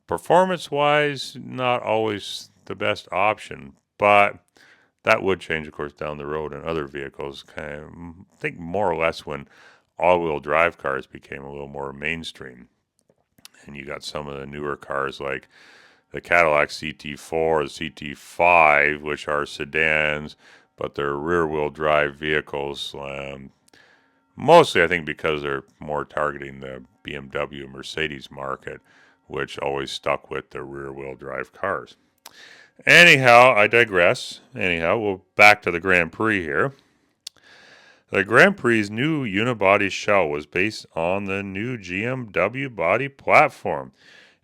performance-wise, not always the best option, but that would change, of course, down the road in other vehicles. I think more or less when all-wheel drive cars became a little more mainstream. And you got some of the newer cars like the Cadillac CT4, the CT5, which are sedans, but they're rear-wheel drive vehicles. Mostly, I think, because they're more targeting the BMW, Mercedes market, which always stuck with the rear-wheel drive cars. Anyhow, I digress. We'll back to the Grand Prix here. The Grand Prix's new unibody shell was based on the new GMW body platform,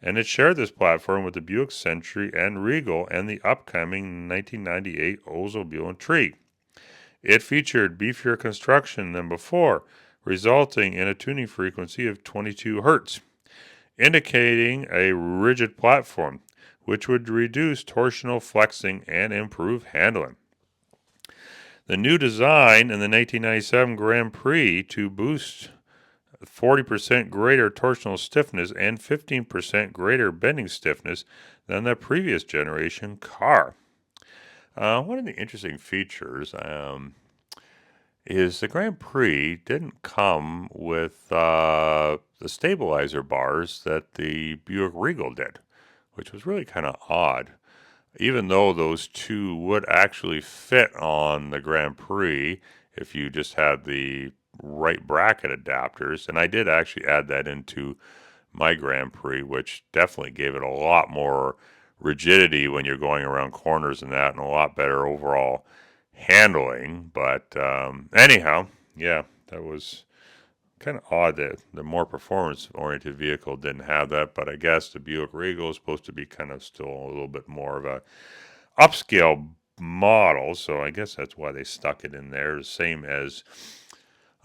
and it shared this platform with the Buick Century and Regal and the upcoming 1998 Oldsmobile Intrigue. It featured beefier construction than before, resulting in a tuning frequency of 22 Hz, indicating a rigid platform, which would reduce torsional flexing and improve handling. The new design in the 1997 Grand Prix to boost 40% greater torsional stiffness and 15% greater bending stiffness than the previous generation car. One of the interesting features is the Grand Prix didn't come with the stabilizer bars that the Buick Regal did, which was really kind of odd. Even though those two would actually fit on the Grand Prix if you just had the right bracket adapters, and I did actually add that into my Grand Prix, which definitely gave it a lot more rigidity when you're going around corners and that, and a lot better overall handling. But anyhow, yeah, that was kind of odd that the more performance-oriented vehicle didn't have that, but I guess the Buick Regal is supposed to be kind of still a little bit more of a upscale model, so I guess that's why they stuck it in there, the same as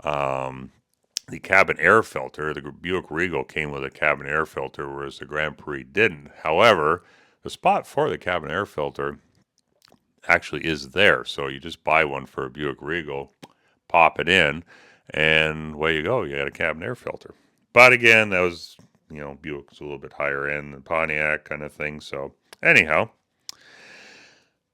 the cabin air filter. The Buick Regal came with a cabin air filter, whereas the Grand Prix didn't. However, the spot for the cabin air filter actually is there, so you just buy one for a Buick Regal, pop it in, and away you go. You got a cabin air filter. But again, that was, Buick's a little bit higher end than Pontiac kind of thing. So anyhow,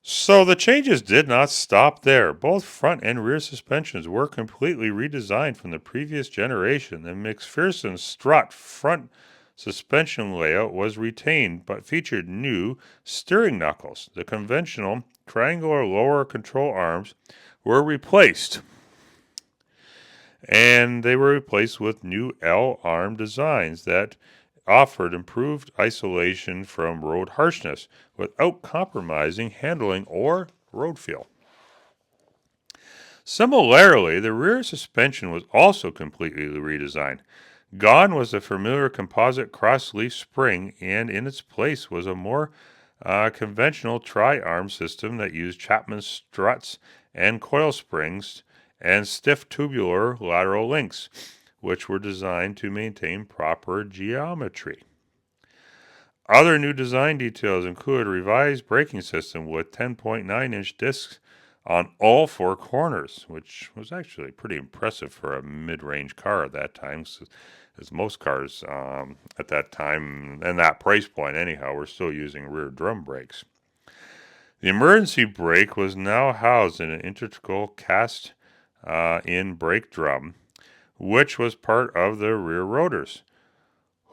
so the changes did not stop there. Both front and rear suspensions were completely redesigned from the previous generation. The McPherson strut front suspension layout was retained but featured new steering knuckles. The conventional triangular lower control arms were replaced, and they were replaced with new L-arm designs that offered improved isolation from road harshness without compromising handling or road feel. Similarly, the rear suspension was also completely redesigned. Gone was the familiar composite cross-leaf spring, and in its place was a more conventional tri-arm system that used Chapman struts and coil springs and stiff tubular lateral links, which were designed to maintain proper geometry. Other new design details include a revised braking system with 10.9-inch discs on all four corners, which was actually pretty impressive for a mid-range car at that time, as most cars at that time, and that price point anyhow, were still using rear drum brakes. The emergency brake was now housed in an integral cast-in brake drum, which was part of the rear rotors.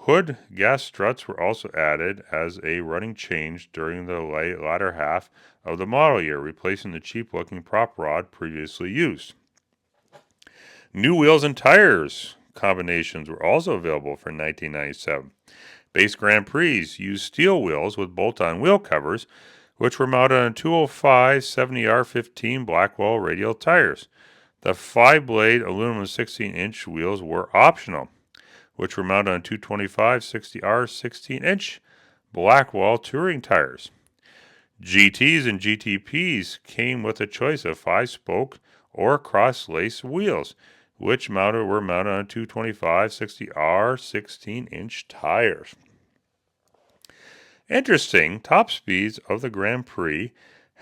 Hood gas struts were also added as a running change during the latter half of the model year, replacing the cheap-looking prop rod previously used. New wheels and tires combinations were also available for 1997. Base Grand Prix used steel wheels with bolt-on wheel covers, which were mounted on 205 70R15 Blackwell radial tires. The 5-blade aluminum 16-inch wheels were optional, which were mounted on 225 60R 16-inch Blackwell touring tires. GTs and GTPs came with a choice of 5-spoke or cross-lace wheels, which were mounted on 225 60R 16-inch tires. Interesting, top speeds of the Grand Prix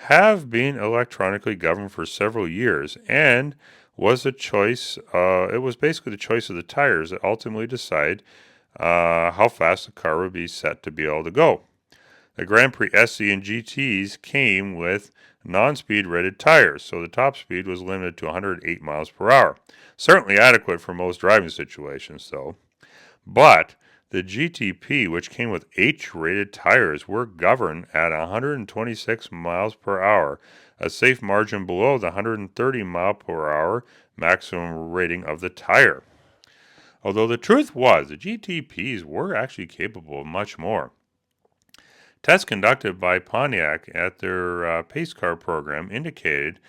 have been electronically governed for several years, and was a choice. It was basically the choice of the tires that ultimately decided how fast the car would be set to be able to go. The Grand Prix SC and GTs came with non-speed rated tires, so the top speed was limited to 108 miles per hour. Certainly adequate for most driving situations, though. But the GTP, which came with H-rated tires, were governed at 126 miles per hour, a safe margin below the 130 mile per hour maximum rating of the tire. Although the truth was, the GTPs were actually capable of much more. Tests conducted by Pontiac at their pace car program indicated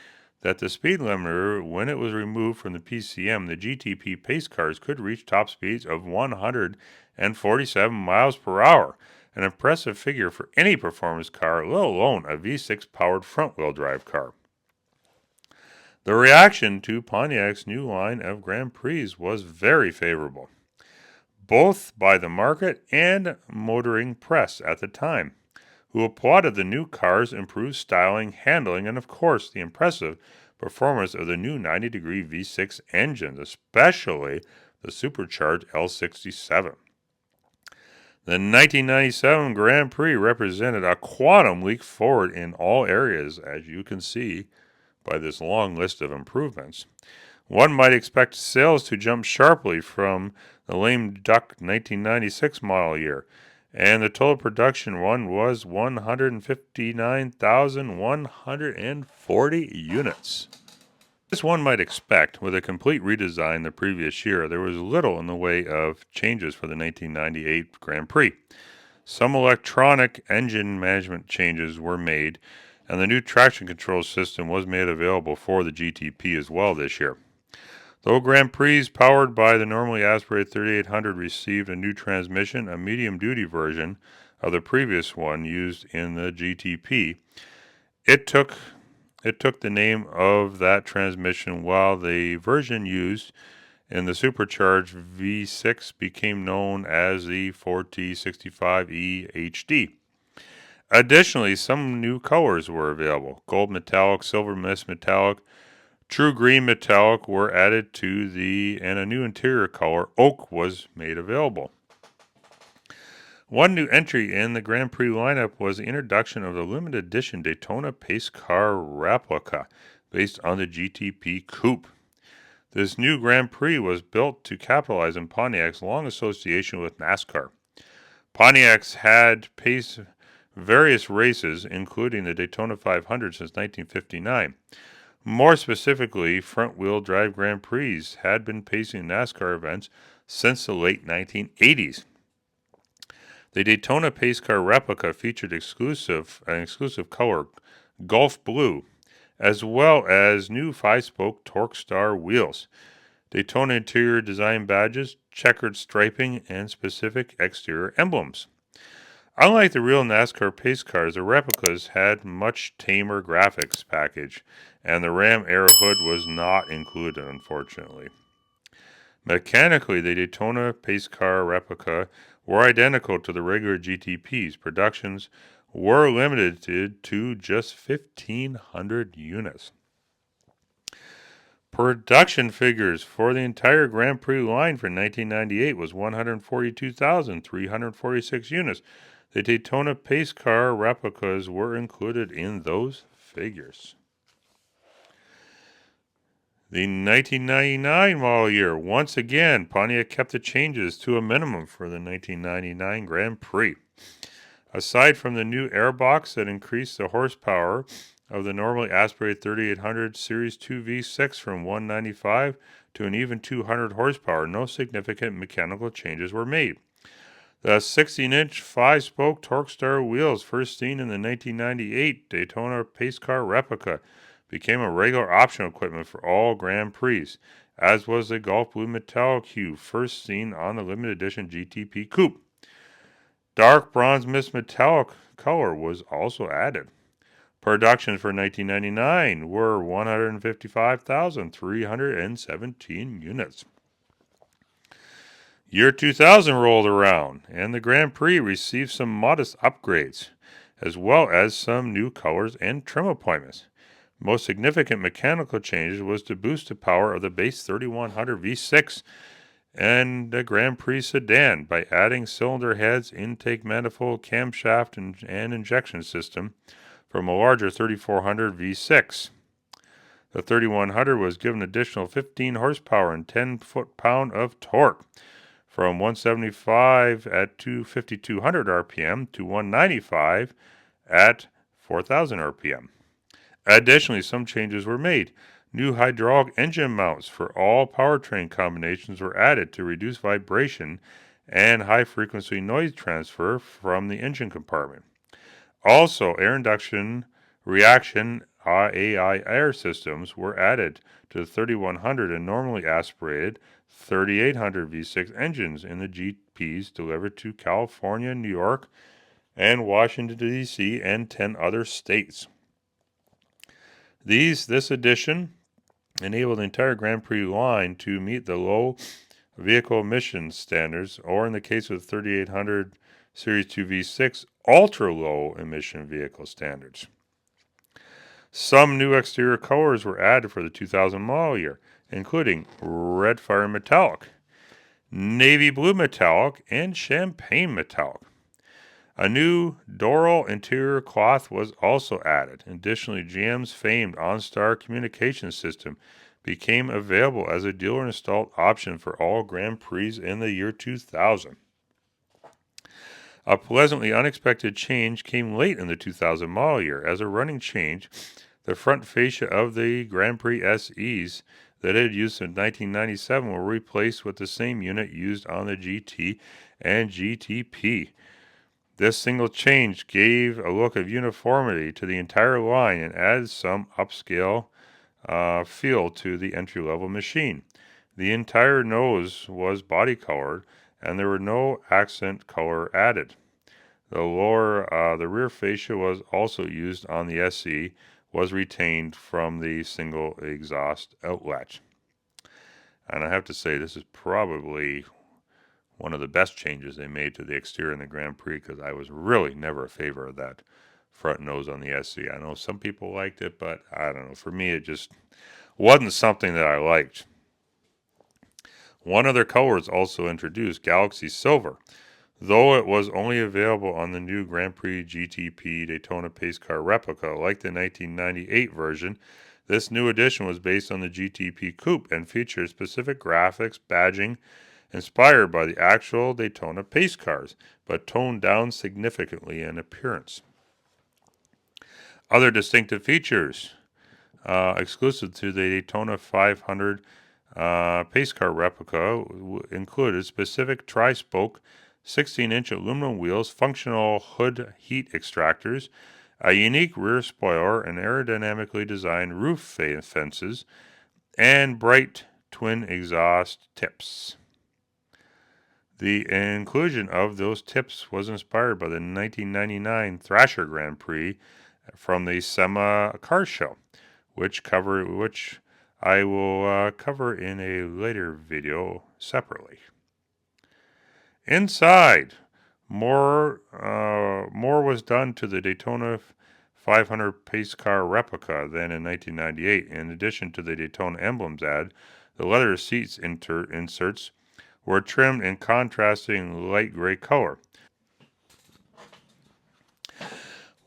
that the speed limiter, when it was removed from the PCM, the GTP pace cars could reach top speeds of 147 miles per hour, an impressive figure for any performance car, let alone a V6 powered front-wheel drive car. The reaction to Pontiac's new line of Grand Prix was very favorable, both by the market and motoring press at the time, who applauded the new car's improved styling, handling, and of course the impressive performance of the new 90-degree V6 engines, especially the supercharged L67. The 1997 Grand Prix represented a quantum leap forward in all areas, as you can see by this long list of improvements. One might expect sales to jump sharply from the lame duck 1996 model year, and the total production run was 159,140 units. As one might expect, with a complete redesign the previous year, there was little in the way of changes for the 1998 Grand Prix. Some electronic engine management changes were made, and the new traction control system was made available for the GTP as well this year. Though Grand Prix powered by the normally aspirated 3800 received a new transmission, a medium-duty version of the previous one used in the GTP, It took the name of that transmission, while the version used in the supercharged V6 became known as the 4T65E HD. Additionally, some new colors were available. Gold metallic, silver mist metallic, true green metallic were added to and a new interior color, oak, was made available. One new entry in the Grand Prix lineup was the introduction of the limited edition Daytona Pace Car replica based on the GTP coupe. This new Grand Prix was built to capitalize on Pontiac's long association with NASCAR. Pontiac's had paced various races, including the Daytona 500 since 1959. More specifically, front-wheel drive Grand Prix had been pacing NASCAR events since the late 1980s. The Daytona Pace Car replica featured an exclusive color, Gulf Blue, as well as new 5-spoke Torque Star wheels, Daytona interior design badges, checkered striping, and specific exterior emblems. Unlike the real NASCAR pace cars, the replicas had much tamer graphics package, and the Ram Air hood was not included, unfortunately. Mechanically, the Daytona pace car replica were identical to the regular GTPs. Productions were limited to just 1,500 units. Production figures for the entire Grand Prix line for 1998 was 142,346 units. The Daytona pace car replicas were included in those figures. The 1999 model year. Once again, Pontiac kept the changes to a minimum for the 1999 Grand Prix. Aside from the new airbox that increased the horsepower of the normally aspirated 3800 Series 2 V6 from 195 to an even 200 horsepower, no significant mechanical changes were made. The 16-inch 5-spoke Torque Star wheels, first seen in the 1998 Daytona pace car replica, became a regular optional equipment for all Grand Prix, as was the Gulf Blue metallic hue, first seen on the limited edition GTP coupe. Dark bronze mist metallic color was also added. Productions for 1999 were 155,317 units. Year 2000 rolled around, and the Grand Prix received some modest upgrades, as well as some new colors and trim appointments. Most significant mechanical changes was to boost the power of the base 3100 V6 and the Grand Prix sedan by adding cylinder heads, intake manifold, camshaft, and injection system from a larger 3400 V6. The 3100 was given additional 15 horsepower and 10 foot-pound of torque, from 175 at 5,200 RPM to 195 at 4,000 RPM. Additionally, some changes were made. New hydraulic engine mounts for all powertrain combinations were added to reduce vibration and high-frequency noise transfer from the engine compartment. Also, air induction reaction AI air systems were added to the 3100 and normally aspirated 3800 V6 engines in the GPs delivered to California, New York, and Washington, D.C., and 10 other states. This addition enabled the entire Grand Prix line to meet the low vehicle emissions standards, or in the case of the 3800 Series 2 V6, ultra-low emission vehicle standards. Some new exterior colors were added for the 2000 model year, including red fire metallic, navy blue metallic, and champagne metallic. A new Doral interior cloth was also added. Additionally, GM's famed OnStar communication system became available as a dealer-installed option for all Grand Prix in the year 2000. A pleasantly unexpected change came late in the 2000 model year. As a running change, the front fascia of the Grand Prix SEs that it had used in 1997 were replaced with the same unit used on the GT and GTP. This single change gave a look of uniformity to the entire line and added some upscale feel to the entry-level machine. The entire nose was body colored, and there were no accent color added. The rear fascia was also used on the SE, was retained from the single exhaust outlet. And I have to say, this is probably one of the best changes they made to the exterior in the Grand Prix, because I was really never a favor of that front nose on the SE. I know some people liked it, but I don't know. For me, it just wasn't something that I liked. One other color was also introduced, Galaxy Silver. Though it was only available on the new Grand Prix GTP Daytona Pace Car replica, like the 1998 version, this new edition was based on the GTP Coupe and featured specific graphics, badging, inspired by the actual Daytona pace cars, but toned down significantly in appearance. Other distinctive features exclusive to the Daytona 500 pace car replica included specific tri-spoke 16-inch aluminum wheels, functional hood heat extractors, a unique rear spoiler, and aerodynamically designed roof fences, and bright twin exhaust tips. The inclusion of those tips was inspired by the 1999 Thrasher Grand Prix from the SEMA car show, which I will cover in a later video separately. Inside, more was done to the Daytona 500 pace car replica than in 1998. In addition to the Daytona emblems the leather seats inserts were trimmed in contrasting light gray color.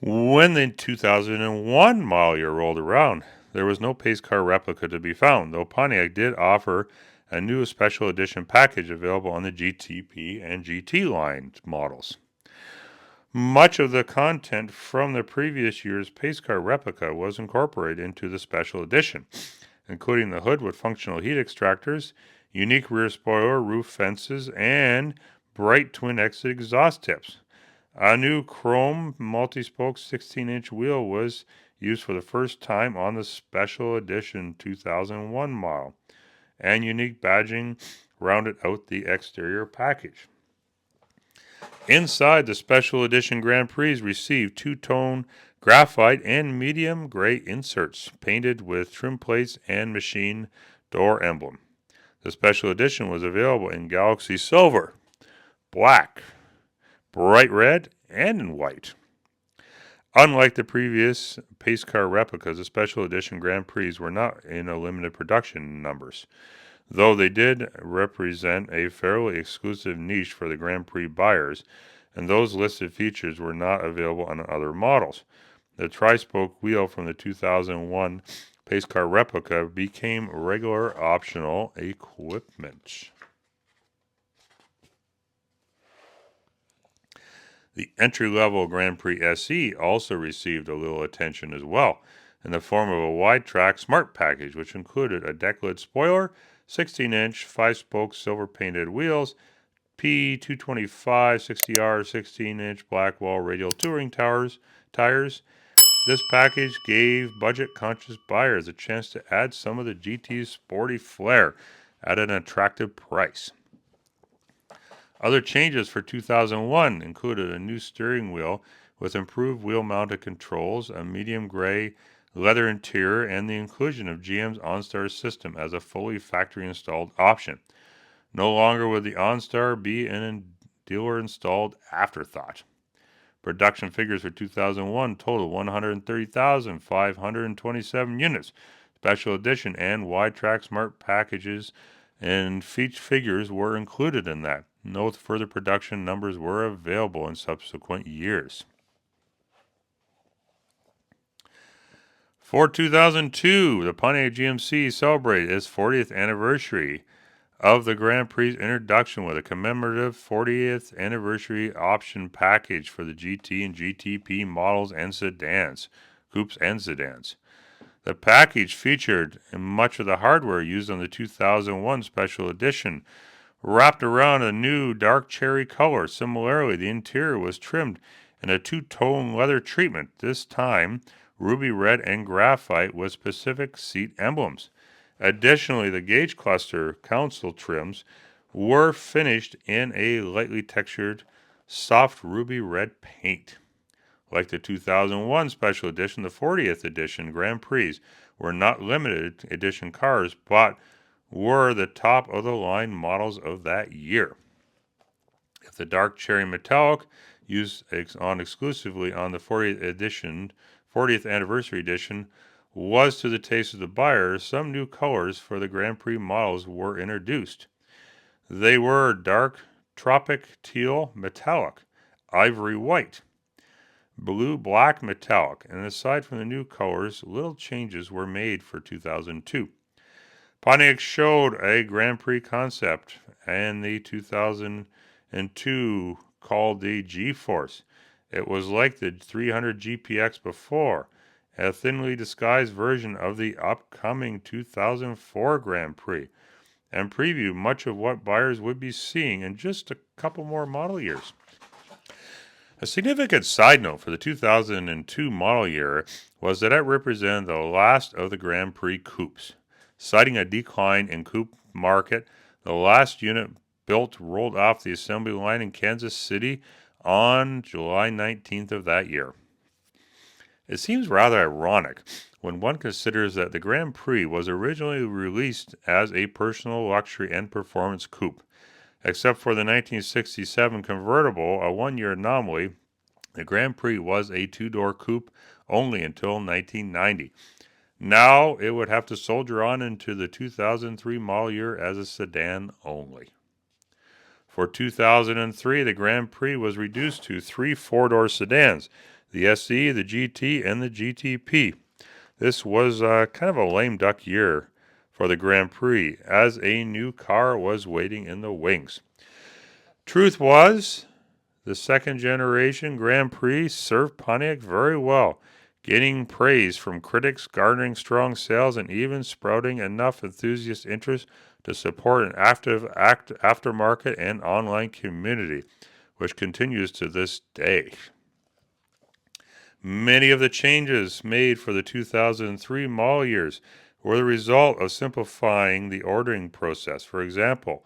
When the 2001 model year rolled around, there was no pace car replica to be found, though Pontiac did offer a new special edition package available on the GTP and GT line models. Much of the content from the previous year's pace car replica was incorporated into the special edition, including the hood with functional heat extractors, unique rear spoiler, roof fences, and bright twin exit exhaust tips. A new chrome multi-spoke 16-inch wheel was used for the first time on the special edition 2001 model, and unique badging rounded out the exterior package. Inside, the special edition Grand Prix received two-tone graphite and medium gray inserts painted with trim plates and machine door emblem. The special edition was available in Galaxy Silver, black, bright red, and in white. Unlike the previous pace car replicas, the special edition Grand Prix were not in a limited production numbers, though they did represent a fairly exclusive niche for the Grand Prix buyers, and those listed features were not available on other models. The tri-spoke wheel from the 2001 pace car replica became regular optional equipment. The entry-level Grand Prix SE also received a little attention as well, in the form of a wide-track smart package, which included a deck-lid spoiler, 16-inch, 5-spoke silver-painted wheels, P225 60R 16-inch black wall radial touring tires. This package gave budget-conscious buyers a chance to add some of the GT's sporty flair at an attractive price. Other changes for 2001 included a new steering wheel with improved wheel-mounted controls, a medium gray leather interior, and the inclusion of GM's OnStar system as a fully factory-installed option. No longer would the OnStar be a dealer-installed afterthought. Production figures for 2001 total 130,527 units. Special edition and wide-track smart packages and figures were included in that. No further production numbers were available in subsequent years. For 2002, the Pontiac GMC celebrated its 40th anniversary of the Grand Prix introduction with a commemorative 40th anniversary option package for the GT and GTP models and sedans, coupes and sedans. The package featured much of the hardware used on the 2001 special edition, wrapped around a new dark cherry color. Similarly, the interior was trimmed in a two-tone leather treatment, this time ruby red and graphite with specific seat emblems. Additionally, the gauge cluster console trims were finished in a lightly textured soft ruby red paint. Like the 2001 special edition, the 40th edition Grand Prix were not limited edition cars, but were the top of the line models of that year. If the dark cherry metallic used exclusively on the 40th anniversary edition was to the taste of the buyers, some new colors for the Grand Prix models were introduced. They were dark tropic teal metallic, ivory white, blue black metallic, and aside from the new colors, little changes were made for 2002. Pontiac showed a Grand Prix concept in the 2002 called the G-Force. It was like the 300 GPX before, a thinly disguised version of the upcoming 2004 Grand Prix, and previewed much of what buyers would be seeing in just a couple more model years. A significant side note for the 2002 model year was that it represented the last of the Grand Prix coupes. Citing a decline in coupe market, the last unit built rolled off the assembly line in Kansas City on July 19th of that year. It seems rather ironic when one considers that the Grand Prix was originally released as a personal luxury and performance coupe. Except for the 1967 convertible, a one-year anomaly, the Grand Prix was a two-door coupe only until 1990. Now it would have to soldier on into the 2003 model year as a sedan only. For 2003, the Grand Prix was reduced to three four-door sedans, the SE, the GT, and the GTP. This was kind of a lame duck year for the Grand Prix, as a new car was waiting in the wings. Truth was, the second generation Grand Prix served Pontiac very well, gaining praise from critics, garnering strong sales, and even sprouting enough enthusiast interest to support an active aftermarket and online community, which continues to this day. Many of the changes made for the 2003 model years were the result of simplifying the ordering process. For example,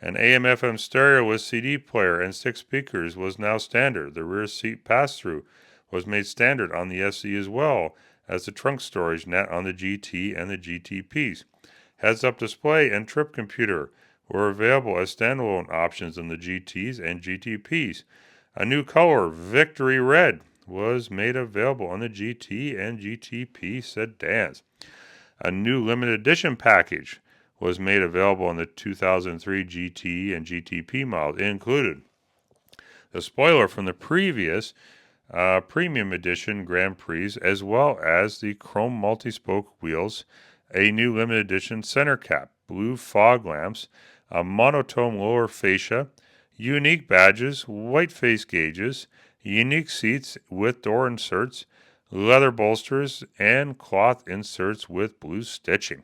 an AM/FM stereo with CD player and 6 speakers was now standard. The rear seat pass-through was made standard on the SE as well as the trunk storage net on the GT and the GTPs. Heads-up display and trip computer were available as standalone options in the GTs and GTPs. A new color, Victory Red, was made available on the GT and GTP sedans. A new limited edition package was made available on the 2003 GT and GTP models. It included the spoiler from the previous premium edition Grand Prix, as well as the chrome multi-spoke wheels, a new limited edition center cap, blue fog lamps, a monotone lower fascia, unique badges, white face gauges, unique seats with door inserts, leather bolsters, and cloth inserts with blue stitching.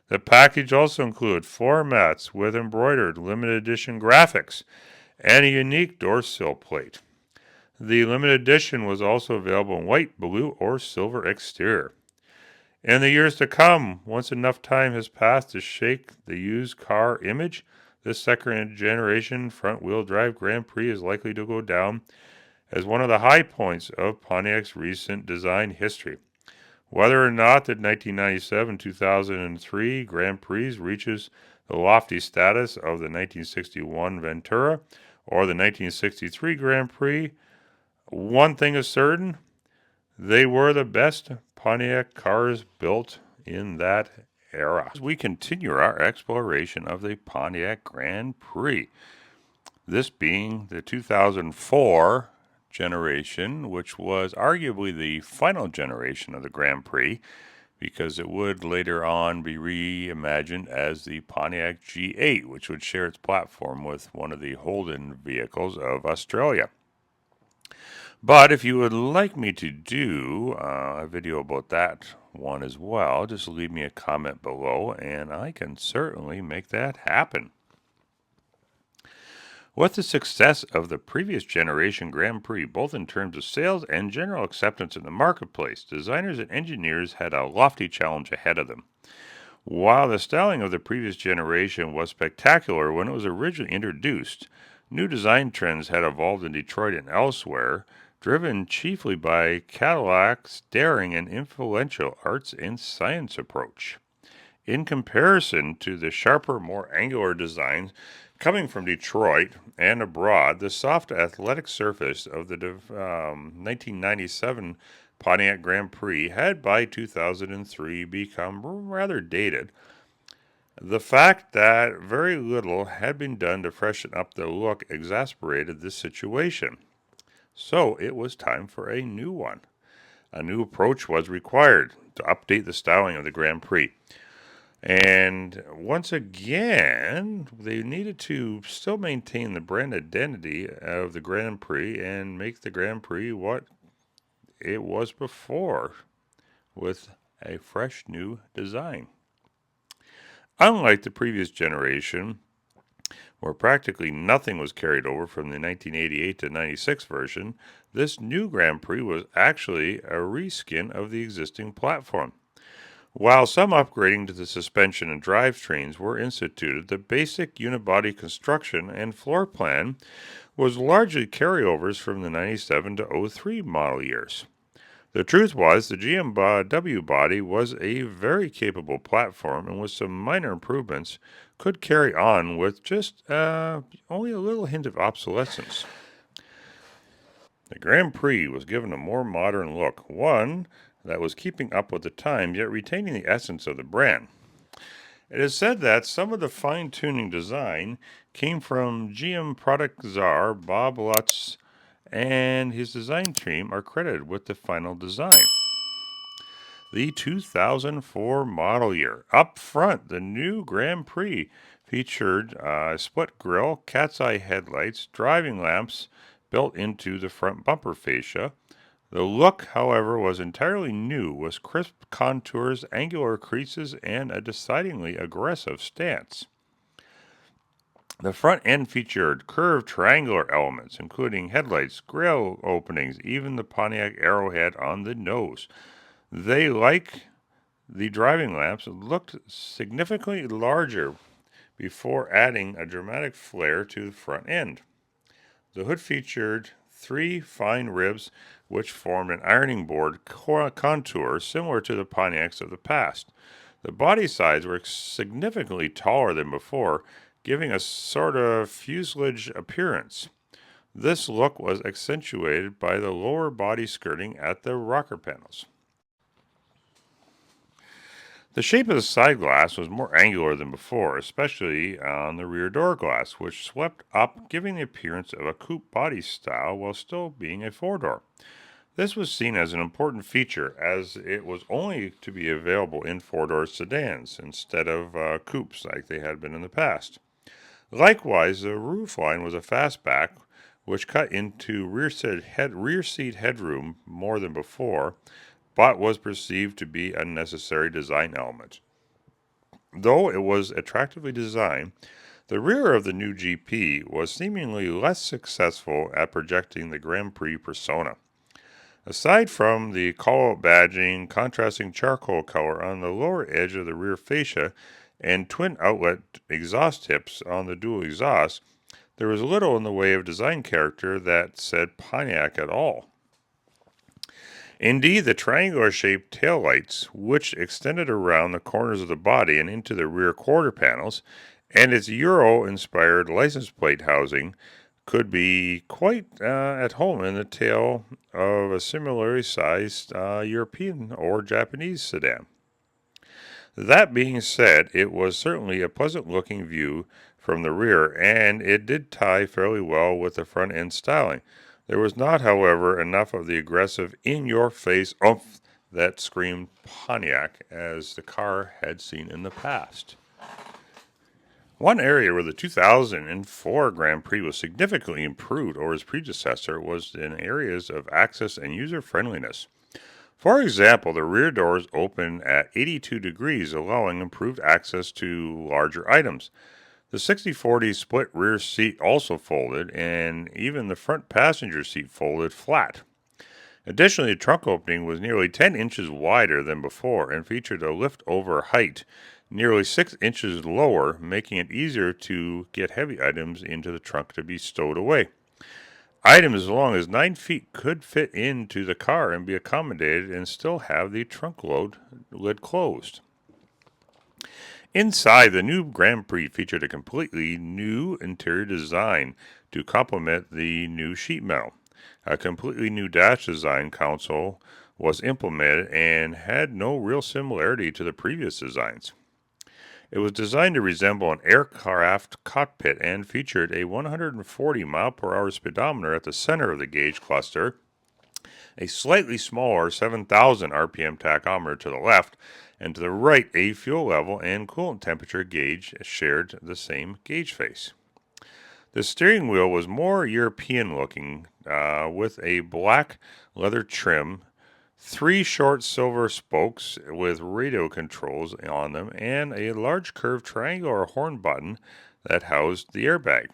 The package also included floor mats with embroidered limited edition graphics and a unique door sill plate. The limited edition was also available in white, blue, or silver exterior. In the years to come, once enough time has passed to shake the used car image, this second generation front-wheel drive Grand Prix is likely to go down as one of the high points of Pontiac's recent design history. Whether or not the 1997-2003 Grand Prix reaches the lofty status of the 1961 Ventura or the 1963 Grand Prix, one thing is certain, they were the best Pontiac cars built in that era. As we continue our exploration of the Pontiac Grand Prix, this being the 2004 generation, which was arguably the final generation of the Grand Prix, because it would later on be reimagined as the Pontiac G8, which would share its platform with one of the Holden vehicles of Australia. But if you would like me to do a video about that one as well, just leave me a comment below and I can certainly make that happen. With the success of the previous generation Grand Prix, both in terms of sales and general acceptance in the marketplace, designers and engineers had a lofty challenge ahead of them. While the styling of the previous generation was spectacular when it was originally introduced, New design trends had evolved in Detroit and elsewhere, driven chiefly by Cadillac's daring and influential arts and science approach. In comparison to the sharper, more angular designs coming from Detroit and abroad, the soft athletic surface of the 1997 Pontiac Grand Prix had by 2003 become rather dated. The fact that very little had been done to freshen up the look exasperated this situation. So it was time for a new one. A new approach was required to update the styling of the Grand Prix. And once again, they needed to still maintain the brand identity of the Grand Prix and make the Grand Prix what it was before, with a fresh new design. Unlike the previous generation, where practically nothing was carried over from the 1988 to 96 version, this new Grand Prix was actually a reskin of the existing platform. While some upgrading to the suspension and drivetrains were instituted, the basic unibody construction and floor plan was largely carryovers from the 97 to 03 model years. The truth was, the GMW body was a very capable platform, and with some minor improvements, could carry on with just only a little hint of obsolescence. The Grand Prix was given a more modern look, one that was keeping up with the times, yet retaining the essence of the brand. It is said that some of the fine-tuning design came from GM product czar Bob Lutz, and his design team are credited with the final design. The 2004 model year. Up front, the new Grand Prix featured a split grille, cat's eye headlights, driving lamps built into the front bumper fascia. The look, however, was entirely new, with crisp contours, angular creases, and a decidedly aggressive stance. The front end featured curved triangular elements, including headlights, grille openings, even the Pontiac arrowhead on the nose. They, like the driving lamps, looked significantly larger before adding a dramatic flare to the front end. The hood featured 3 fine ribs which formed an ironing board contour similar to the Pontiacs of the past. The body sides were significantly taller than before, giving a sort of fuselage appearance. This look was accentuated by the lower body skirting at the rocker panels. The shape of the side glass was more angular than before, especially on the rear door glass, which swept up, giving the appearance of a coupe body style while still being a four-door. This was seen as an important feature, as it was only to be available in four-door sedans instead of coupes like they had been in the past. Likewise, the roofline was a fastback, which cut into rear seat headroom more than before, but was perceived to be a necessary design element. Though it was attractively designed, the rear of the new GP was seemingly less successful at projecting the Grand Prix persona. Aside from the call-out badging, contrasting charcoal color on the lower edge of the rear fascia, and twin outlet exhaust tips on the dual exhaust, there was little in the way of design character that said Pontiac at all. Indeed, the triangular-shaped taillights, which extended around the corners of the body and into the rear quarter panels, and its Euro-inspired license plate housing, could be quite at home in the tail of a similarly sized European or Japanese sedan. That being said, it was certainly a pleasant-looking view from the rear, and it did tie fairly well with the front-end styling. There was not, however, enough of the aggressive, in-your-face oomph that screamed Pontiac, as the car had seen in the past. One area where the 2004 Grand Prix was significantly improved over its predecessor was in areas of access and user-friendliness. For example, the rear doors open at 82 degrees, allowing improved access to larger items. The 60/40 split rear seat also folded, and even the front passenger seat folded flat. Additionally, the trunk opening was nearly 10 inches wider than before and featured a lift-over height nearly 6 inches lower, making it easier to get heavy items into the trunk to be stowed away. Items as long as 9 feet could fit into the car and be accommodated and still have the trunk lid closed. Inside, the new Grand Prix featured a completely new interior design to complement the new sheet metal. A completely new dash design console was implemented and had no real similarity to the previous designs. It was designed to resemble an aircraft cockpit and featured a 140 mile/hour speedometer at the center of the gauge cluster, a slightly smaller 7,000 RPM tachometer to the left, and to the right a fuel level and coolant temperature gauge shared the same gauge face. The steering wheel was more European looking, with a black leather trim, 3 short silver spokes with radio controls on them, and a large curved triangular horn button that housed the airbag.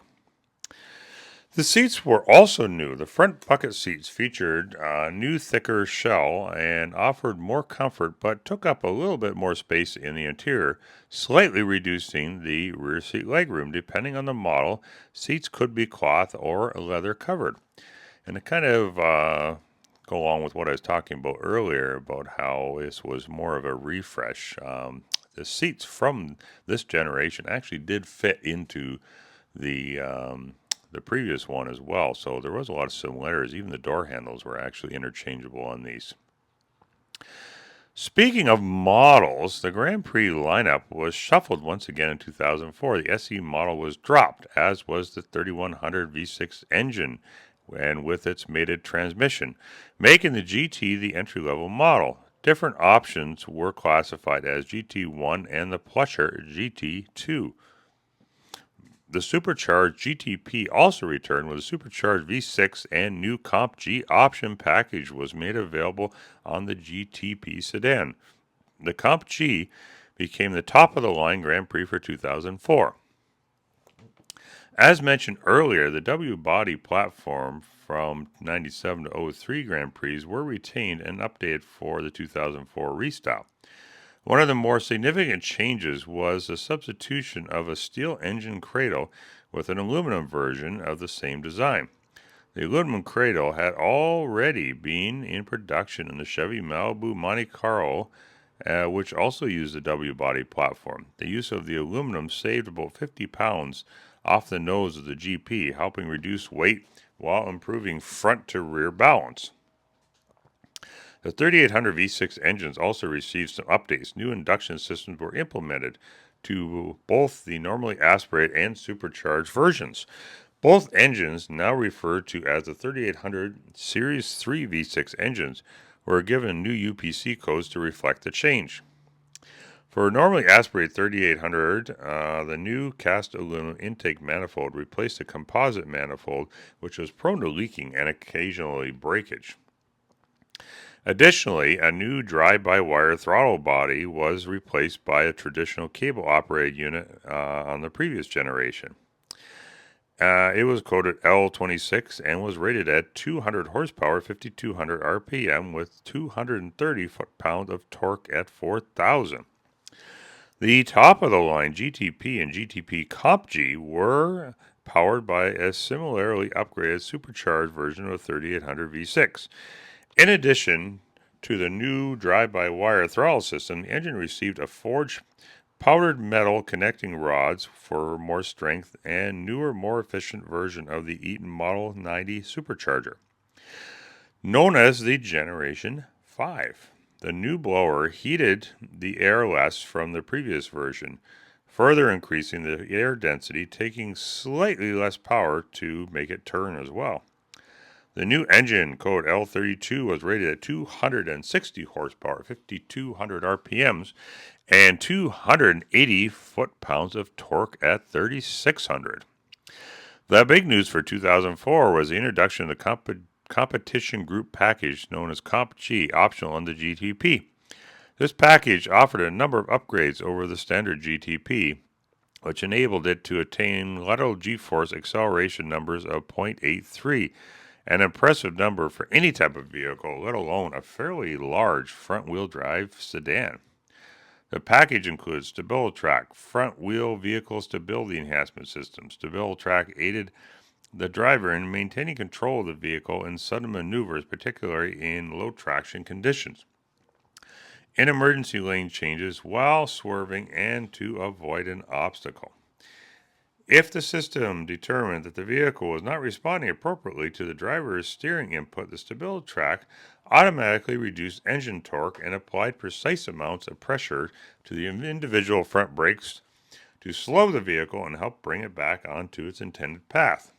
The seats were also new. The front bucket seats featured a new thicker shell and offered more comfort, but took up a little bit more space in the interior, slightly reducing the rear seat legroom. Depending on the model, seats could be cloth or leather covered. And to kind of go along with what I was talking about earlier about how this was more of a refresh, the seats from this generation actually did fit into the previous one as well, so there was a lot of similarities. Even the door handles were actually interchangeable on these. Speaking of models, the Grand Prix lineup was shuffled once again in 2004. The SE model was dropped, as was the 3100 V6 engine, and with its mated transmission, making the GT the entry-level model. Different options were classified as GT1 and the plusher GT2. The supercharged GTP also returned with a supercharged V6, and new Comp G option package was made available on the GTP sedan. The Comp G became the top-of-the-line Grand Prix for 2004. As mentioned earlier, the W body platform from 97 to 03 Grand Prix were retained and updated for the 2004 restyle. One of the more significant changes was the substitution of a steel engine cradle with an aluminum version of the same design. The aluminum cradle had already been in production in the Chevy Malibu Monte Carlo, which also used the W body platform. The use of the aluminum saved about 50 pounds off the nose of the GP, helping reduce weight while improving front to rear balance. The 3800 V6 engines also received some updates. New induction systems were implemented to both the normally aspirated and supercharged versions. Both engines, now referred to as the 3800 Series 3 V6 engines, were given new UPC codes to reflect the change. For normally aspirated 3800, the new cast aluminum intake manifold replaced the composite manifold, which was prone to leaking and occasionally breakage. Additionally, a new drive-by-wire throttle body was replaced by a traditional cable-operated unit on the previous generation. It was coded L26 and was rated at 200 horsepower, 5,200 RPM, with 230 foot-pounds of torque at 4,000. The top-of-the-line GTP and GTP Comp G were powered by a similarly upgraded supercharged version of 3800 V6. In addition to the new drive-by-wire throttle system, the engine received a forged powdered metal connecting rods for more strength and newer, more efficient version of the Eaton Model 90 supercharger, known as the Generation 5. The new blower heated the air less from the previous version, further increasing the air density, taking slightly less power to make it turn as well. The new engine, code L32, was rated at 260 horsepower, 5,200 RPMs, and 280 foot-pounds of torque at 3,600. The big news for 2004 was the introduction of the competition group package known as Comp G, optional on the GTP. This package offered a number of upgrades over the standard GTP, which enabled it to attain lateral G-force acceleration numbers of 0.83, an impressive number for any type of vehicle, let alone a fairly large front-wheel drive sedan. The package includes StabiliTrak, front-wheel vehicle stability enhancement system. StabiliTrak aided the driver in maintaining control of the vehicle in sudden maneuvers, particularly in low traction conditions, in emergency lane changes while swerving, and to avoid an obstacle. If the system determined that the vehicle was not responding appropriately to the driver's steering input, the StabiliTrak automatically reduced engine torque and applied precise amounts of pressure to the individual front brakes to slow the vehicle and help bring it back onto its intended path.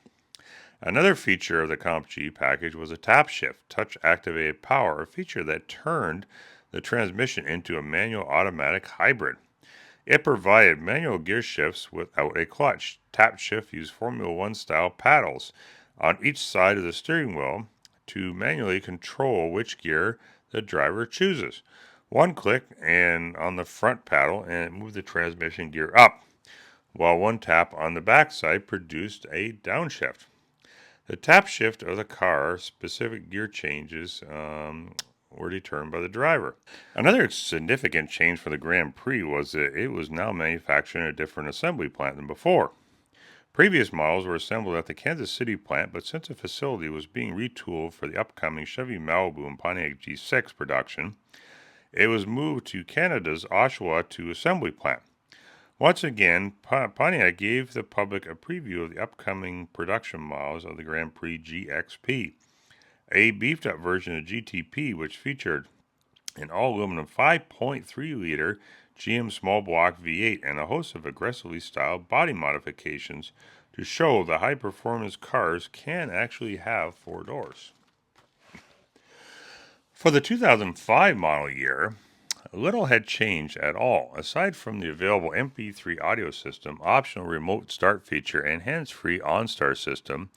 Another feature of the Comp G package was a tap shift, touch-activated power, a feature that turned the transmission into a manual automatic hybrid. It provided manual gear shifts without a clutch. Tap shift used Formula One style paddles on each side of the steering wheel to manually control which gear the driver chooses. One click and on the front paddle and move the transmission gear up, while one tap on the back side produced a downshift. The tap shift of the car specific gear changes were determined by the driver. Another significant change for the Grand Prix was that it was now manufactured in a different assembly plant than before. Previous models were assembled at the Kansas City plant, but since the facility was being retooled for the upcoming Chevy Malibu and Pontiac G6 production, it was moved to Canada's Oshawa 2 assembly plant. Once again, Pontiac gave the public a preview of the upcoming production models of the Grand Prix GXP, a beefed-up version of GTP, which featured an all-aluminum 5.3-liter GM small block V8 and a host of aggressively styled body modifications to show the high-performance cars can actually have 4 doors. For the 2005 model year, little had changed at all, aside from the available MP3 audio system, optional remote start feature, and hands-free OnStar system.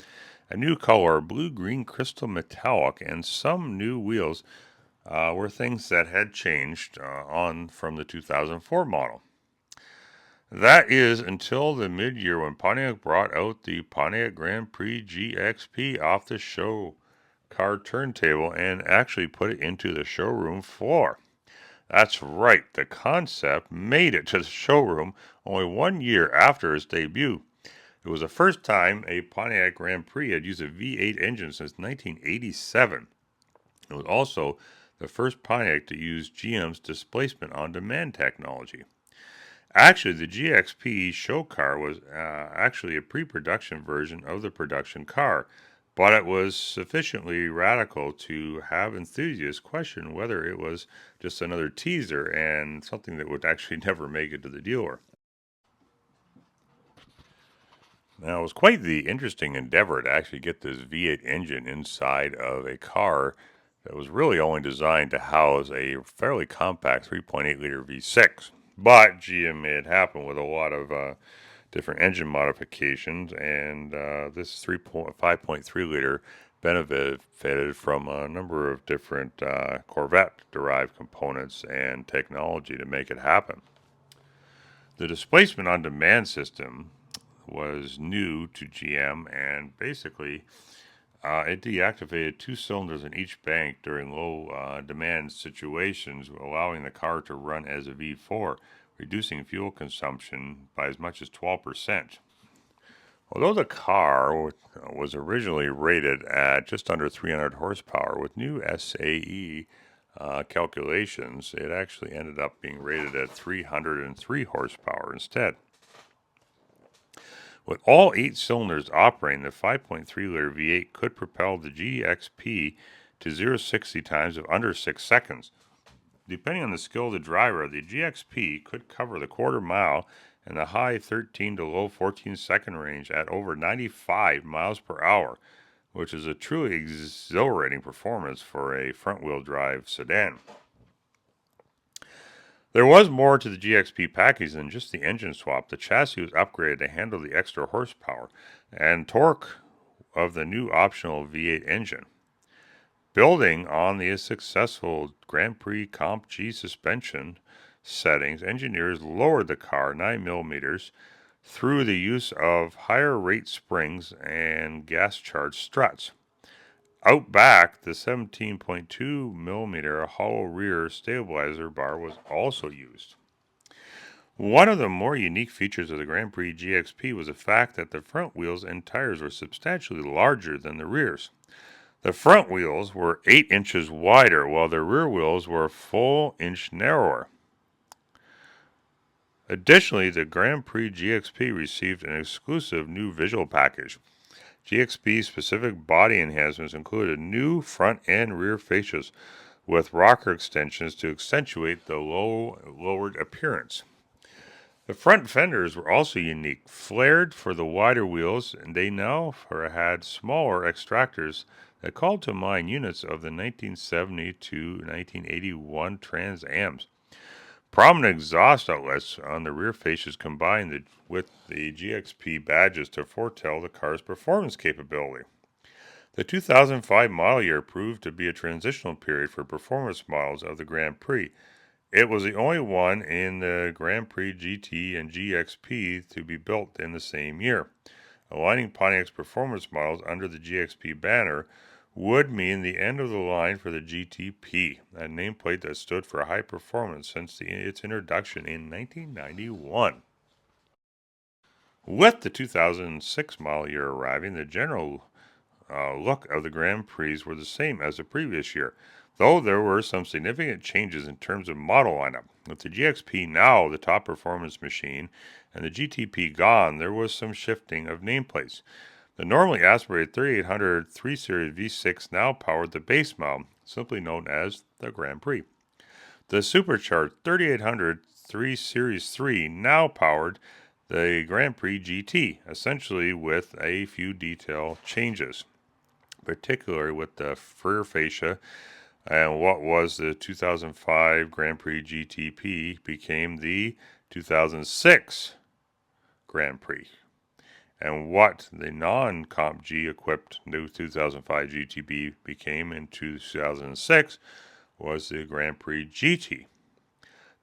A new color, blue-green crystal metallic, and some new wheels were things that had changed on from the 2004 model. That is until the mid-year when Pontiac brought out the Pontiac Grand Prix GXP off the show car turntable and actually put it into the showroom floor. That's right, the concept made it to the showroom only 1 year after its debut. It was the first time a Pontiac Grand Prix had used a V8 engine since 1987. It was also the first Pontiac to use GM's displacement on demand technology. Actually, the GXP show car was actually a pre-production version of the production car, but it was sufficiently radical to have enthusiasts question whether it was just another teaser and something that would actually never make it to the dealer. Now, it was quite the interesting endeavor to actually get this V8 engine inside of a car that was really only designed to house a fairly compact 3.8-liter V6. But GM made it happen with a lot of different engine modifications, and this 5.3-liter benefited from a number of different Corvette-derived components and technology to make it happen. The displacement on demand system was new to GM, and basically it deactivated 2 cylinders in each bank during low demand situations, allowing the car to run as a V4, reducing fuel consumption by as much as 12%. Although the car was originally rated at just under 300 horsepower, with new SAE calculations, it actually ended up being rated at 303 horsepower instead. With all 8 cylinders operating, the 5.3-liter V8 could propel the GXP to 0-60 times of under 6 seconds. Depending on the skill of the driver, the GXP could cover the quarter mile in the high 13 to low 14-second range at over 95 miles per hour, which is a truly exhilarating performance for a front-wheel drive sedan. There was more to the GXP package than just the engine swap. The chassis was upgraded to handle the extra horsepower and torque of the new optional V8 engine. Building on the successful Grand Prix Comp G suspension settings, engineers lowered the car 9 millimeters through the use of higher rate springs and gas-charged struts. Out back, the 17.2 millimeter hollow rear stabilizer bar was also used. One of the more unique features of the Grand Prix GXP was the fact that the front wheels and tires were substantially larger than the rears. The front wheels were 8 inches wider, while the rear wheels were a full inch narrower. Additionally, the Grand Prix GXP received an exclusive new visual package. GXP's specific body enhancements included new front and rear fascias with rocker extensions to accentuate the lowered appearance. The front fenders were also unique, flared for the wider wheels, and they now had smaller extractors that called to mind units of the 1970 to 1981 Trans Ams. Prominent exhaust outlets on the rear fascias combined with the GXP badges to foretell the car's performance capability. The 2005 model year proved to be a transitional period for performance models of the Grand Prix. It was the only one in the Grand Prix GT and GXP to be built in the same year. Aligning Pontiac's performance models under the GXP banner would mean the end of the line for the GTP, a nameplate that stood for high performance since its introduction in 1991. With the 2006 model year arriving, the general look of the Grand Prix were the same as the previous year, though there were some significant changes in terms of model lineup. With the GXP now the top performance machine and the GTP gone, there was some shifting of nameplates. The normally aspirated 3800 3 Series V6 now powered the base model, simply known as the Grand Prix. The supercharged 3800 3 Series 3 now powered the Grand Prix GT, essentially with a few detail changes, particularly with the rear fascia, and what was the 2005 Grand Prix GTP became the 2006 Grand Prix. And what the non-Comp G equipped new 2005 GTB became in 2006 was the Grand Prix GT.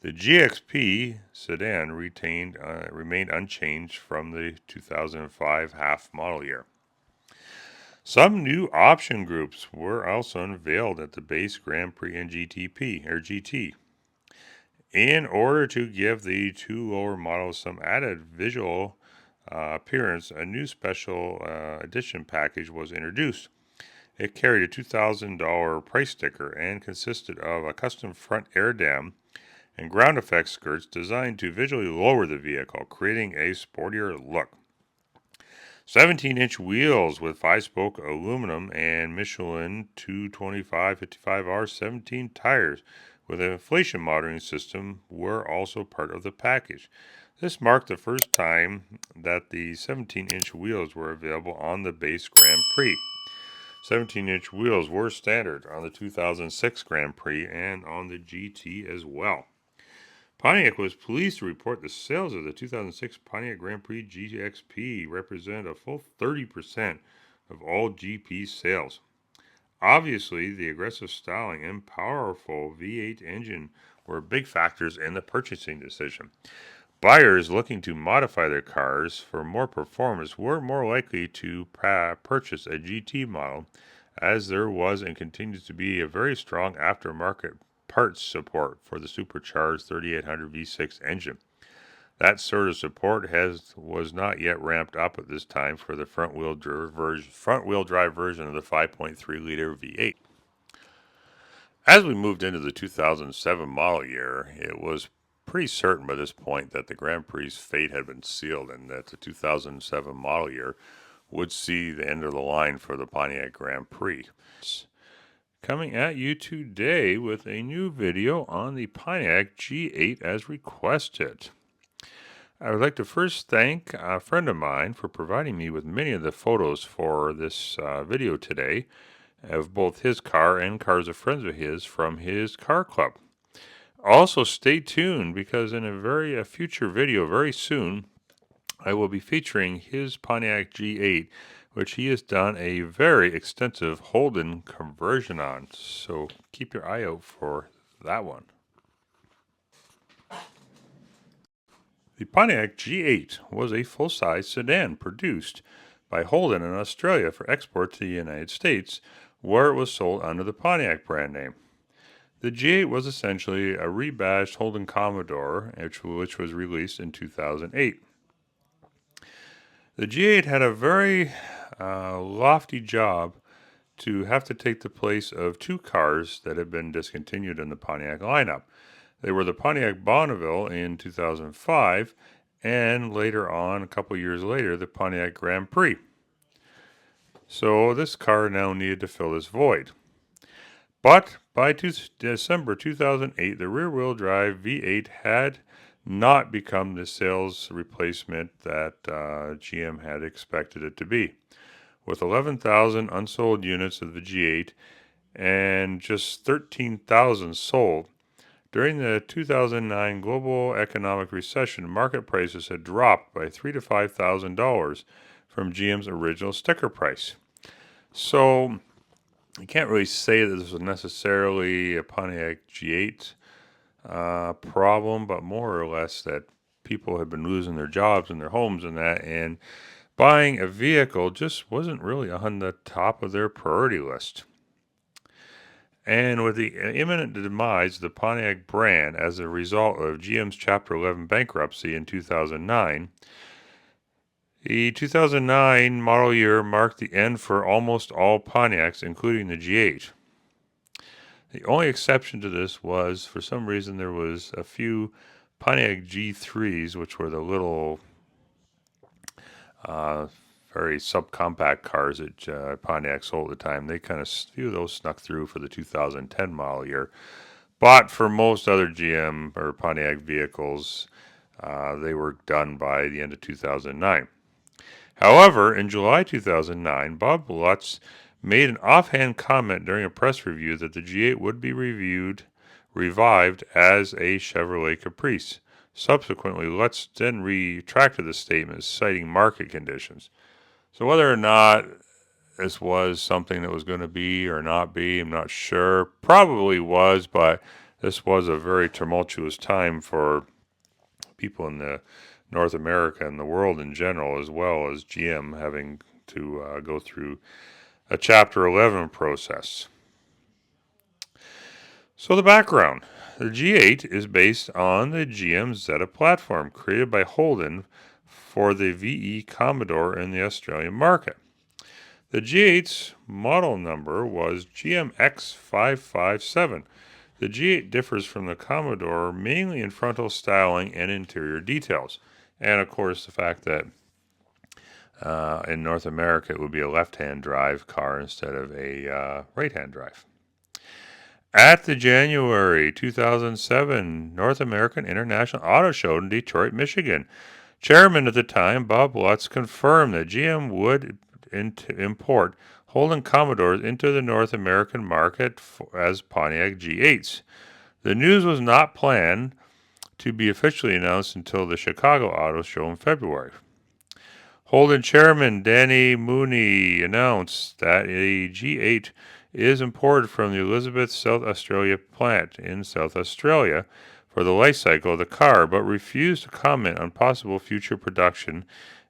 The GXP sedan remained unchanged from the 2005 half model year. Some new option groups were also unveiled at the base Grand Prix and GT. In order to give the two lower models some added visual appearance, a new special edition package was introduced. It carried a $2,000 price sticker and consisted of a custom front air dam and ground effect skirts designed to visually lower the vehicle, creating a sportier look. 17-inch wheels with 5-spoke aluminum and Michelin 225/55R17 tires with an inflation monitoring system were also part of the package. This marked the first time that the 17-inch wheels were available on the base Grand Prix. 17-inch wheels were standard on the 2006 Grand Prix and on the GT as well. Pontiac was pleased to report the sales of the 2006 Pontiac Grand Prix GXP represented a full 30% of all GP sales. Obviously, the aggressive styling and powerful V8 engine were big factors in the purchasing decision. Buyers looking to modify their cars for more performance were more likely to purchase a GT model, as there was and continues to be a very strong aftermarket parts support for the supercharged 3800 V6 engine. That sort of support was not yet ramped up at this time for the front-wheel drive version of the 5.3-liter V8. As we moved into the 2007 model year, it was pretty certain by this point that the Grand Prix fate had been sealed and that the 2007 model year would see the end of the line for the Pontiac Grand Prix. Coming at you today with a new video on the Pontiac G8 as requested. I would like to first thank a friend of mine for providing me with many of the photos for this video today of both his car and cars of friends of his from his car club. Also, stay tuned because in a future video very soon, I will be featuring his Pontiac G8, which he has done a very extensive Holden conversion on. So keep your eye out for that one. The Pontiac G8 was a full-size sedan produced by Holden in Australia for export to the United States, where it was sold under the Pontiac brand name. The G8 was essentially a rebadged Holden Commodore, which was released in 2008. The G8 had a very lofty job to have to take the place of two cars that had been discontinued in the Pontiac lineup. They were the Pontiac Bonneville in 2005, and later on, a couple years later, the Pontiac Grand Prix. So this car now needed to fill this void. But by December 2008, the rear-wheel drive V8 had not become the sales replacement that GM had expected it to be. With 11,000 unsold units of the G8 and just 13,000 sold, during the 2009 global economic recession, market prices had dropped by $3,000 to $5,000 from GM's original sticker price. So you can't really say that this was necessarily a Pontiac G8 problem, but more or less that people had been losing their jobs and their homes and that, and buying a vehicle just wasn't really on the top of their priority list. And with the imminent demise of the Pontiac brand as a result of GM's Chapter 11 bankruptcy in 2009, the 2009 model year marked the end for almost all Pontiacs, including the G8. The only exception to this was, for some reason, there was a few Pontiac G3s, which were the little, very subcompact cars that Pontiac sold at the time. They kind of, few of those snuck through for the 2010 model year. But for most other GM or Pontiac vehicles, they were done by the end of 2009. However, in July 2009, Bob Lutz made an offhand comment during a press review that the G8 would be revived as a Chevrolet Caprice. Subsequently, Lutz then retracted the statement, citing market conditions. So whether or not this was something that was going to be or not be, I'm not sure. Probably was, but this was a very tumultuous time for people in the North America and the world in general, as well as GM having to go through a Chapter 11 process. So the background. The G8 is based on the GM Zeta platform created by Holden for the VE Commodore in the Australian market. The G8's model number was GMX557. The G8 differs from the Commodore mainly in frontal styling and interior details. And of course, the fact that in North America it would be a left-hand drive car instead of a right-hand drive. At the January 2007 North American International Auto Show in Detroit, Michigan, Chairman at the time, Bob Lutz, confirmed that GM would import Holden Commodores into the North American market as Pontiac G8s. The news was not planned to be officially announced until the Chicago Auto Show in February. Holden Chairman Danny Mooney announced that a G8 is imported from the Elizabeth, South Australia plant in South Australia for the life cycle of the car, but refused to comment on possible future production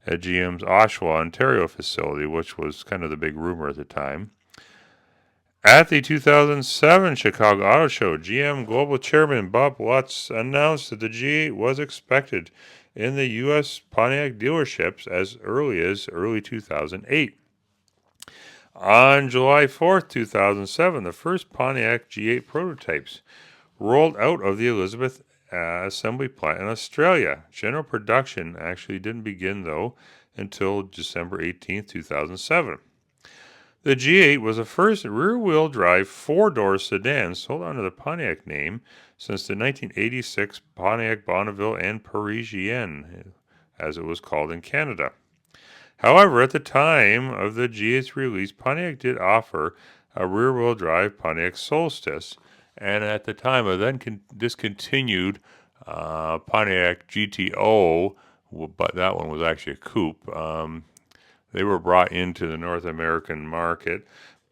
at GM's Oshawa, Ontario facility, which was kind of the big rumor at the time. At the 2007 Chicago Auto Show, GM Global Chairman Bob Lutz announced that the G8 was expected in the U.S. Pontiac dealerships as early 2008. On July 4th, 2007, the first Pontiac G8 prototypes rolled out of the Elizabeth assembly plant in Australia. General production actually didn't begin, though, until December 18th, 2007. The G8 was the first rear-wheel drive four-door sedan sold under the Pontiac name since the 1986 Pontiac Bonneville and Parisienne, as it was called in Canada. However, at the time of the G8's release, Pontiac did offer a rear-wheel drive Pontiac Solstice, and at the time of then discontinued Pontiac GTO, but that one was actually a coupe. They were brought into the North American market,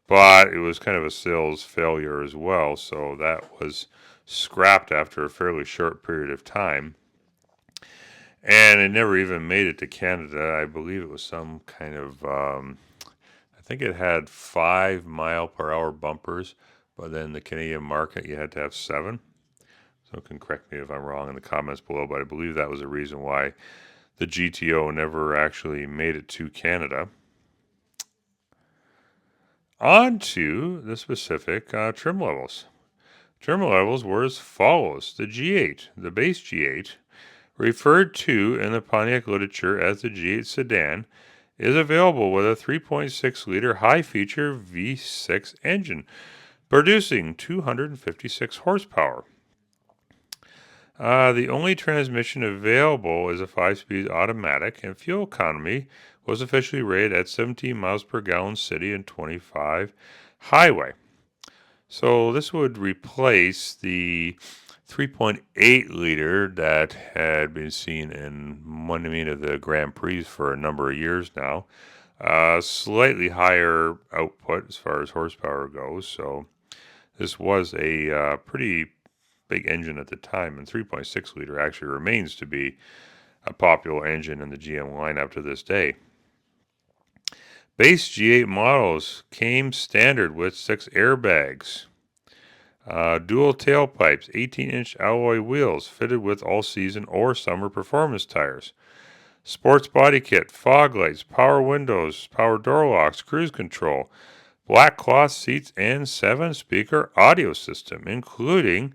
but it was kind of a sales failure as well, so that was scrapped after a fairly short period of time. And it never even made it to Canada. I believe it was some kind of, I think it had 5-mile-per-hour bumpers, but then the Canadian market you had to have 7. So can correct me if I'm wrong in the comments below, but I believe that was the reason why the GTO never actually made it to Canada. On to the specific trim levels. Trim levels were as follows. The G8, the base G8, referred to in the Pontiac literature as the G8 sedan, is available with a 3.6-liter high-feature V6 engine, producing 256 horsepower. The only transmission available is a 5-speed automatic, and fuel economy was officially rated at 17 miles per gallon city and 25 highway. So this would replace the 3.8-liter that had been seen in many of the Grand Prix for a number of years now. Slightly higher output as far as horsepower goes, so this was a pretty big engine at the time, and 3.6-liter actually remains to be a popular engine in the GM lineup to this day. Base G8 models came standard with 6 airbags, dual tailpipes, 18-inch alloy wheels fitted with all-season or summer performance tires, sports body kit, fog lights, power windows, power door locks, cruise control, black cloth seats, and 7-speaker audio system, including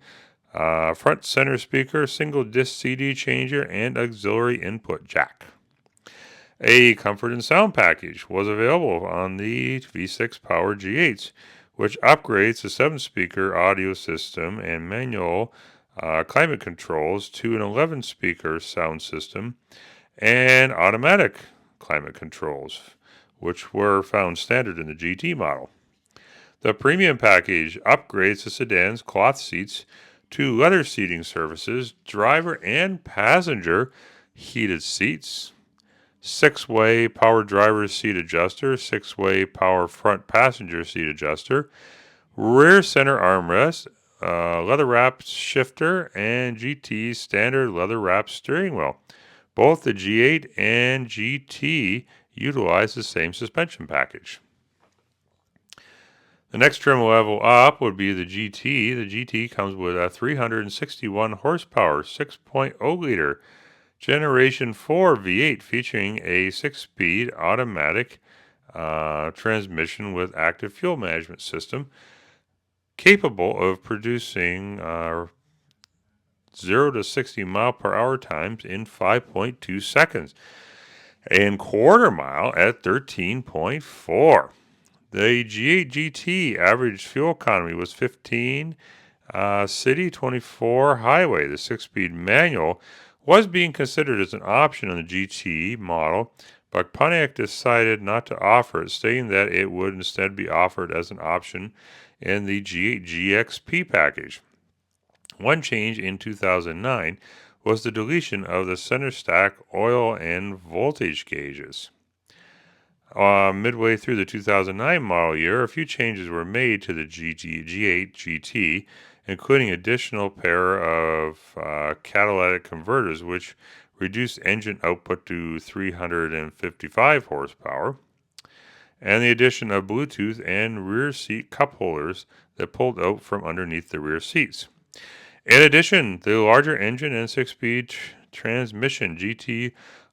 front center speaker, single disc CD changer, and auxiliary input jack. A comfort and sound package was available on the V6 Power G8s, which upgrades the 7-speaker audio system and manual climate controls to an 11-speaker sound system and automatic climate controls, which were found standard in the GT model. The premium package upgrades the sedan's cloth seats to leather seating surfaces, driver and passenger heated seats, 6-way power driver seat adjuster, 6-way power front passenger seat adjuster, rear center armrest, leather wrapped shifter, and GT standard leather wrapped steering wheel. Both the G8 and GT utilize the same suspension package. The next trim level up would be the GT. The GT comes with a 361 horsepower, 6.0-liter Generation 4 V8 featuring a 6-speed automatic transmission with active fuel management system capable of producing 0 to 60 mile per hour times in 5.2 seconds and quarter mile at 13.4. The G8 GT average fuel economy was 15 city, 24 highway. The 6-speed manual was being considered as an option on the GT model, but Pontiac decided not to offer it, stating that it would instead be offered as an option in the G8 GXP package. One change in 2009 was the deletion of the center stack oil and voltage gauges. Midway through the 2009 model year, a few changes were made to the G8 GT, including additional pair of catalytic converters, which reduced engine output to 355 horsepower, and the addition of Bluetooth and rear seat cup holders that pulled out from underneath the rear seats. In addition, the larger engine and 6-speed transmission GT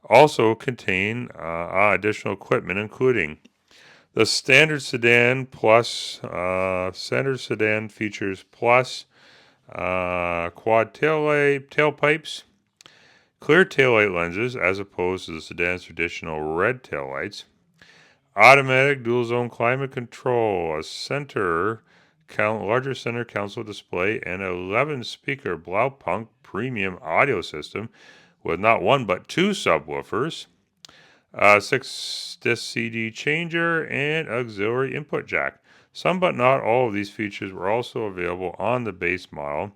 also contain additional equipment, including the standard sedan plus standard sedan features plus quad tailpipes, clear taillight lenses as opposed to the sedan's traditional red taillights, automatic dual zone climate control, a larger center console display, and an 11-speaker Blaupunk premium audio system with not one but 2 subwoofers, 6-disc CD changer, and auxiliary input jack. Some but not all of these features were also available on the base model,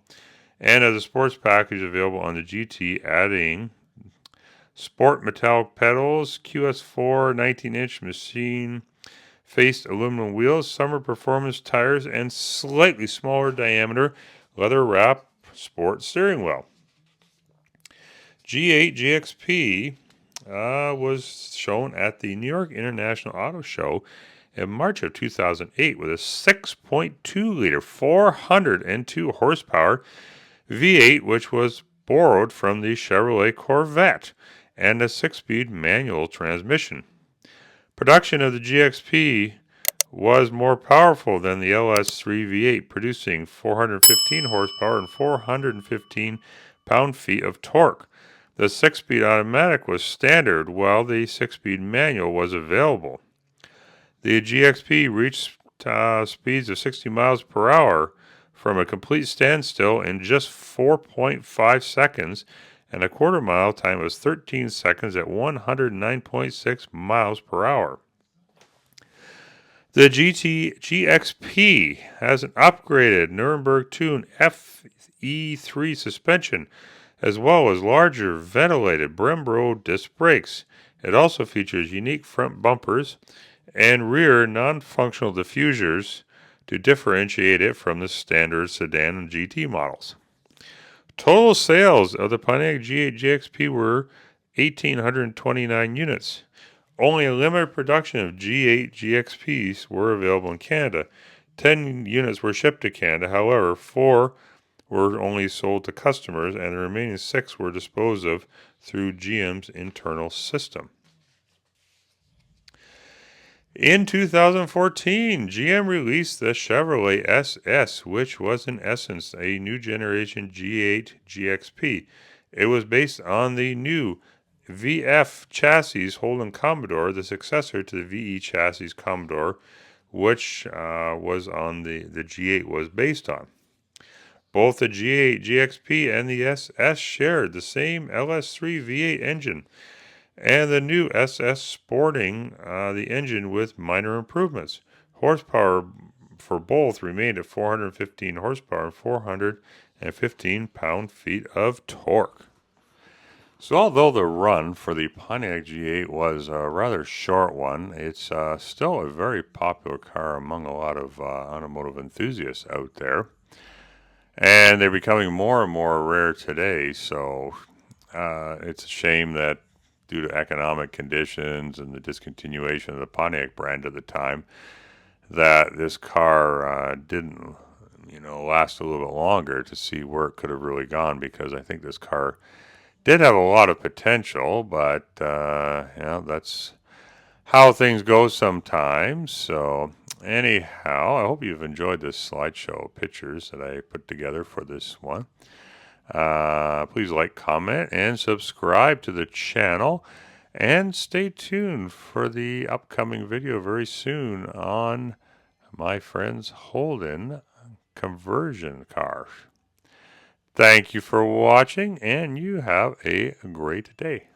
and as a sports package available on the GT, adding sport metallic pedals, QS4 19-inch machine-faced aluminum wheels, summer performance tires, and slightly smaller diameter leather-wrapped sport steering wheel. G8 GXP was shown at the New York International Auto Show in March of 2008 with a 6.2-liter, 402 horsepower V8, which was borrowed from the Chevrolet Corvette, and a 6-speed manual transmission. Production of the GXP was more powerful than the LS3 V8, producing 415 horsepower and 415 pound-feet of torque. The 6-speed automatic was standard, while the 6-speed manual was available. The GXP reached speeds of 60 miles per hour from a complete standstill in just 4.5 seconds, and a quarter-mile time was 13 seconds at 109.6 miles per hour. The GXP has an upgraded Nuremberg Tune FE3 suspension, as well as larger ventilated Brembo disc brakes. It also features unique front bumpers and rear non-functional diffusers to differentiate it from the standard sedan and GT models. Total sales of the Pontiac G8 GXP were 1,829 units. Only a limited production of G8 GXPs were available in Canada. 10 units were shipped to Canada. However, 4 were only sold to customers, and the remaining 6 were disposed of through GM's internal system. In 2014, GM released the Chevrolet SS, which was in essence a new generation G8 GXP. It was based on the new VF chassis Holden Commodore, the successor to the VE chassis Commodore, which was on the G8 was based on. Both the G8 GXP and the SS shared the same LS3 V8 engine, and the new SS sporting the engine with minor improvements. Horsepower for both remained at 415 horsepower and 415 pound-feet of torque. So although the run for the Pontiac G8 was a rather short one, it's still a very popular car among a lot of automotive enthusiasts out there. And they're becoming more and more rare today, so it's a shame that due to economic conditions and the discontinuation of the Pontiac brand at the time, that this car didn't, last a little bit longer to see where it could have really gone, because I think this car did have a lot of potential, but that's how things go sometimes. So anyhow, I hope you've enjoyed this slideshow of pictures that I put together for this one. Please like, comment, and subscribe to the channel, and stay tuned for the upcoming video very soon on my friend's Holden conversion car. Thank you for watching, and you have a great day.